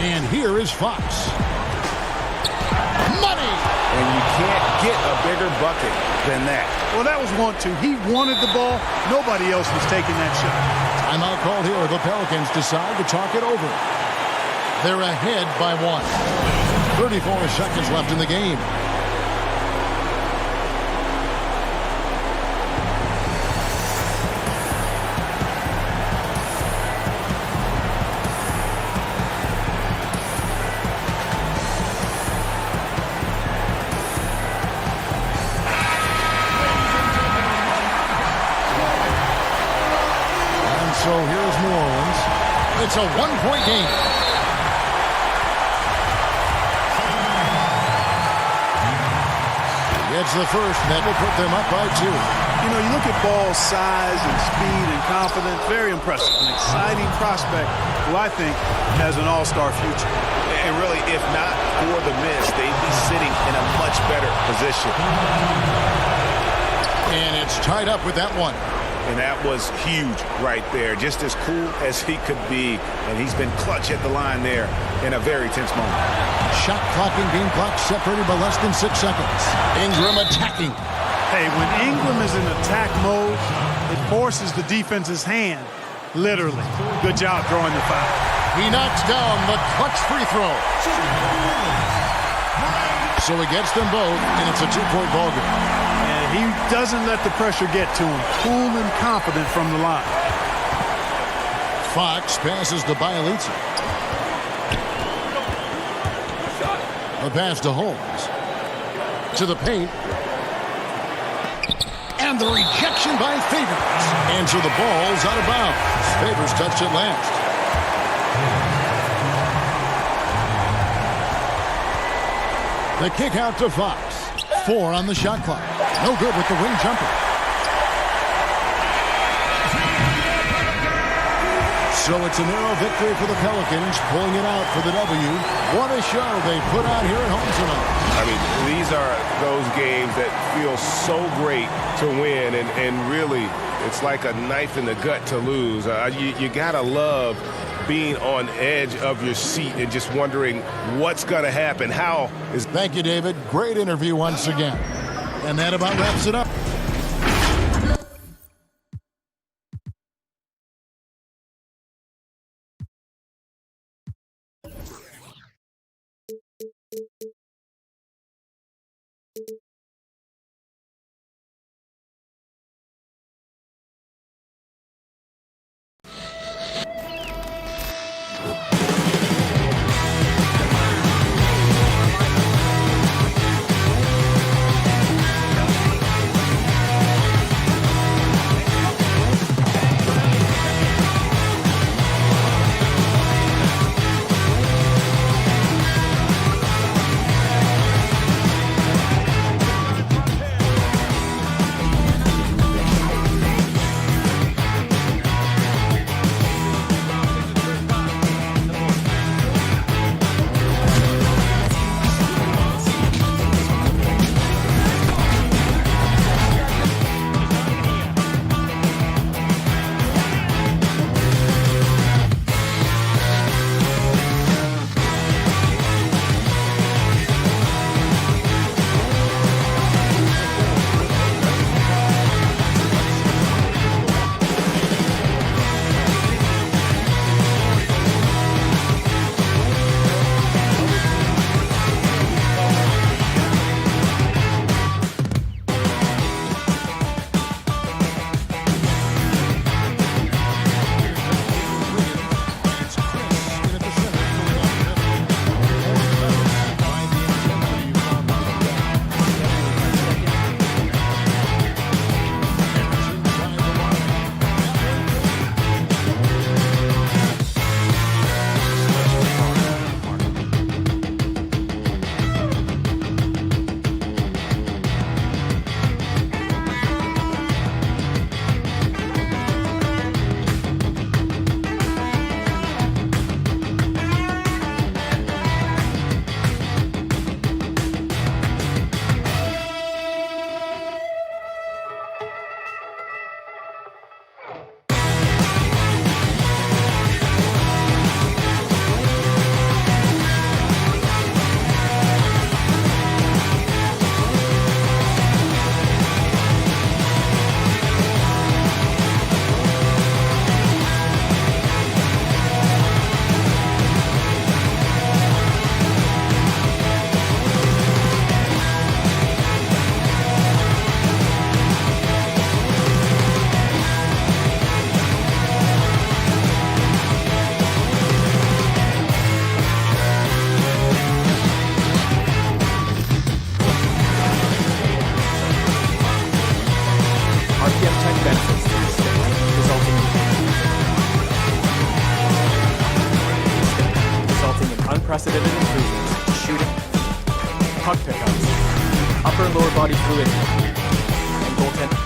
And here is Fox. Money! And you can't get a bigger bucket than that. Well, that was 1-2. He wanted the ball. Nobody else was taking that shot. Timeout called here. The Pelicans decide to talk it over. They're ahead by 1. 34 seconds left in the game. So here's New Orleans. It's a 1-point game. Gets the first, and that will put them up by 2. You know, you look at Ball's size and speed and confidence, very impressive. An exciting prospect who I think has an all-star future. And really, if not for the miss, they'd be sitting in a much better position. And it's tied up with that one. And that was huge right there. Just as cool as he could be. And he's been clutch at the line there in a very tense moment. Shot clock and game clock separated by less than 6 seconds. Ingram attacking. Hey, when Ingram is in attack mode, it forces the defense's hand, literally. Good job drawing the foul. He knocks down the clutch free throw. So he gets them both, and it's a 2-point ball game. He doesn't let the pressure get to him. Cool and confident from the line. Fox passes to Bielitsa. The pass to Holmes. To the paint. And the rejection by Favors. And so the ball's out of bounds. Favors touched it last. The kick out to Fox. 4 on the shot clock. No good with the wing jumper. So it's a narrow victory for the Pelicans, pulling it out for the W. What a show they put out here at home tonight. I mean, these are those games that feel so great to win, and really, it's like a knife in the gut to lose. You gotta love being on edge of your seat and just wondering what's gonna happen. Thank you, David. Great interview once again. And that about wraps it up. positive improvements. Shooting, puck pickups, upper and lower body fluidity, and goaltending.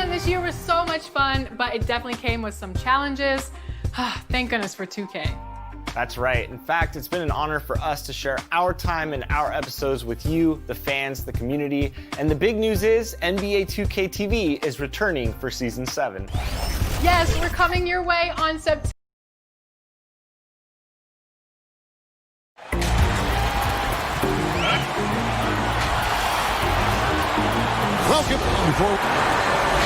This year was so much fun, but it definitely came with some challenges. Thank goodness for 2K. That's right. In fact, it's been an honor for us to share our time and our episodes with you, the fans, the community. And the big news is NBA 2K TV is returning for Season 7. Yes, we're coming your way on September. Welcome.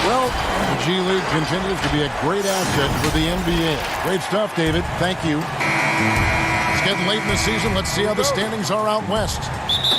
Well, the G League continues to be a great asset for the NBA. Great stuff, David. Thank you. It's getting late in the season. Let's see how the standings are out west.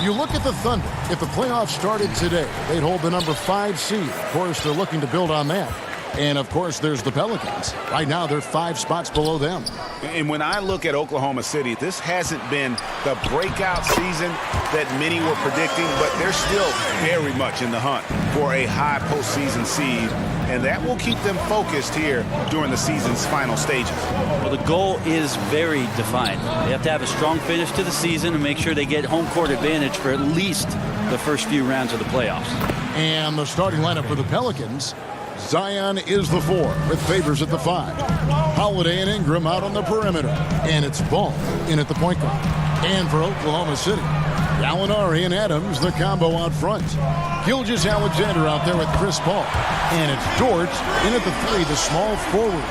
You look at the Thunder. If the playoffs started today, they'd hold the number 5 seed. Of course, they're looking to build on that. And, of course, there's the Pelicans. Right now, they're 5 spots below them. And when I look at Oklahoma City, this hasn't been the breakout season that many were predicting, but they're still very much in the hunt for a high postseason seed, and that will keep them focused here during the season's final stages. Well, the goal is very defined. They have to have a strong finish to the season and make sure they get home court advantage for at least the first few rounds of the playoffs. And the starting lineup for the Pelicans, Zion is the 4 with Favors at the 5. Holiday and Ingram out on the perimeter. And it's Ball in at the point guard. And for Oklahoma City, Gallinari and Adams, the combo out front. Gilgeous-Alexander out there with Chris Paul. And it's Dort in at the 3, the small forward.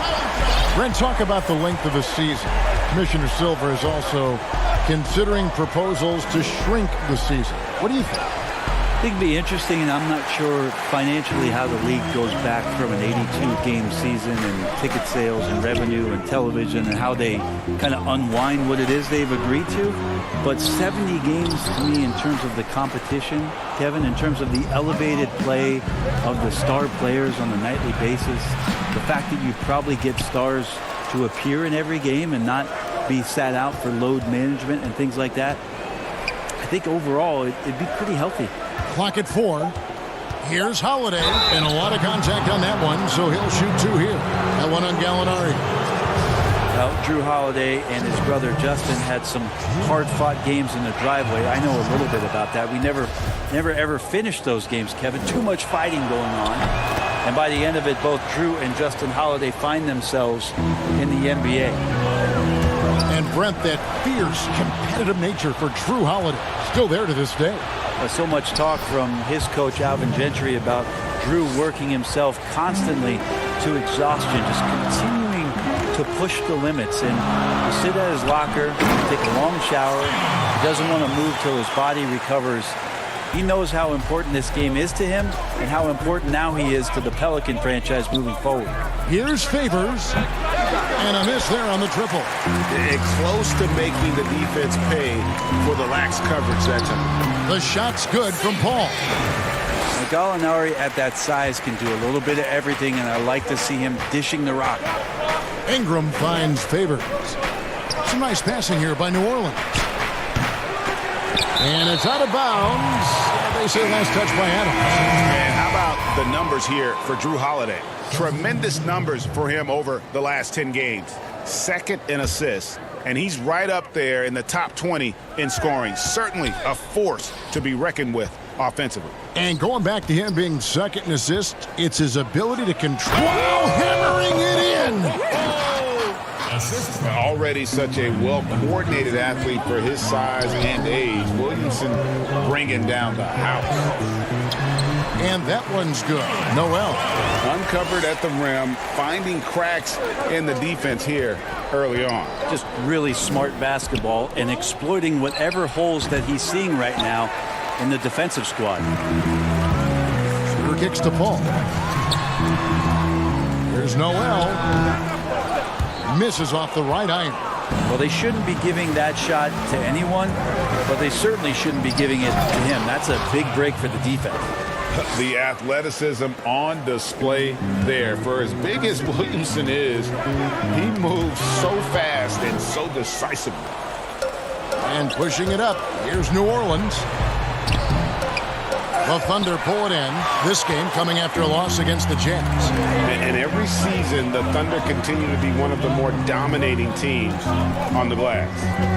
Brent, talk about the length of the season. Commissioner Silver is also considering proposals to shrink the season. What do you think? I think it'd be interesting, and I'm not sure financially how the league goes back from an 82-game season and ticket sales and revenue and television and how they kind of unwind what it is they've agreed to. But 70 games to me in terms of the competition, Kevin, in terms of the elevated play of the star players on a nightly basis, the fact that you probably get stars to appear in every game and not be sat out for load management and things like that, I think overall it'd be pretty healthy. Clock at 4. Here's Holiday, and a lot of contact on that one, so he'll shoot 2 here. That one on Gallinari. Well, Drew Holiday and his brother Justin had some hard-fought games in the driveway. I know a little bit about that. We never ever finished those games, Kevin. Too much fighting going on. And by the end of it, both Drew and Justin Holiday find themselves in the NBA. And Brent, that fierce, competitive nature for Drew Holiday, still there to this day. So much talk from his coach, Alvin Gentry, about Drew working himself constantly to exhaustion, just continuing to push the limits. And to sit at his locker, take a long shower. He doesn't want to move till his body recovers. He knows how important this game is to him and how important now he is to the Pelican franchise moving forward. Here's Favors. And a miss there on the triple. It's close to making the defense pay for the lax coverage that time. The shot's good from Paul. Gallinari at that size can do a little bit of everything, and I like to see him dishing the rock. Ingram finds Favors. Some nice passing here by New Orleans. And it's out of bounds. They say last touch by Adams. And how about the numbers here for Drew Holiday? Tremendous numbers for him over the last 10 games. Second in assists, and he's right up there in the top 20 in scoring. Certainly a force to be reckoned with offensively. And going back to him being second in assists, it's his ability to control, hammering it in. already such a well-coordinated athlete for his size and age. Williamson bringing down the house. And that one's good. Noel. Uncovered at the rim, finding cracks in the defense here early on. Just really smart basketball and exploiting whatever holes that he's seeing right now in the defensive squad. Shooter kicks to Paul. Here's Noel. Misses off the right iron. Well, they shouldn't be giving that shot to anyone, but they certainly shouldn't be giving it to him. That's a big break for the defense. The athleticism on display there. For as big as Williamson is, he moves so fast and so decisively. And pushing it up. Here's New Orleans. The Thunder pull it in. This game coming after a loss against the Jazz. And every season, the Thunder continue to be one of the more dominating teams on the glass.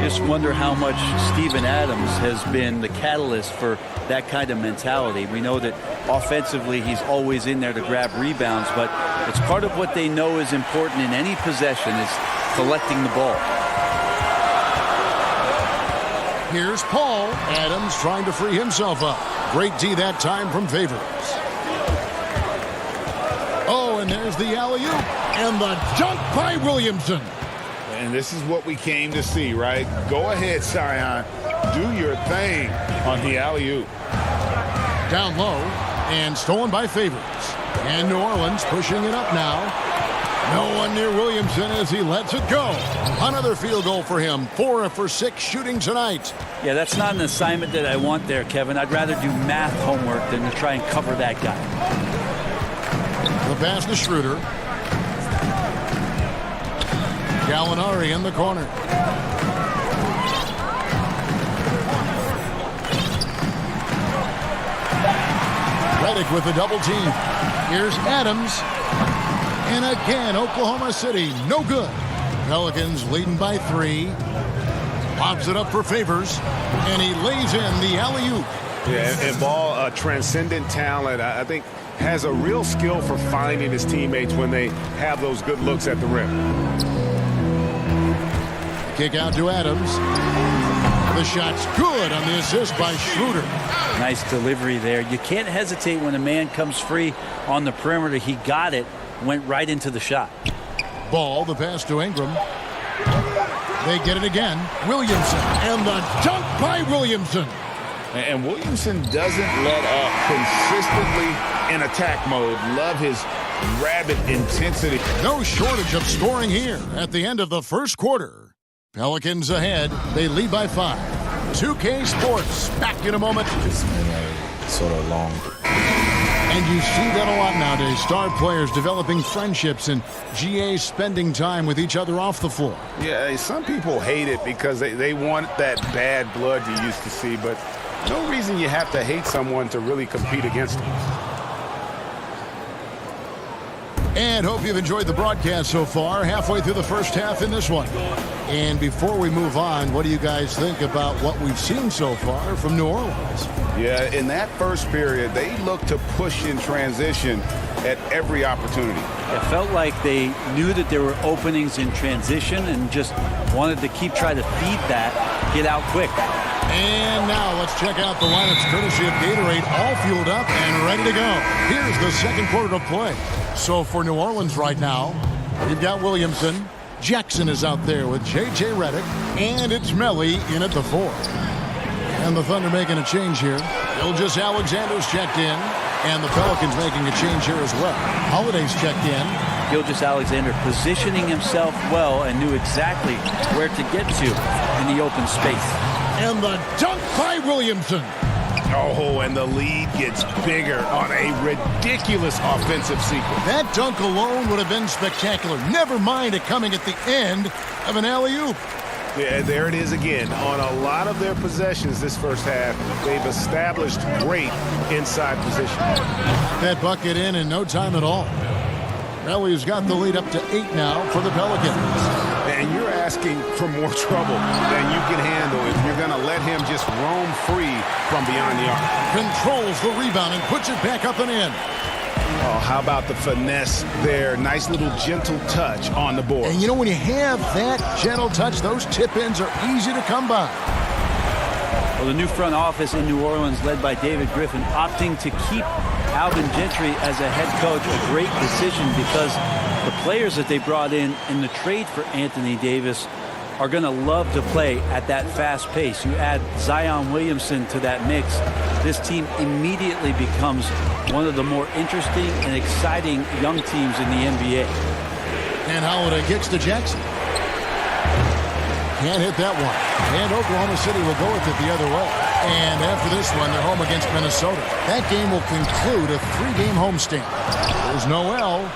Just wonder how much Steven Adams has been the catalyst for that kind of mentality. We know that offensively he's always in there to grab rebounds, but it's part of what they know is important in any possession is collecting the ball. Here's Paul. Adams trying to free himself up. Great D that time from Favors. Oh, and there's the alley-oop. And the dunk by Williamson. And this is what we came to see, right? Go ahead, Zion. Do your thing on the alley-oop. Down low and stolen by Favors. And New Orleans pushing it up now. No one near Williamson as he lets it go. Another field goal for him. 4 for 6 shooting tonight. Yeah, that's not an assignment that I want there, Kevin. I'd rather do math homework than to try and cover that guy. The pass to Schroeder. Gallinari in the corner. Redick with a double team. Here's Adams. And again, Oklahoma City, no good. Pelicans leading by 3. Lobs it up for Favors. And he lays in the alley-oop. Yeah, and Ball, a transcendent talent, I think, has a real skill for finding his teammates when they have those good looks at the rim. Kick out to Adams. The shot's good on the assist by Schroeder. Nice delivery there. You can't hesitate when a man comes free on the perimeter. He got it, went right into the shot. Ball, the pass to Ingram. They get it again. Williamson, and the dunk by Williamson. And Williamson doesn't let up consistently in attack mode. Love his rabid intensity. No shortage of scoring here at the end of the first quarter. Pelicans ahead. They lead by 5. 2K Sports back in a moment. It's been a sort of long. And you see that a lot nowadays. Star players developing friendships and GAs spending time with each other off the floor. Yeah, some people hate it because they want that bad blood you used to see, but no reason you have to hate someone to really compete against them. And hope you've enjoyed the broadcast so far. Halfway through the first half in this one. And before we move on, what do you guys think about what we've seen so far from New Orleans? Yeah, in that first period, they looked to push in transition at every opportunity. It felt like they knew that there were openings in transition and just wanted to keep trying to feed that, get out quick. And now let's check out the lineups courtesy of Gatorade, all fueled up and ready to go. Here's the second quarter to play. So for New Orleans right now, you've got Williamson. Jackson is out there with J.J. Redick. And it's Melly in at the 4. And the Thunder making a change here. Gilgeous Alexander's checked in. And the Pelicans making a change here as well. Holiday's checked in. Gilgeous Alexander positioning himself well and knew exactly where to get to in the open space. And the dunk by Williamson. Oh, and the lead gets bigger on a ridiculous offensive sequence. That dunk alone would have been spectacular. Never mind it coming at the end of an alley-oop. Yeah, there it is again. On a lot of their possessions this first half, they've established great inside position. That bucket in no time at all. Melly's got the lead up to 8 now for the Pelicans. And you're asking for more trouble than you can handle if you're going to let him just roam free from beyond the arc. Controls the rebound and puts it back up and in. Oh, how about the finesse there? Nice little gentle touch on the board. And you know, when you have that gentle touch, those tip-ins are easy to come by. Well, the new front office in New Orleans, led by David Griffin, opting to keep Alvin Gentry as a head coach, a great decision, because the players that they brought in the trade for Anthony Davis are going to love to play at that fast pace. You add Zion Williamson to that mix, this team immediately becomes one of the more interesting and exciting young teams in the NBA. And Holiday kicks to Jackson. Can't hit that one. And Oklahoma City will go with it the other way. And after this one, they're home against Minnesota. That game will conclude a 3-game homestand. There's Noel.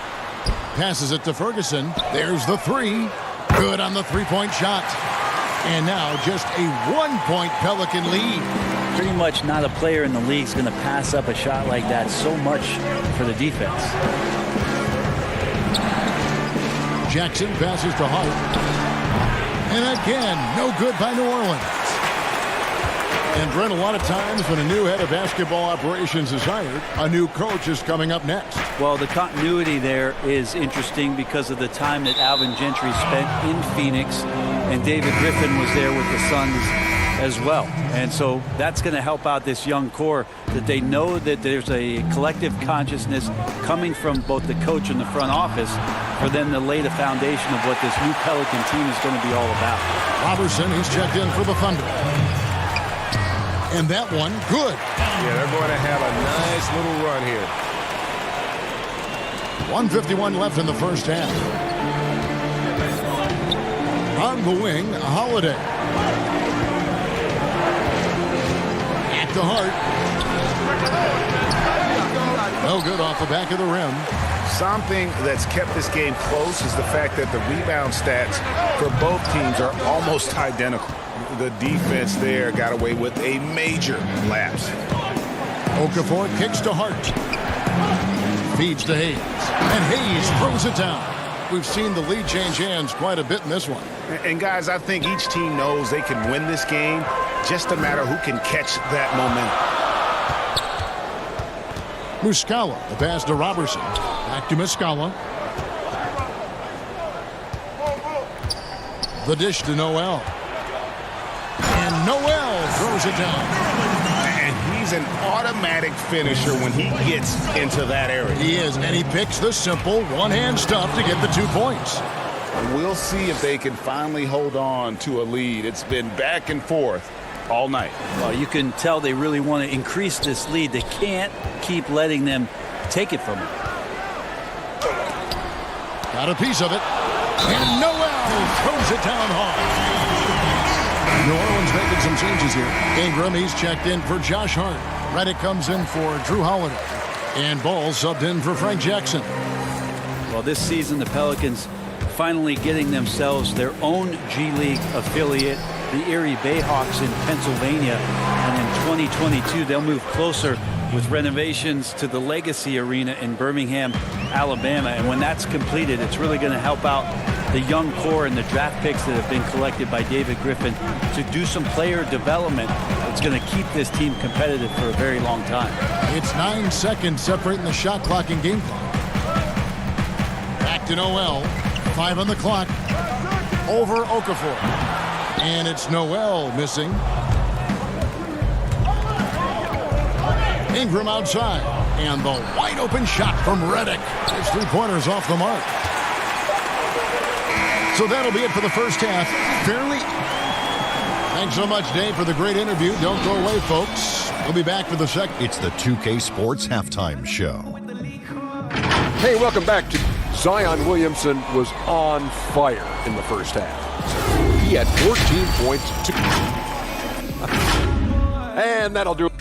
Passes it to Ferguson. There's the three. Good on the three-point shot. And now just a 1-point Pelican lead. Pretty much not a player in the league is going to pass up a shot like that so much for the defense. Jackson passes to Hart. And again, no good by New Orleans. And Brent, a lot of times when a new head of basketball operations is hired, a new coach is coming up next. Well, the continuity there is interesting because of the time that Alvin Gentry spent in Phoenix, and David Griffin was there with the Suns as well. And so that's going to help out this young core, that they know that there's a collective consciousness coming from both the coach and the front office for them to lay the foundation of what this new Pelican team is going to be all about. Robertson, he's checked in for the Thunder. And that one, good. Yeah, they're going to have a nice little run here. 1:51 left in the first half. On the wing, Holiday. At the Hart. No good off the back of the rim. Something that's kept this game close is the fact that the rebound stats for both teams are almost identical. The defense there got away with a major lapse. Okafor kicks to Hart. Feeds to Hayes. And Hayes throws it down. We've seen the lead change hands quite a bit in this one. And guys, I think each team knows they can win this game. Just a matter who can catch that momentum. Muscala, the pass to Robertson. Back to Muscala. The dish to Noel. And Noel throws it down. And he's an automatic finisher when he gets into that area. He is, and he picks the simple one-hand stuff to get the 2 points. We'll see if they can finally hold on to a lead. It's been back and forth all night. Well, you can tell they really want to increase this lead. They can't keep letting them take it from them. Got a piece of it. And Noel throws it down hard. New Orleans making some changes here. Ingram, he's checked in for Josh Hart. Redick comes in for Drew Holiday. And Ball subbed in for Frank Jackson. Well, this season, the Pelicans finally getting themselves their own G League affiliate, the Erie Bayhawks in Pennsylvania. And in 2022, they'll move closer with renovations to the Legacy Arena in Birmingham, Alabama. And when that's completed, it's really going to help out the young core and the draft picks that have been collected by David Griffin to do some player development. It's going to keep this team competitive for a very long time. It's 9 seconds separating the shot clock and game clock. Back to Noel. 5 on the clock. Over Okafor. And it's Noel missing. Ingram outside. And the wide open shot from Redick. His 3-pointers off the mark. So that'll be it for the first half. Fairly. Thanks so much, Dave, for the great interview. Don't go away, folks. We'll be back for the second. It's the 2K Sports Halftime Show. Hey, welcome back to Zion Williamson was on fire in the first half. He had 14 points. And that'll do it.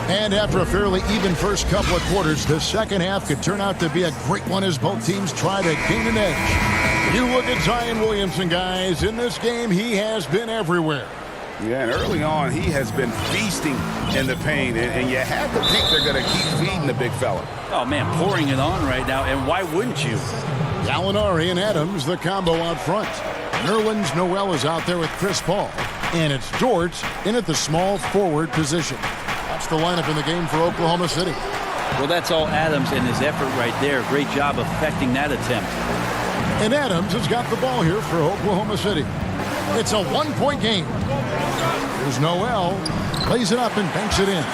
And after a fairly even first couple of quarters, the second half could turn out to be a great one as both teams try to gain an edge. You look at Zion Williamson, guys. In this game, he has been everywhere. Yeah, and early on, he has been feasting in the paint, and you have to think they're going to keep feeding the big fella. Oh, man, pouring it on right now, and why wouldn't you? Gallinari and Adams, the combo out front. Nerlens Noel is out there with Chris Paul. And it's Dort in at the small forward position. That's the lineup in the game for Oklahoma City. Well, that's all Adams and his effort right there. Great job affecting that attempt. And Adams has got the ball here for Oklahoma City. It's a one-point game. Here's Noel. Lays it up and banks it in.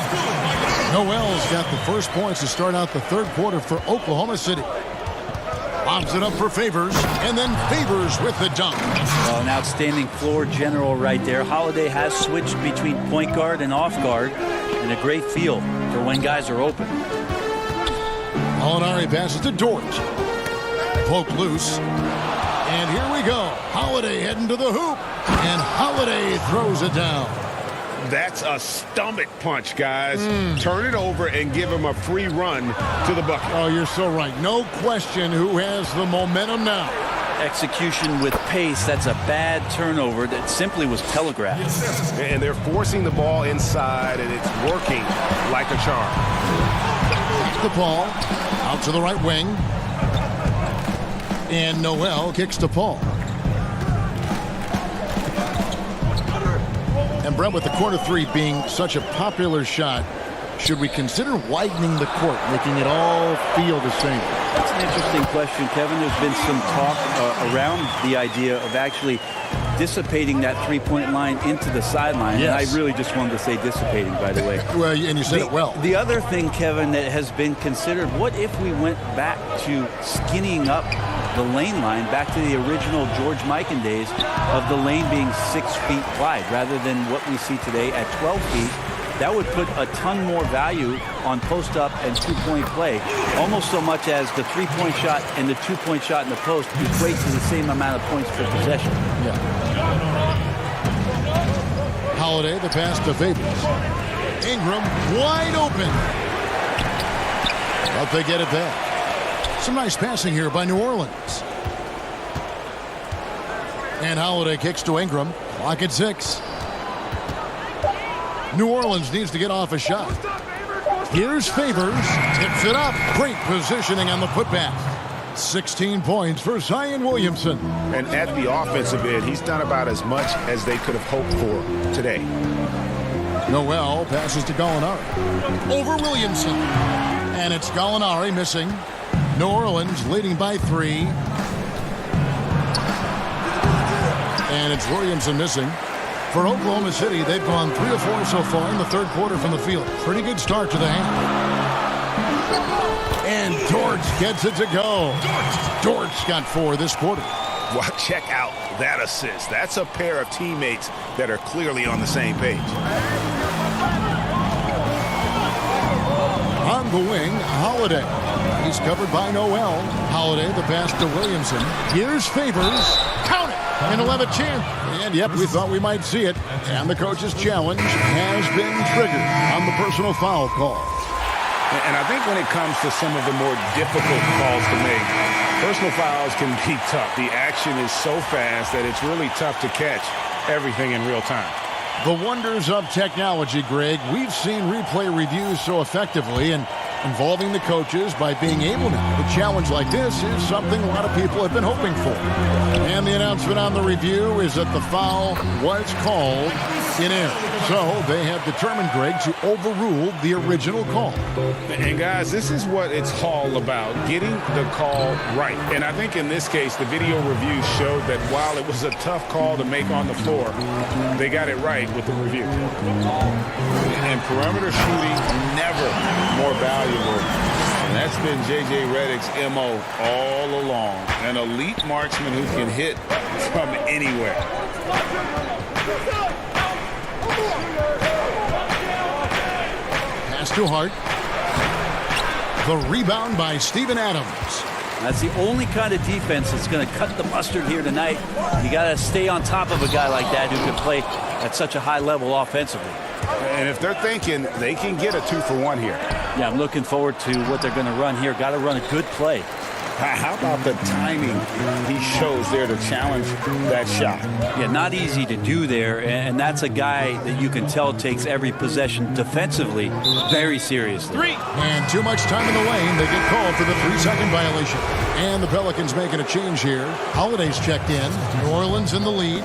Noel's got the first points to start out the third quarter for Oklahoma City. Lobs it up for Favors, and then Favors with the dunk. Well, an outstanding floor general right there. Holiday has switched between point guard and off guard, and a great feel for when guys are open. Molinari passes to Dort. Poke loose. And here we go. Holiday heading to the hoop. And Holiday throws it down. That's a stomach punch, guys. Turn it over and give him a free run to the bucket. Oh, you're so right. No question who has the momentum now. Execution with pace. That's a bad turnover that simply was telegraphed. And they're forcing the ball inside, and it's working like a charm. The ball out to the right wing. And Noel kicks to Paul. And Brett, with the corner three being such a popular shot, should we consider widening the court, making it all feel the same? That's an interesting question, Kevin. There's been some talk around the idea of actually dissipating that three-point line into the sideline. Yes. And I really just wanted to say dissipating, by the way. Well, and you said it well. The other thing, Kevin, that has been considered, what if we went back to skinnying up the lane line, back to the original George Mikan days of the lane being 6 feet wide rather than what we see today at 12 feet. That would put a ton more value on post-up and two-point play, almost so much as the three-point shot and the two-point shot in the post equate to the same amount of points per possession. Yeah. Holiday, the pass to Favors. Ingram, wide open. But they get it back. Some nice passing here by New Orleans. And Holiday kicks to Ingram. Clock at 6. New Orleans needs to get off a shot. Here's Favors. Tips it up. Great positioning on the putback. 16 points for Zion Williamson. And at the offensive end, he's done about as much as they could have hoped for today. Noel passes to Gallinari. Over Williamson. And it's Gallinari missing. New Orleans leading by 3. And it's Williamson missing. For Oklahoma City, they've gone 3 of 4 so far in the third quarter from the field. Pretty good start to the half. And Dort gets it to go. Dort's got 4 this quarter. Well, check out that assist. That's a pair of teammates that are clearly on the same page. On the wing, Holiday. He's covered by Noel. Holiday, the pass to Williamson. Here's Favors. Count it! And he'll have a chance. And yep, we thought we might see it. And the coach's challenge has been triggered on the personal foul call. And I think when it comes to some of the more difficult calls to make, personal fouls can be tough. The action is so fast that it's really tough to catch everything in real time. The wonders of technology, Greg. We've seen replay reviews so effectively, and involving the coaches by being able to challenge like this is something a lot of people have been hoping for. And the announcement on the review is that the foul was called in error. So they have determined, Greg, to overrule the original call. And guys, this is what it's all about, getting the call right. And I think in this case, the video review showed that while it was a tough call to make on the floor, they got it right with the review. And perimeter shooting, never more valuable. And that's been J.J. Redick's M.O. all along. An elite marksman who can hit from anywhere. Pass to Hart. The rebound by Steven Adams. That's the only kind of defense that's going to cut the mustard here tonight. You got to stay on top of a guy like that who can play at such a high level offensively. And if they're thinking they can get a 2-for-1 here. Yeah, I'm looking forward to what they're going to run here. Got to run a good play. How about the timing he shows there to challenge that shot? Yeah, not easy to do there, and that's a guy that you can tell takes every possession defensively very seriously. And too much time in the lane. They get called for the 3-second violation. And the Pelicans making a change here. Holiday's checked in. New Orleans in the lead.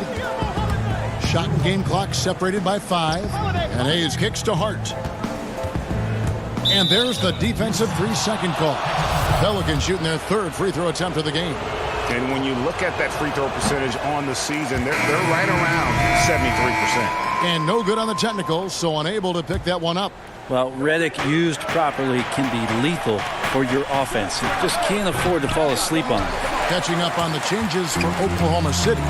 Shot and game clock separated by 5. And Hayes kicks to Hart. And there's the defensive 3-second call. Pelicans shooting their 3rd free throw attempt of the game. And when you look at that free throw percentage on the season, they're right around 73%. And no good on the technicals, so unable to pick that one up. Well, Redick used properly can be lethal for your offense. You just can't afford to fall asleep on it. Catching up on the changes for Oklahoma City.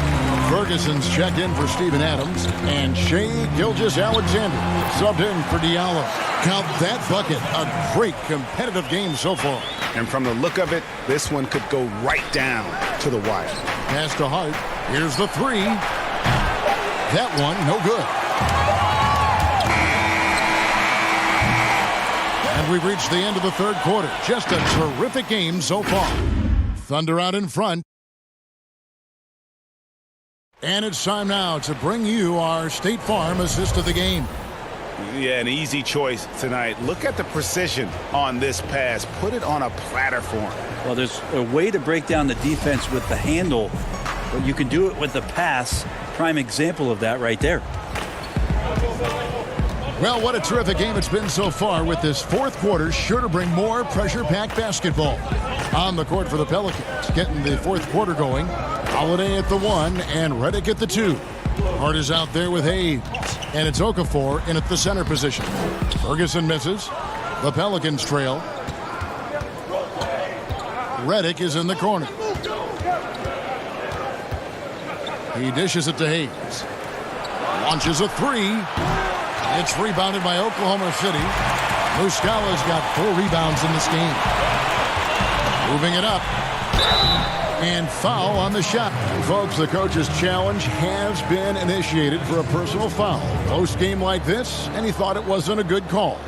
Ferguson's checked in for Steven Adams. And Shai Gilgeous-Alexander subbed in for Diallo. Count that bucket. A great competitive game so far. And from the look of it, this one could go right down to the wire. Pass to Hart. Here's the 3. That one, no good. And we've reached the end of the 3rd quarter. Just a terrific game so far. Thunder out in front. And it's time now to bring you our State Farm assist of the game. Yeah, an easy choice tonight. Look at the precision on this pass. Put it on a platter for him. Well, there's a way to break down the defense with the handle, but you can do it with the pass. Prime example of that right there. Well, what a terrific game it's been so far, with this 4th quarter sure to bring more pressure-packed basketball. On the court for the Pelicans, getting the 4th quarter going. Holiday at the 1 and Redick at the 2. Hart is out there with Hayes. And it's Okafor in at the center position. Ferguson misses. The Pelicans trail. Redick is in the corner. He dishes it to Hayes. Launches a 3. It's rebounded by Oklahoma City. Muscala's got 4 rebounds in this game. Moving it up. And foul on the shot. Folks, the coach's challenge has been initiated for a personal foul. Post-game like this, and he thought it wasn't a good call.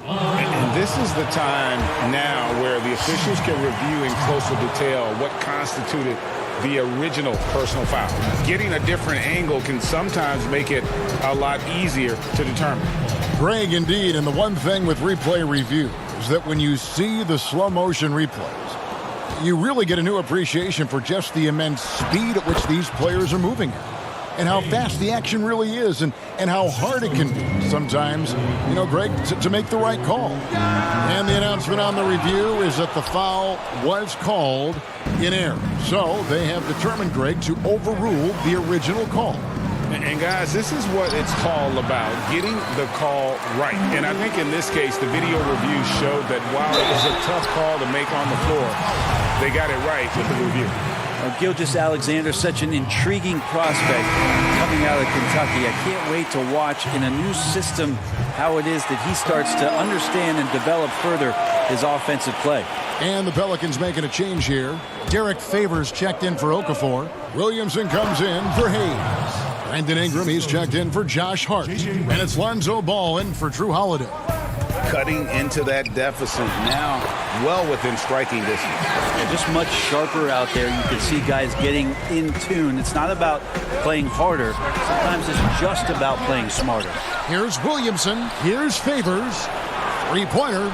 And this is the time now where the officials can review in closer detail what constituted the original personal foul. Getting a different angle can sometimes make it a lot easier to determine. Greg, indeed, and the one thing with replay review is that when you see the slow motion replays, you really get a new appreciation for just the immense speed at which these players are moving at, and how fast the action really is, and how hard it can be sometimes, you know, Greg, to make the right call. And the announcement on the review is that the foul was called in error. So they have determined, Greg, to overrule the original call. And guys, this is what it's all about, getting the call right. And I think in this case, the video review showed that while it was a tough call to make on the floor, they got it right with the review. Gilgeous-Alexander, such an intriguing prospect coming out of Kentucky. I can't wait to watch in a new system how it is that he starts to understand and develop further his offensive play. And the Pelicans making a change here. Derek Favors checked in for Okafor. Williamson comes in for Hayes. Brandon Ingram, he's checked in for Josh Hart. And it's Lonzo Ball in for Drew Holiday. Cutting into that deficit now, well within striking distance. Yeah, just much sharper out there. You can see guys getting in tune. It's not about playing harder. Sometimes it's just about playing smarter. Here's Williamson. Here's Favors. Three-pointer.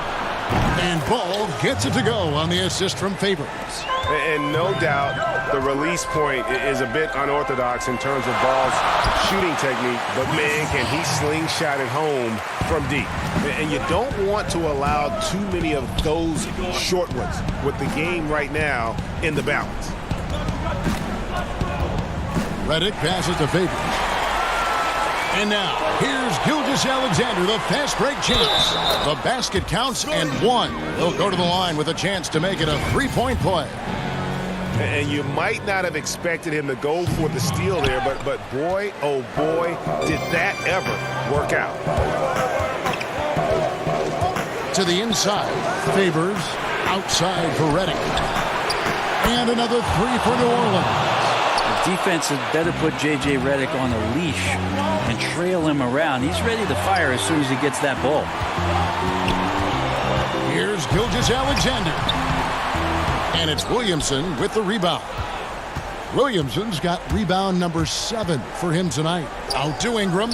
And Ball gets it to go on the assist from Favors. And no doubt the release point is a bit unorthodox in terms of Ball's shooting technique, but man, can he slingshot it home from deep. And you don't want to allow too many of those short ones with the game right now in the balance. Redick passes to Favors. And now, here's Gilgeous-Alexander, the fast break chance. The basket counts and 1. He'll go to the line with a chance to make it a three-point play. And you might not have expected him to go for the steal there, but boy, oh boy, did that ever work out. To the inside, Favors, outside for Redick. And another 3 for New Orleans. The defense had better put J.J. Redick on a leash and trail him around. He's ready to fire as soon as he gets that ball. Here's Gilgeous-Alexander. And it's Williamson with the rebound. Williamson's got rebound number 7 for him tonight. Out to Ingram.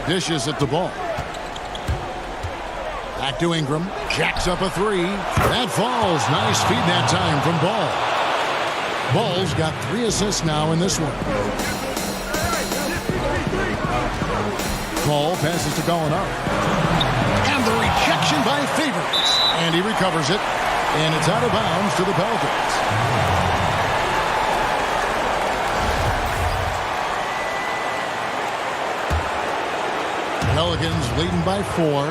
Dishes at the ball. Back to Ingram. Jacks up a 3. That falls. Nice feed that time from Ball. Ball's got 3 assists now in this one. Ball passes to Gallinari. And the rejection by Favors. And he recovers it. And it's out of bounds to the Pelicans. Pelicans leading by 4.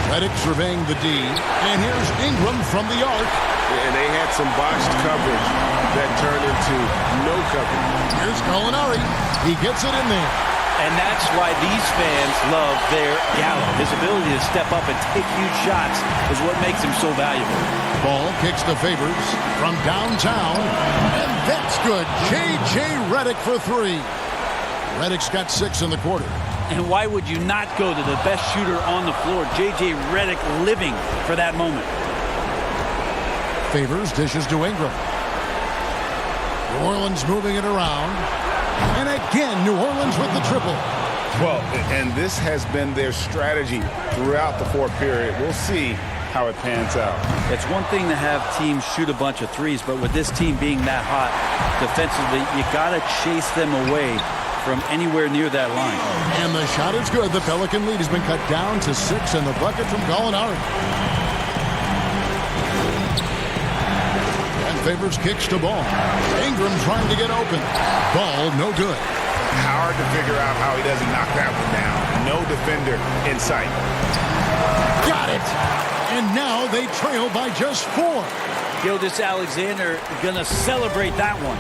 Redick surveying the D. And here's Ingram from the arc. And they had some botched coverage that turned into no coverage. Here's Gallinari. He gets it in there. And that's why these fans love their Gallo. His ability to step up and take huge shots is what makes him so valuable. Ball kicks to Favors from downtown. And that's good. J.J. Redick for 3. Redick's got 6 in the quarter. And why would you not go to the best shooter on the floor, J.J. Redick, living for that moment? Favors dishes to Ingram. New Orleans moving it around. And again, New Orleans with the triple. Well, and this has been their strategy throughout the fourth period. We'll see how it pans out. It's one thing to have teams shoot a bunch of threes, but with this team being that hot defensively, you got to chase them away from anywhere near that line. And the shot is good. The Pelican lead has been cut down to 6, and the bucket from Gallinari. And Favors kicks to Ball. Ingram trying to get open. Ball no good. Hard to figure out how he doesn't knock that one down. No defender in sight. Got it. And now they trail by just 4. Gilgeous-Alexander gonna celebrate that one.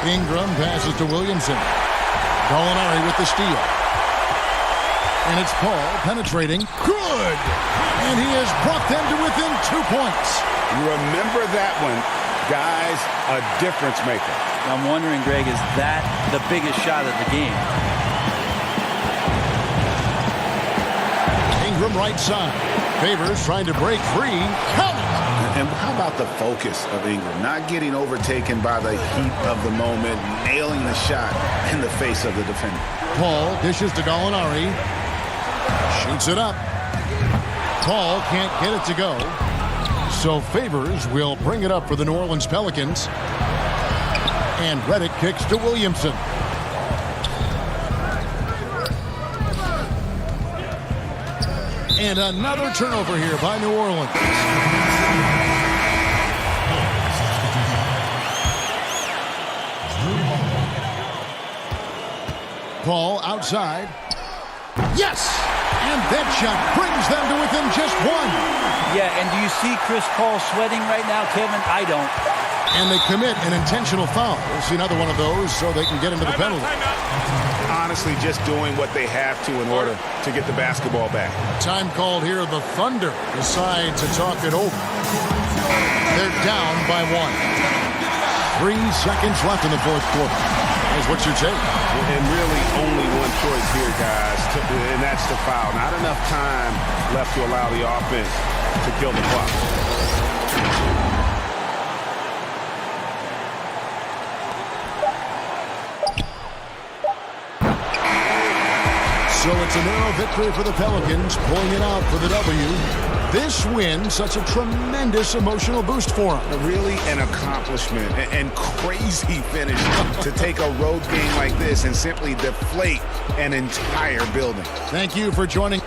Ingram passes to Williamson. Gallinari with the steal. And it's Paul penetrating. Good! And he has brought them to within 2 points. Remember that one. Guys, a difference maker. I'm wondering, Greg, is that the biggest shot of the game? Ingram right side. Favors trying to break free. Count it! And how about the focus of Ingram? Not getting overtaken by the heat of the moment, nailing the shot in the face of the defender. Paul dishes to Gallinari. Shoots it up. Paul can't get it to go. So Favors will bring it up for the New Orleans Pelicans. And Redick kicks to Williamson. And another turnover here by New Orleans. Paul outside. Yes! And that shot brings them to within just 1. Yeah, and do you see Chris Paul sweating right now, Kevin? I don't. And they commit an intentional foul. We'll see another one of those so they can get into the penalty. Honestly, just doing what they have to in order to get the basketball back. Time called here. The Thunder decide to talk it over. They're down by 1. 3 seconds left in the fourth quarter. That's what you take. And really only one choice here, guys, and that's the foul. Not enough time left to allow the offense to kill the clock. So it's a narrow victory for the Pelicans, pulling it out for the W. This win, such a tremendous emotional boost for them. Really an accomplishment and crazy finish to take a road game like this and simply deflate an entire building. Thank you for joining.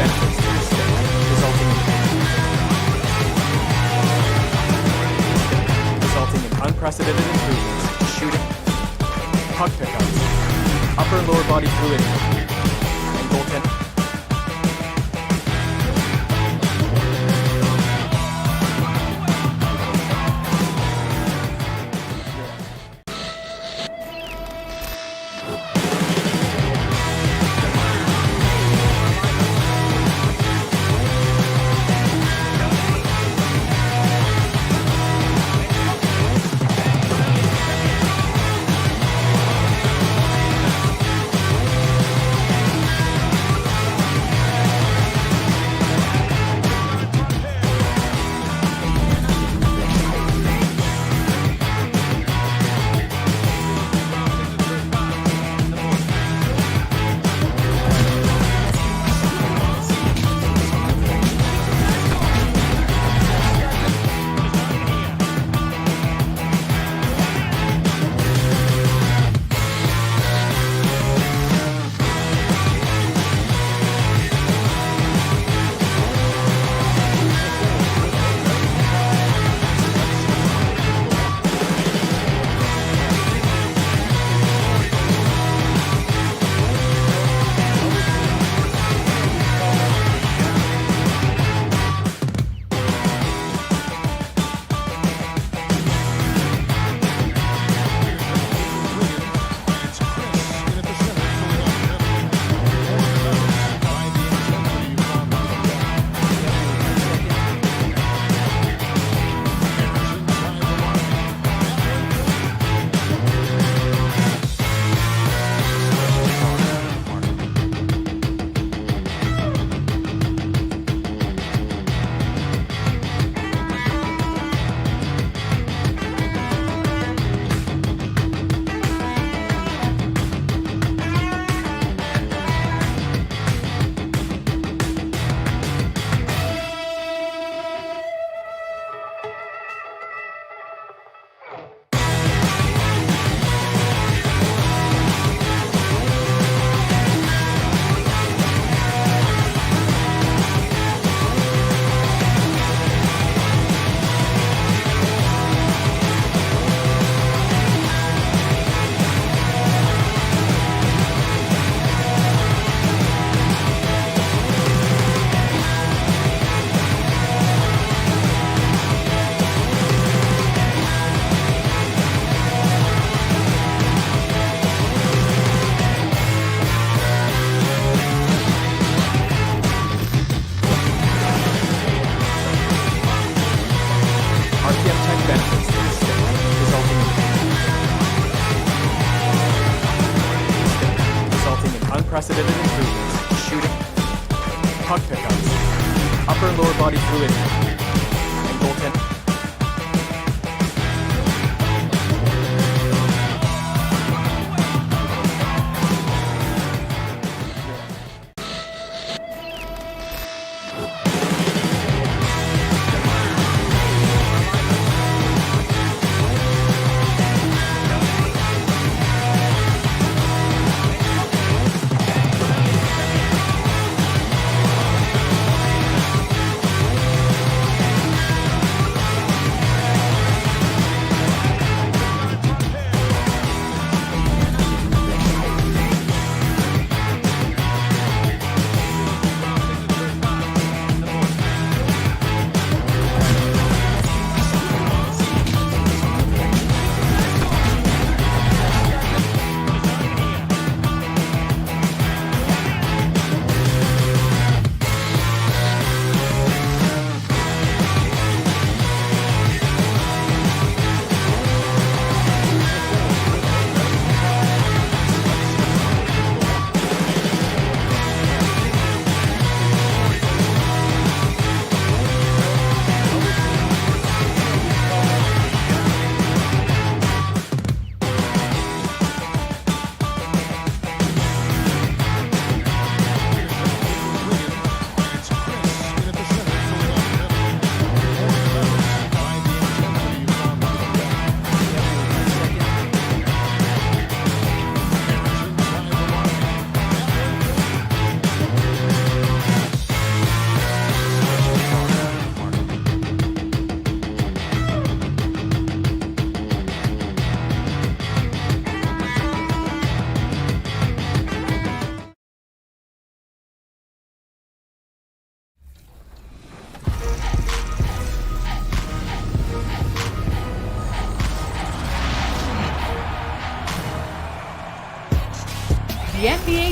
benefits to the stick, resulting in unprecedented improvements in shooting, puck pickups, upper and lower body fluidity, and goaltending. Unprecedented improvements in shooting, puck pickups, upper and lower body fluidity, and goaltending.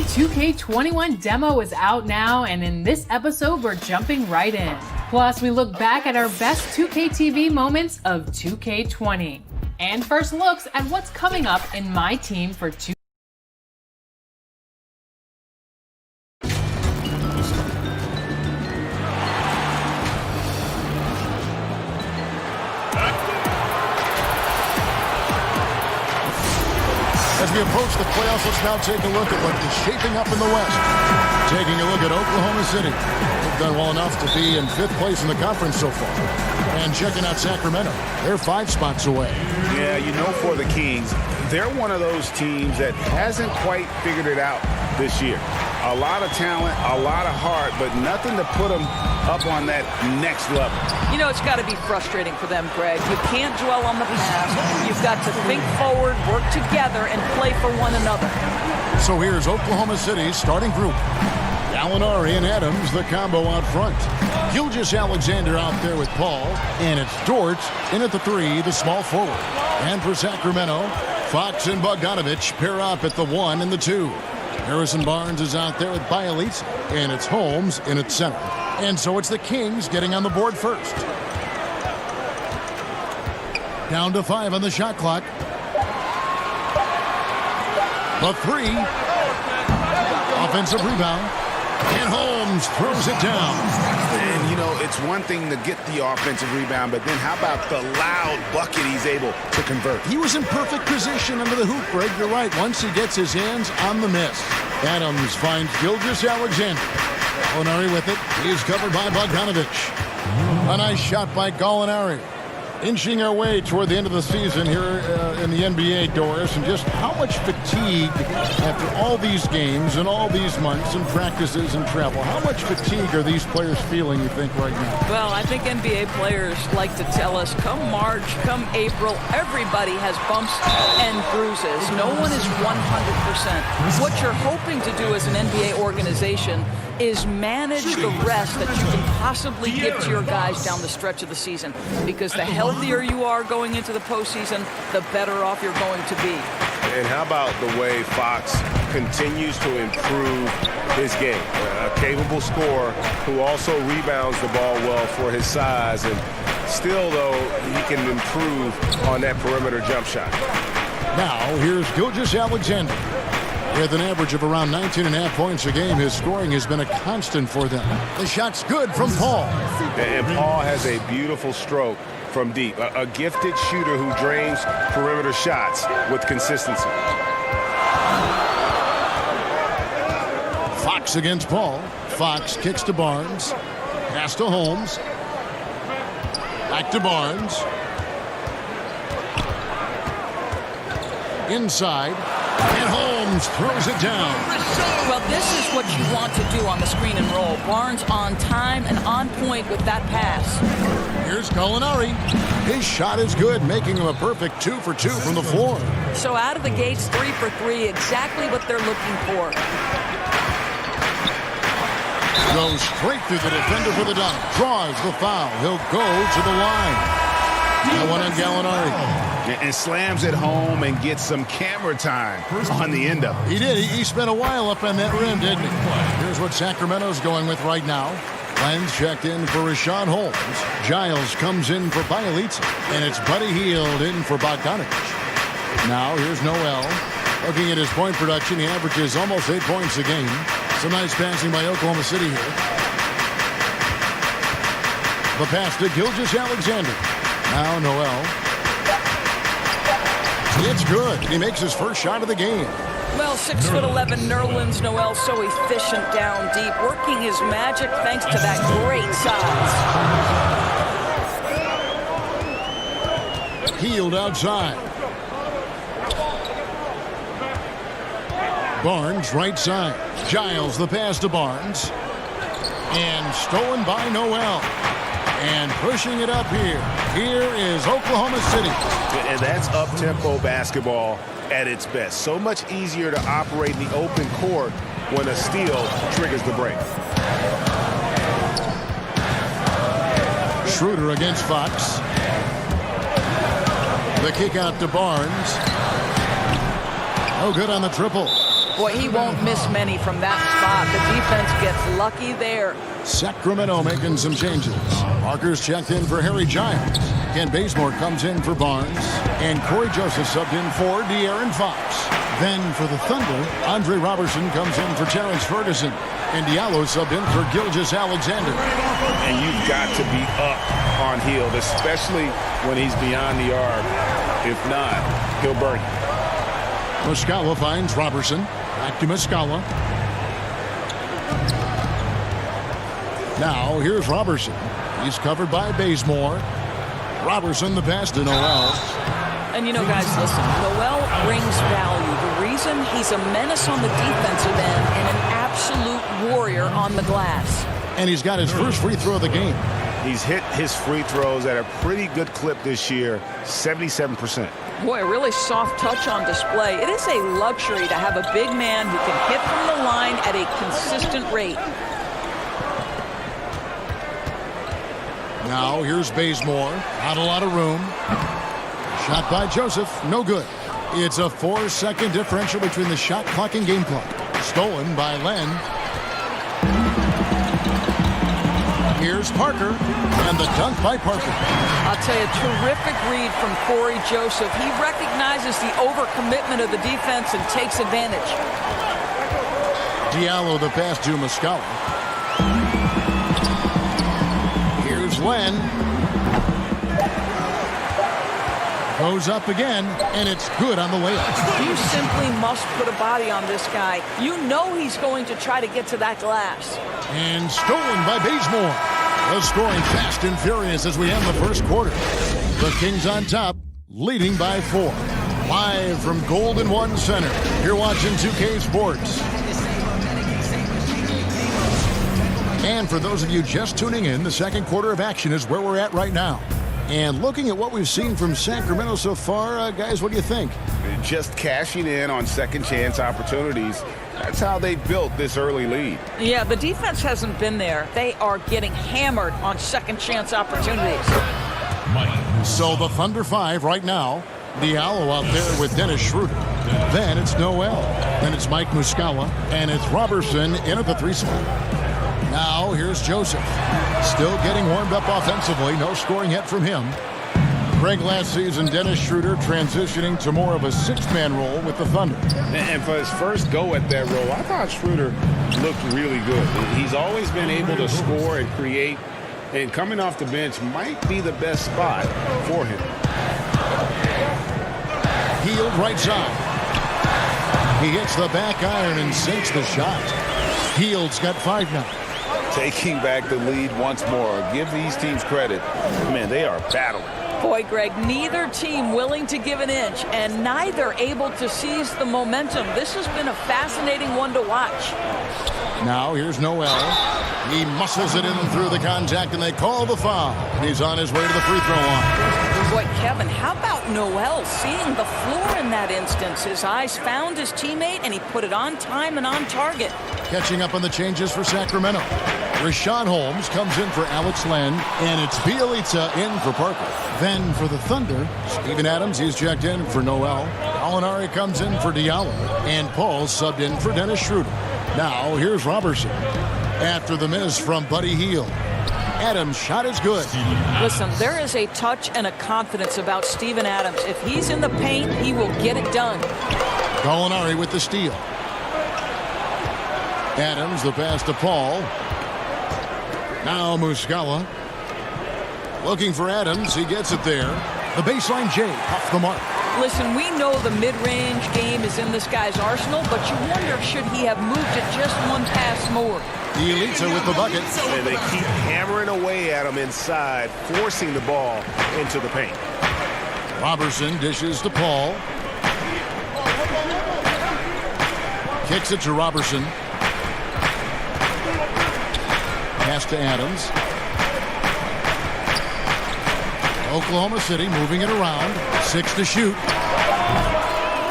2K21 demo is out now, and in this episode, we're jumping right in. Plus, we look back at our best 2K TV moments of 2K20. And first looks at what's coming up in my team for 2K. As we approach the playoffs, let's now take a look at what is shaping up in the West. Taking a look at Oklahoma City. They've done well enough to be in 5th place in the conference so far. And checking out Sacramento. They're 5 spots away. Yeah, you know, for the Kings, they're one of those teams that hasn't quite figured it out this year. A lot of talent, a lot of heart, but nothing to put them up on that next level. You know, it's got to be frustrating for them, Greg. You can't dwell on the past. You've got to think forward, work together, and play for one another. So here's Oklahoma City's starting group. Gallinari and Adams, the combo out front. Gilgeous-Alexander out there with Paul. And it's Dort in at the 3, the small forward. And for Sacramento, Fox and Bogdanovich pair up at the 1 and the 2. Harrison Barnes is out there with Bielitz, and it's Holmes in at center. And so it's the Kings getting on the board first. Down to 5 on the shot clock. The 3. Offensive rebound. And Holmes throws it down. And, you know, it's one thing to get the offensive rebound, but then how about the loud bucket he's able to convert? He was in perfect position under the hoop, Greg. You're right. Once he gets his hands on the miss. Adams finds Gilgeous-Alexander. Gallinari with it. He's covered by Bogdanovich. A nice shot by Gallinari. Inching our way toward the end of the season here in the NBA, Doris, and just how much fatigue after all these games and all these months and practices and travel. How much fatigue are these players feeling, you think, right now? Well, I think NBA players like to tell us, come March, come April, everybody has bumps and bruises. No one is 100%. What you're hoping to do as an NBA organization is manage the rest that you can possibly give to your guys down the stretch of the season. Because the healthier you are going into the postseason, the better off you're going to be. And how about the way Fox continues to improve his game? A capable scorer who also rebounds the ball well for his size. And still, though, he can improve on that perimeter jump shot. Now, here's Gilgeous-Alexander. With an average of around 19.5 points a game, his scoring has been a constant for them. The shot's good from Paul. And Paul has a beautiful stroke from deep. A gifted shooter who drains perimeter shots with consistency. Fox against Paul. Fox kicks to Barnes. Pass to Holmes. Back to Barnes. Inside. And Holmes throws it down. Well, this is what you want to do on the screen and roll. Barnes on time and on point with that pass. Here's Gallinari. His shot is good, making him a perfect 2 for 2 from the floor. So out of the gates, 3 for 3, exactly what they're looking for. Goes straight through the defender for the dunk. Draws the foul. He'll go to the line. That one on Gallinari. And slams it home and gets some camera time on the end of it. He did. He spent a while up on that rim, didn't he? Here's what Sacramento's going with right now. Lenz checked in for Rashawn Holmes. Giles comes in for Bielitz. And it's Buddy Hield in for Bogdanovich. Now here's Noel. Looking at his point production, he averages almost 8 points a game. Some nice passing by Oklahoma City here. The pass to Gilgeous-Alexander. Now Noel. It's good. He makes his first shot of the game. Well, 6'11", Nerlens Noel, so efficient down deep, working his magic thanks to that great size. Hield outside. Barnes right side. Giles the pass to Barnes. And stolen by Noel. And pushing it up here. Here is Oklahoma City. And that's up-tempo basketball at its best. So much easier to operate in the open court when a steal triggers the break. Schroeder against Fox. The kick out to Barnes. No good on the triple. Boy, he won't miss many from that spot. The defense gets lucky there. Sacramento making some changes. Parker's checked in for Harry Giles. Ken Bazemore comes in for Barnes. And Corey Joseph subbed in for De'Aaron Fox. Then for the Thunder, Andre Robertson comes in for Terrence Ferguson. And Diallo subbed in for Gilgeous-Alexander. And you've got to be up on Hield, especially when he's beyond the arc. If not, he'll burn you. Muscala finds Robertson. Back to Muscala. Now here's Robertson. He's covered by Bazemore. Robertson the pass to Noel. And you know, guys, listen, Noel brings value. The reason he's a menace on the defensive end and an absolute warrior on the glass. And he's got his first free throw of the game. He's hit his free throws at a pretty good clip this year, 77%. Boy, a really soft touch on display. It is a luxury to have a big man who can hit from the line at a consistent rate. Now here's Bazemore. Not a lot of room. Shot by Joseph. No good. It's a 4-second differential between the shot clock and game clock. Stolen by Len. Here's Parker. And the dunk by Parker. I'll tell you, terrific read from Corey Joseph. He recognizes the overcommitment of the defense and takes advantage. Diallo the pass to Muscala. Here's Len. Goes up again, and it's good on the layup. You simply must put a body on this guy. You know he's going to try to get to that glass. And stolen by Bazemore. The scoring fast and furious as we end the first quarter. The Kings on top, leading by 4. Live from Golden One Center. You're watching 2K Sports. And for those of you just tuning in, the second quarter of action is where we're at right now. And looking at what we've seen from Sacramento so far, guys, what do you think? Just cashing in on second chance opportunities. That's how they built this early lead. Yeah, the defense hasn't been there. They are getting hammered on second chance opportunities. So the Thunder 5 right now. Diallo out there with Dennis Schroeder. Then it's Noel. Then it's Mike Muscala. And it's Robertson in at the 3 spot. Now here's Joseph. Still getting warmed up offensively. No scoring yet from him. Greg last season, Dennis Schroeder transitioning to more of a 6-man role with the Thunder. And for his first go at that role, I thought Schroeder looked really good. He's always been able to score and create, and coming off the bench might be the best spot for him. Hield right side. He hits the back iron and sinks the shot. Hield's got 5 now. Taking back the lead once more. Give these teams credit. Man, they are battling. Boy, Greg, neither team willing to give an inch and neither able to seize the momentum. This has been a fascinating one to watch. Now here's Noel. He muscles it in through the contact and they call the foul. He's on his way to the free throw line. Boy, Kevin, how about Noel seeing the floor in that instance? His eyes found his teammate and he put it on time and on target. Catching up on the changes for Sacramento. Rashawn Holmes comes in for Alex Len, and it's Bjelica in for Parker. Then for the Thunder, Steven Adams, he's checked in for Noel. Gallinari comes in for Diallo, and Paul subbed in for Dennis Schroeder. Now here's Robertson. After the miss from Buddy Hield. Adams' shot is good. Listen, there is a touch and a confidence about Steven Adams. If he's in the paint, he will get it done. Gallinari with the steal. Adams, the pass to Paul. Now Muscala. Looking for Adams. He gets it there. The baseline J off the mark. Listen, we know the mid-range game is in this guy's arsenal, but you wonder, should he have moved it just one pass more? Bjelica with the bucket. And they keep hammering away at him inside, forcing the ball into the paint. Robertson dishes to Paul. Kicks it to Robertson. Pass to Adams. Oklahoma City moving it around. 6 to shoot.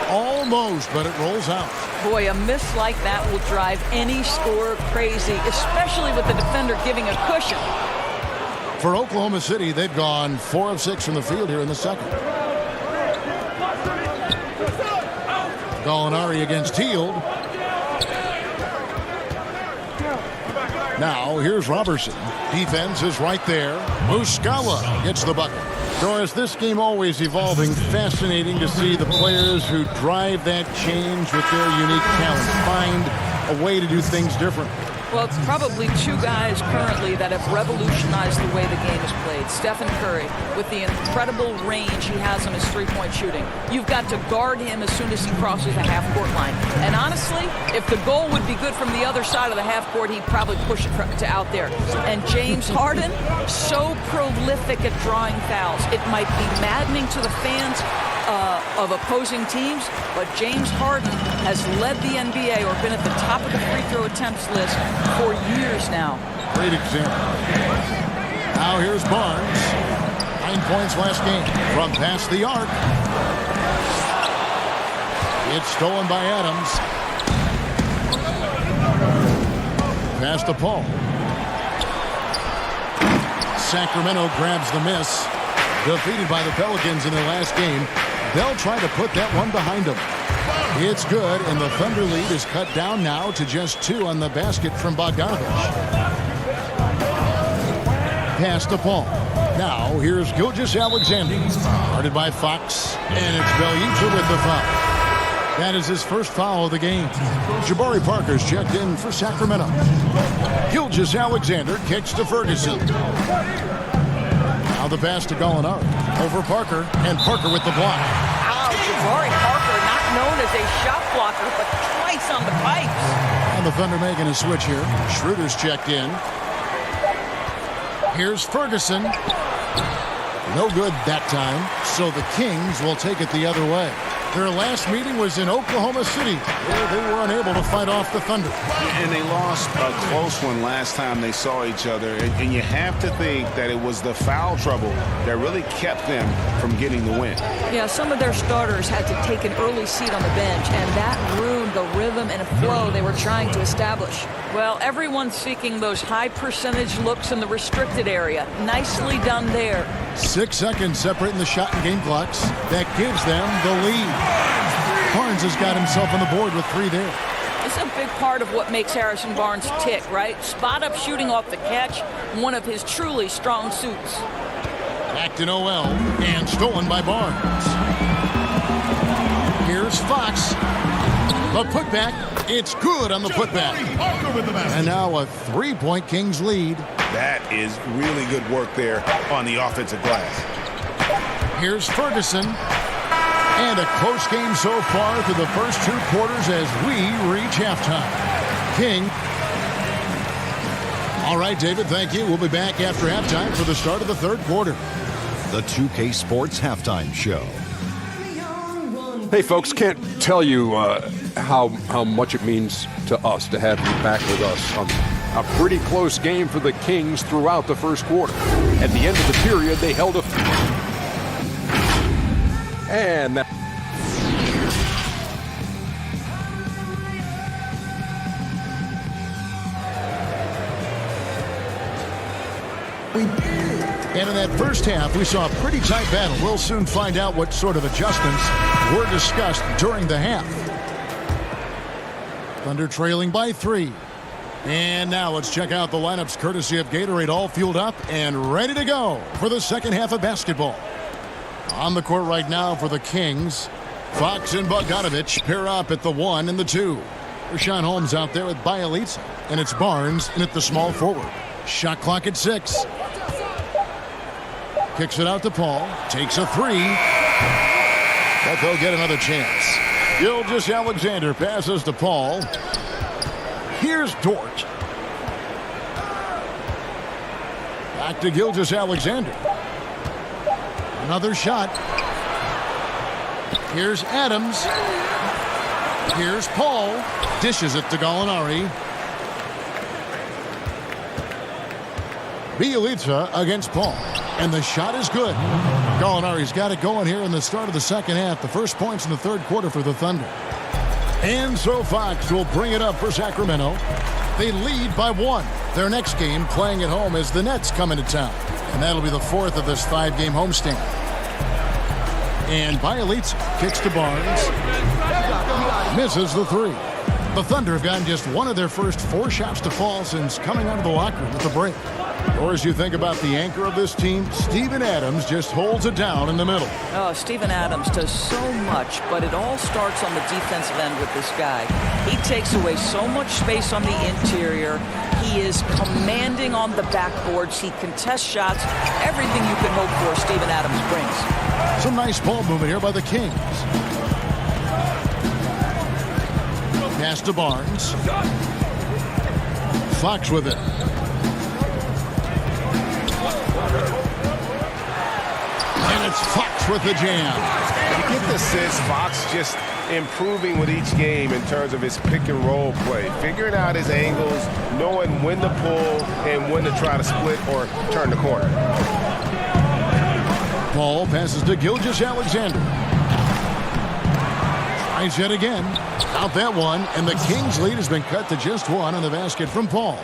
Almost, but it rolls out. Boy, a miss like that will drive any scorer crazy, especially with the defender giving a cushion. For Oklahoma City, they've gone 4 of 6 from the field here in the second. Gallinari against Hield. Now, here's Robertson. Defense is right there. Muscala gets the bucket. Doris, this game always evolving. Fascinating to see the players who drive that change with their unique talent find a way to do things different. Well, it's probably two guys currently that have revolutionized the way the game is played. Stephen Curry, with the incredible range he has on his three-point shooting. You've got to guard him as soon as he crosses the half-court line. And honestly, if the goal would be good from the other side of the half-court, he'd probably push it to out there. And James Harden, so prolific at drawing fouls. It might be maddening to the fans of opposing teams, but James Harden has led the NBA or been at the top of the free throw attempts list for years now. Great example. Now here's Barnes. 9 points last game from past the arc. It's stolen by Adams. Pass to Paul. Sacramento grabs the miss. Defeated by the Pelicans in their last game. They'll try to put that one behind them. It's good, and the Thunder lead is cut down now to just 2 on the basket from Bogdanovich. Pass to Paul. Now, here's Gilgeous-Alexander. Guarded by Fox, and it's Bjelica with the foul. That is his first foul of the game. Jabari Parker's checked in for Sacramento. Gilgeous-Alexander kicks to Ferguson. Now the pass to Gallinari. Over Parker, and Parker with the block. Jabari Parker, not known as a shot blocker, but twice on the pipes. And the Thunder making a switch here. Schroeder's checked in. Here's Ferguson. No good that time, so the Kings will take it the other way. Their last meeting was in Oklahoma City, where they were unable to fight off the Thunder. And they lost a close one last time they saw each other. And you have to think that it was the foul trouble that really kept them from getting the win. Yeah, some of their starters had to take an early seat on the bench, and that ruined the rhythm and flow they were trying to establish. Well, everyone's seeking those high percentage looks in the restricted area. Nicely done there. 6 seconds separating the shot and game clocks. That gives them the lead. Barnes has got himself on the board with 3 there. It's a big part of what makes Harrison Barnes tick, right? Spot up shooting off the catch, one of his truly strong suits. Back to Noel, and stolen by Barnes. Here's Fox. The putback, it's good on the putback. And now a 3-point Kings lead. That is really good work there on the offensive glass. Here's Ferguson. And a close game so far through the first 2 quarters as we reach halftime. King. All right, David, thank you. We'll be back after halftime for the start of the 3rd quarter. The 2K Sports Halftime Show. Hey, folks, can't tell you how much it means to us to have you back with us on a pretty close game for the Kings throughout the first quarter. At the end of the period, they held a... And that... And in that first half, we saw a pretty tight battle. We'll soon find out what sort of adjustments were discussed during the half. Thunder trailing by 3. And now let's check out the lineups courtesy of Gatorade, all fueled up and ready to go for the second half of basketball. On the court right now for the Kings, Fox and Bogdanovich pair up at the 1 and the 2. Richaun Holmes out there with Bjelica, and it's Barnes in at the small forward. Shot clock at 6. Kicks it out to Paul. Takes a 3. But they'll get another chance. Gilgeous-Alexander passes to Paul. Here's Dort. Back to Gilgeous-Alexander. Another shot. Here's Adams. Here's Paul. Dishes it to Gallinari. Bjelica against Paul. And the shot is good. Gallinari's got it going here in the start of the second half. The first points in the 3rd quarter for the Thunder. And so Fox will bring it up for Sacramento. They lead by 1. Their next game, playing at home, as the Nets come into town. And that'll be the 4th of this 5-game homestand. And Bjelica kicks to Barnes. Misses the 3. The Thunder have gotten just one of their first 4 shots to fall since coming out of the locker room at the break. Or as you think about the anchor of this team, Steven Adams just holds it down in the middle. Oh, Steven Adams does so much, but it all starts on the defensive end with this guy. He takes away so much space on the interior. He is commanding on the backboards. He contests shots. Everything you can hope for, Steven Adams brings. Some nice ball movement here by the Kings. Pass to Barnes. Fox with it. And it's Fox with the jam. You get the sense Fox just improving with each game in terms of his pick and roll play, figuring out his angles, knowing when to pull and when to try to split or turn the corner. Paul passes to Gilgeous-Alexander. Tries yet again. Out that one, and the Kings' lead has been cut to just 1 on the basket from Paul.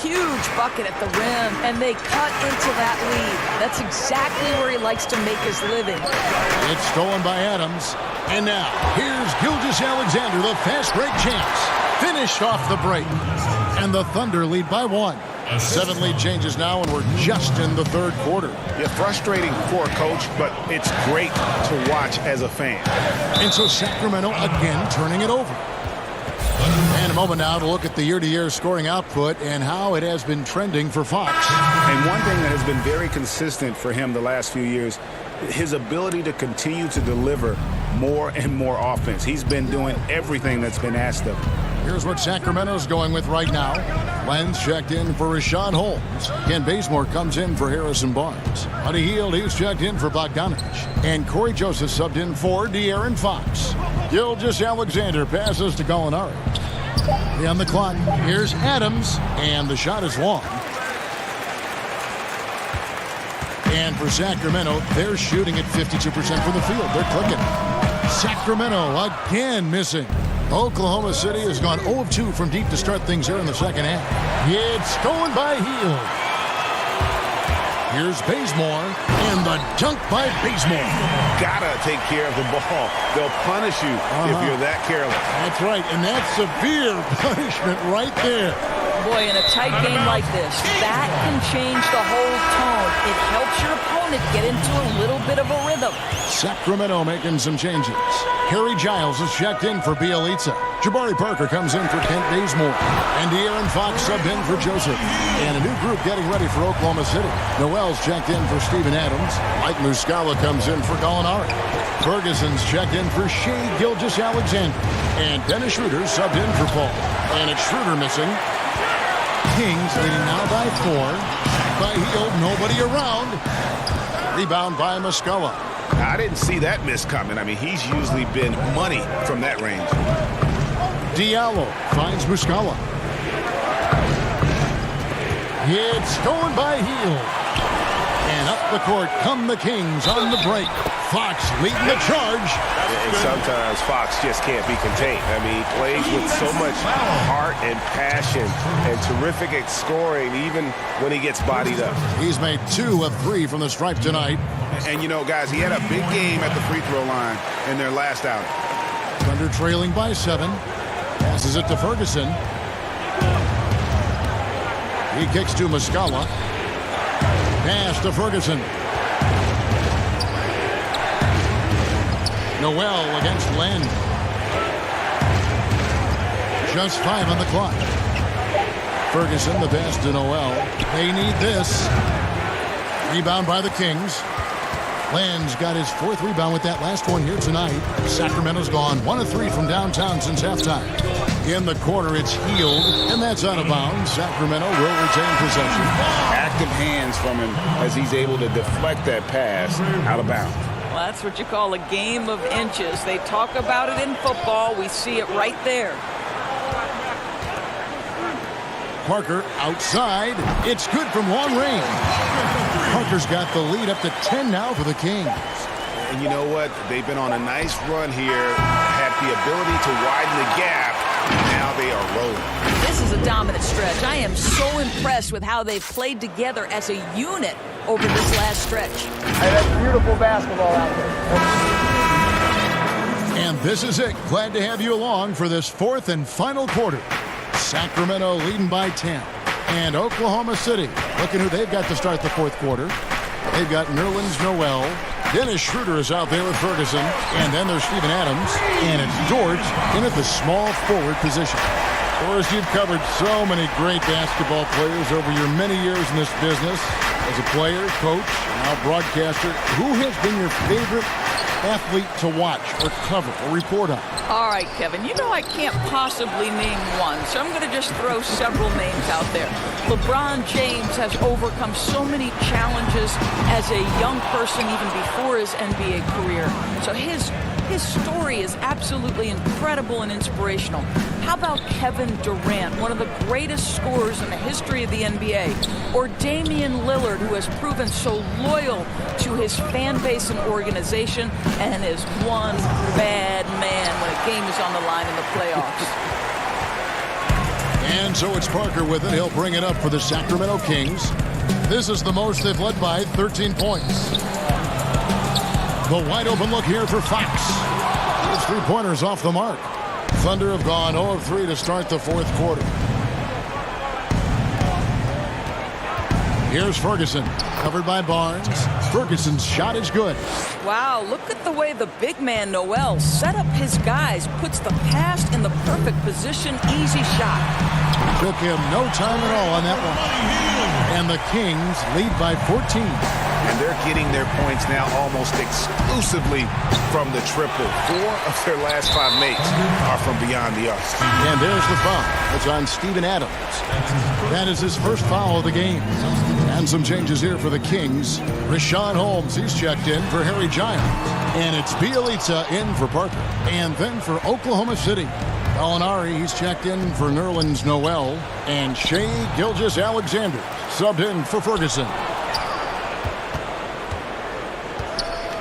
Huge bucket at the rim, and they cut into that lead. That's exactly where he likes to make his living. It's stolen by Adams. And now, here's Gilgeous-Alexander, the fast break champs. Finished off the break. And the Thunder lead by 1. 7 lead changes now, and we're just in the 3rd quarter. Yeah, frustrating for a coach, but it's great to watch as a fan. And so Sacramento again turning it over. And a moment now to look at the year-to-year scoring output and how it has been trending for Fox. And one thing that has been very consistent for him the last few years, his ability to continue to deliver more and more offense. He's been doing everything that's been asked of him. Here's what Sacramento's going with right now. Lenz checked in for Rashawn Holmes. Ken Bazemore comes in for Harrison Barnes. Buddy Hield, he's checked in for Bogdanovich. And Corey Joseph subbed in for De'Aaron Fox. Gilgeous-Alexander passes to Gallinari. On the clock, here's Adams, and the shot is long. And for Sacramento, they're shooting at 52% from the field. They're clicking. Sacramento again missing. Oklahoma City has gone 0 of 2 from deep to start things here in the second half. It's stolen by Hield. Here's Bazemore, and the dunk by Bazemore. Gotta take care of the ball. They'll punish you if you're that careless. That's right, and that's severe punishment right there. Boy, in a tight game like this, that can change the whole tone. It helps your opponent get into a little bit of a rhythm. Sacramento making some changes. Harry Giles is checked in for Bielitsa. Jabari Parker comes in for Kent Bazemore. And De'Aaron Fox subbed in for Joseph. And a new group getting ready for Oklahoma City. Noel's checked in for Steven Adams. Mike Muscala comes in for Gallinari. Ferguson's checked in for Shai Gilgeous-Alexander. And Dennis Schroeder subbed in for Paul. And it's Schroeder missing. Kings leading now by 4. By Hield, nobody around. Rebound by Muscala. I didn't see that miss coming. I mean, he's usually been money from that range. Diallo finds Muscala. It's stolen by Hield. And up the court come the Kings on the break. Fox leading the charge. And sometimes Fox just can't be contained. I mean, he plays with so much heart and passion and terrific at scoring even when he gets bodied up. He's made 2 of 3 from the stripe tonight. And, you know, guys, he had a big game at the free throw line in their last outing. Thunder trailing by 7. Passes it to Ferguson. He kicks to Muscala. Pass to Ferguson. Noel against Len. Just 5 on the clock. Ferguson, the pass to Noel. They need this. Rebound by the Kings. Len's got his 4th rebound with that last one here tonight. Sacramento's gone 1 of 3 from downtown since halftime. In the corner, it's Hield, and that's out of bounds. Sacramento will retain possession. Active hands from him as he's able to deflect that pass out of bounds. Well, that's what you call a game of inches. They talk about it in football. We see it right there. Parker outside. It's good from long range. Parker's got the lead up to 10 now for the Kings. And you know what? They've been on a nice run here, had the ability to widen the gap. Now they are rolling. This is a dominant stretch. I am so impressed with how they've played together as a unit over this last stretch. Hey, that's beautiful basketball out there. And this is it. Glad to have you along for this fourth and final quarter. Sacramento leading by 10. And Oklahoma City, looking who they've got to start the fourth quarter. They've got Nerlens Noel. Dennis Schroeder is out there with Ferguson. And then there's Steven Adams. And it's George in at the small forward position. Forrest, you've covered so many great basketball players over your many years in this business. As a player, coach, and now broadcaster, who has been your favorite athlete to watch or cover or report on? All right, Kevin, you know I can't possibly name one, so I'm going to just throw several names out there. LeBron James has overcome so many challenges as a young person even before his NBA career. So his story is absolutely incredible and inspirational. How about Kevin Durant, one of the greatest scorers in the history of the NBA? Or Damian Lillard, who has proven so loyal to his fan base and organization and is one bad man when a game is on the line in the playoffs. And so it's Parker with it. He'll bring it up for the Sacramento Kings. This is the most they've led by, 13 points. The wide open look here for Fox. His three-pointers off the mark. Thunder have gone 0 of 3 to start the fourth quarter. Here's Ferguson, covered by Barnes. Ferguson's shot is good. Wow, look at the way the big man Noel set up his guys, puts the pass in the perfect position, easy shot. Took him no time at all on that one. And the Kings lead by 14. And they're getting their points now almost exclusively from the triple. 4 of their last 5 makes are from beyond the arc. And there's the foul. That's on Steven Adams. That is his first foul of the game. And some changes here for the Kings. Richaun Holmes, he's checked in for Harry Giles. And it's Bjelica in for Parker. And then for Oklahoma City, Gallinari, he's checked in for Nerlens Noel. And Shai Gilgeous-Alexander subbed in for Ferguson.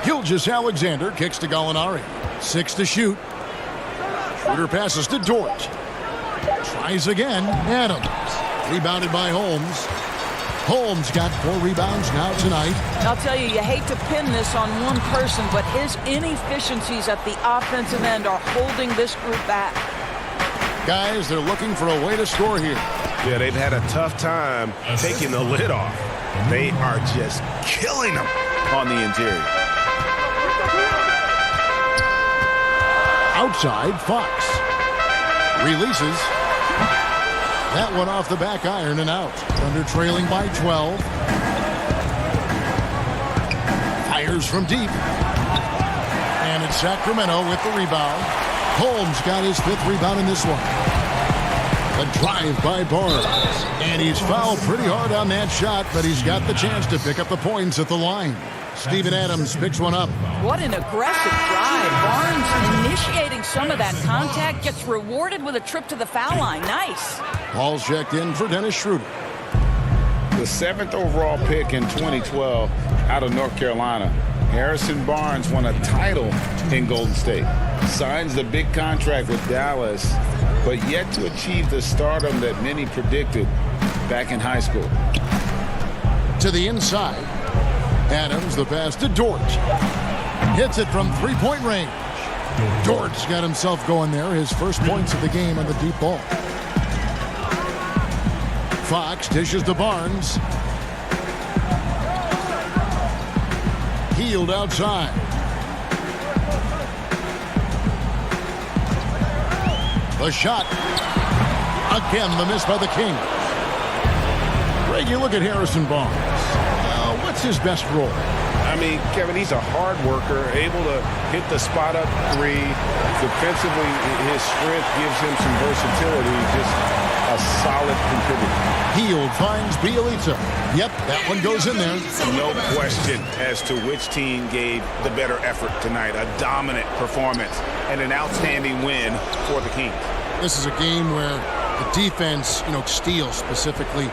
Gilgeous-Alexander kicks to Gallinari. 6 to shoot. Schroeder passes to Dort. Tries again. Adams. Rebounded by Holmes. Holmes got 4 rebounds now tonight. I'll tell you, you hate to pin this on one person, but his inefficiencies at the offensive end are holding this group back. Guys, they're looking for a way to score here. Yeah, they've had a tough time taking the lid off. They are just killing them on the interior. Outside, Fox. Releases. That one off the back iron and out. Thunder trailing by 12. Fires from deep. And it's Sacramento with the rebound. Holmes got his 5th rebound in this one. A drive by Barnes. And he's fouled pretty hard on that shot, but he's got the chance to pick up the points at the line. Steven Adams picks one up. What an aggressive drive. Barnes initiating some of that contact, gets rewarded with a trip to the foul line. Nice. Paul's checked in for Dennis Schroeder. The 7th overall pick in 2012 out of North Carolina. Harrison Barnes won a title in Golden State. Signs the big contract with Dallas, but yet to achieve the stardom that many predicted back in high school. To the inside. Adams, the pass to Dort. Hits it from 3-point range. Dort's got himself going there. His first points of the game on the deep ball. Fox dishes to Barnes. Hield outside. The shot. Again, the miss by the Kings. Greg, you look at Harrison Barnes. What's his best role? I mean, Kevin, he's a hard worker, able to hit the spot up 3. Defensively, his strength gives him some versatility, just a solid contributor. Hield finds Bjelica. Yep, that one goes in there. No question as to which team gave the better effort tonight. A dominant performance and an outstanding win for the Kings. This is a game where the defense, steals specifically,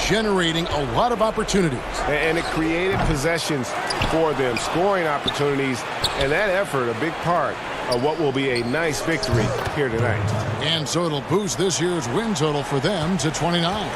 generating a lot of opportunities. And it created possessions for them, scoring opportunities, and that effort, a big part of what will be a nice victory here tonight. And so it'll boost this year's win total for them to 29.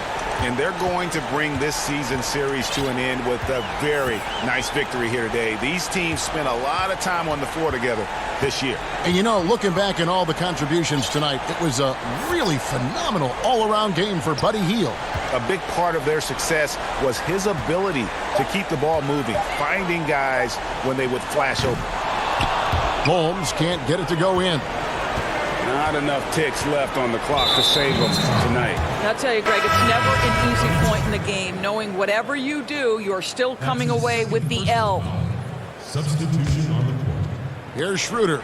And they're going to bring this season series to an end with a very nice victory here today. These teams spent a lot of time on the floor together this year. And you know, looking back at all the contributions tonight, it was a really phenomenal all-around game for Buddy Hield. A big part of their success was his ability to keep the ball moving, finding guys when they would flash open. Holmes can't get it to go in. Not enough ticks left on the clock to save them tonight. I'll tell you, Greg, it's never an easy point in the game, knowing whatever you do, you're still coming away with the L. Substitution on the court. Here's Schroeder.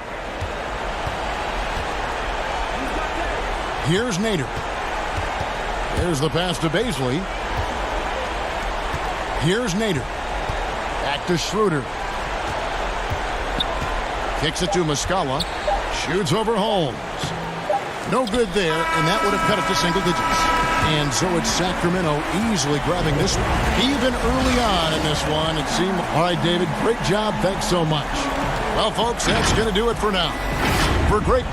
Here's Nader. Here's the pass to Baisley. Here's Nader. Back to Schroeder. Kicks it to Muscala. Shoots over Holmes. No good there, and that would have cut it to single digits. And so it's Sacramento easily grabbing this one. Even early on in this one, it seemed... All right, David, great job. Thanks so much. Well, folks, that's going to do it for now. For Greg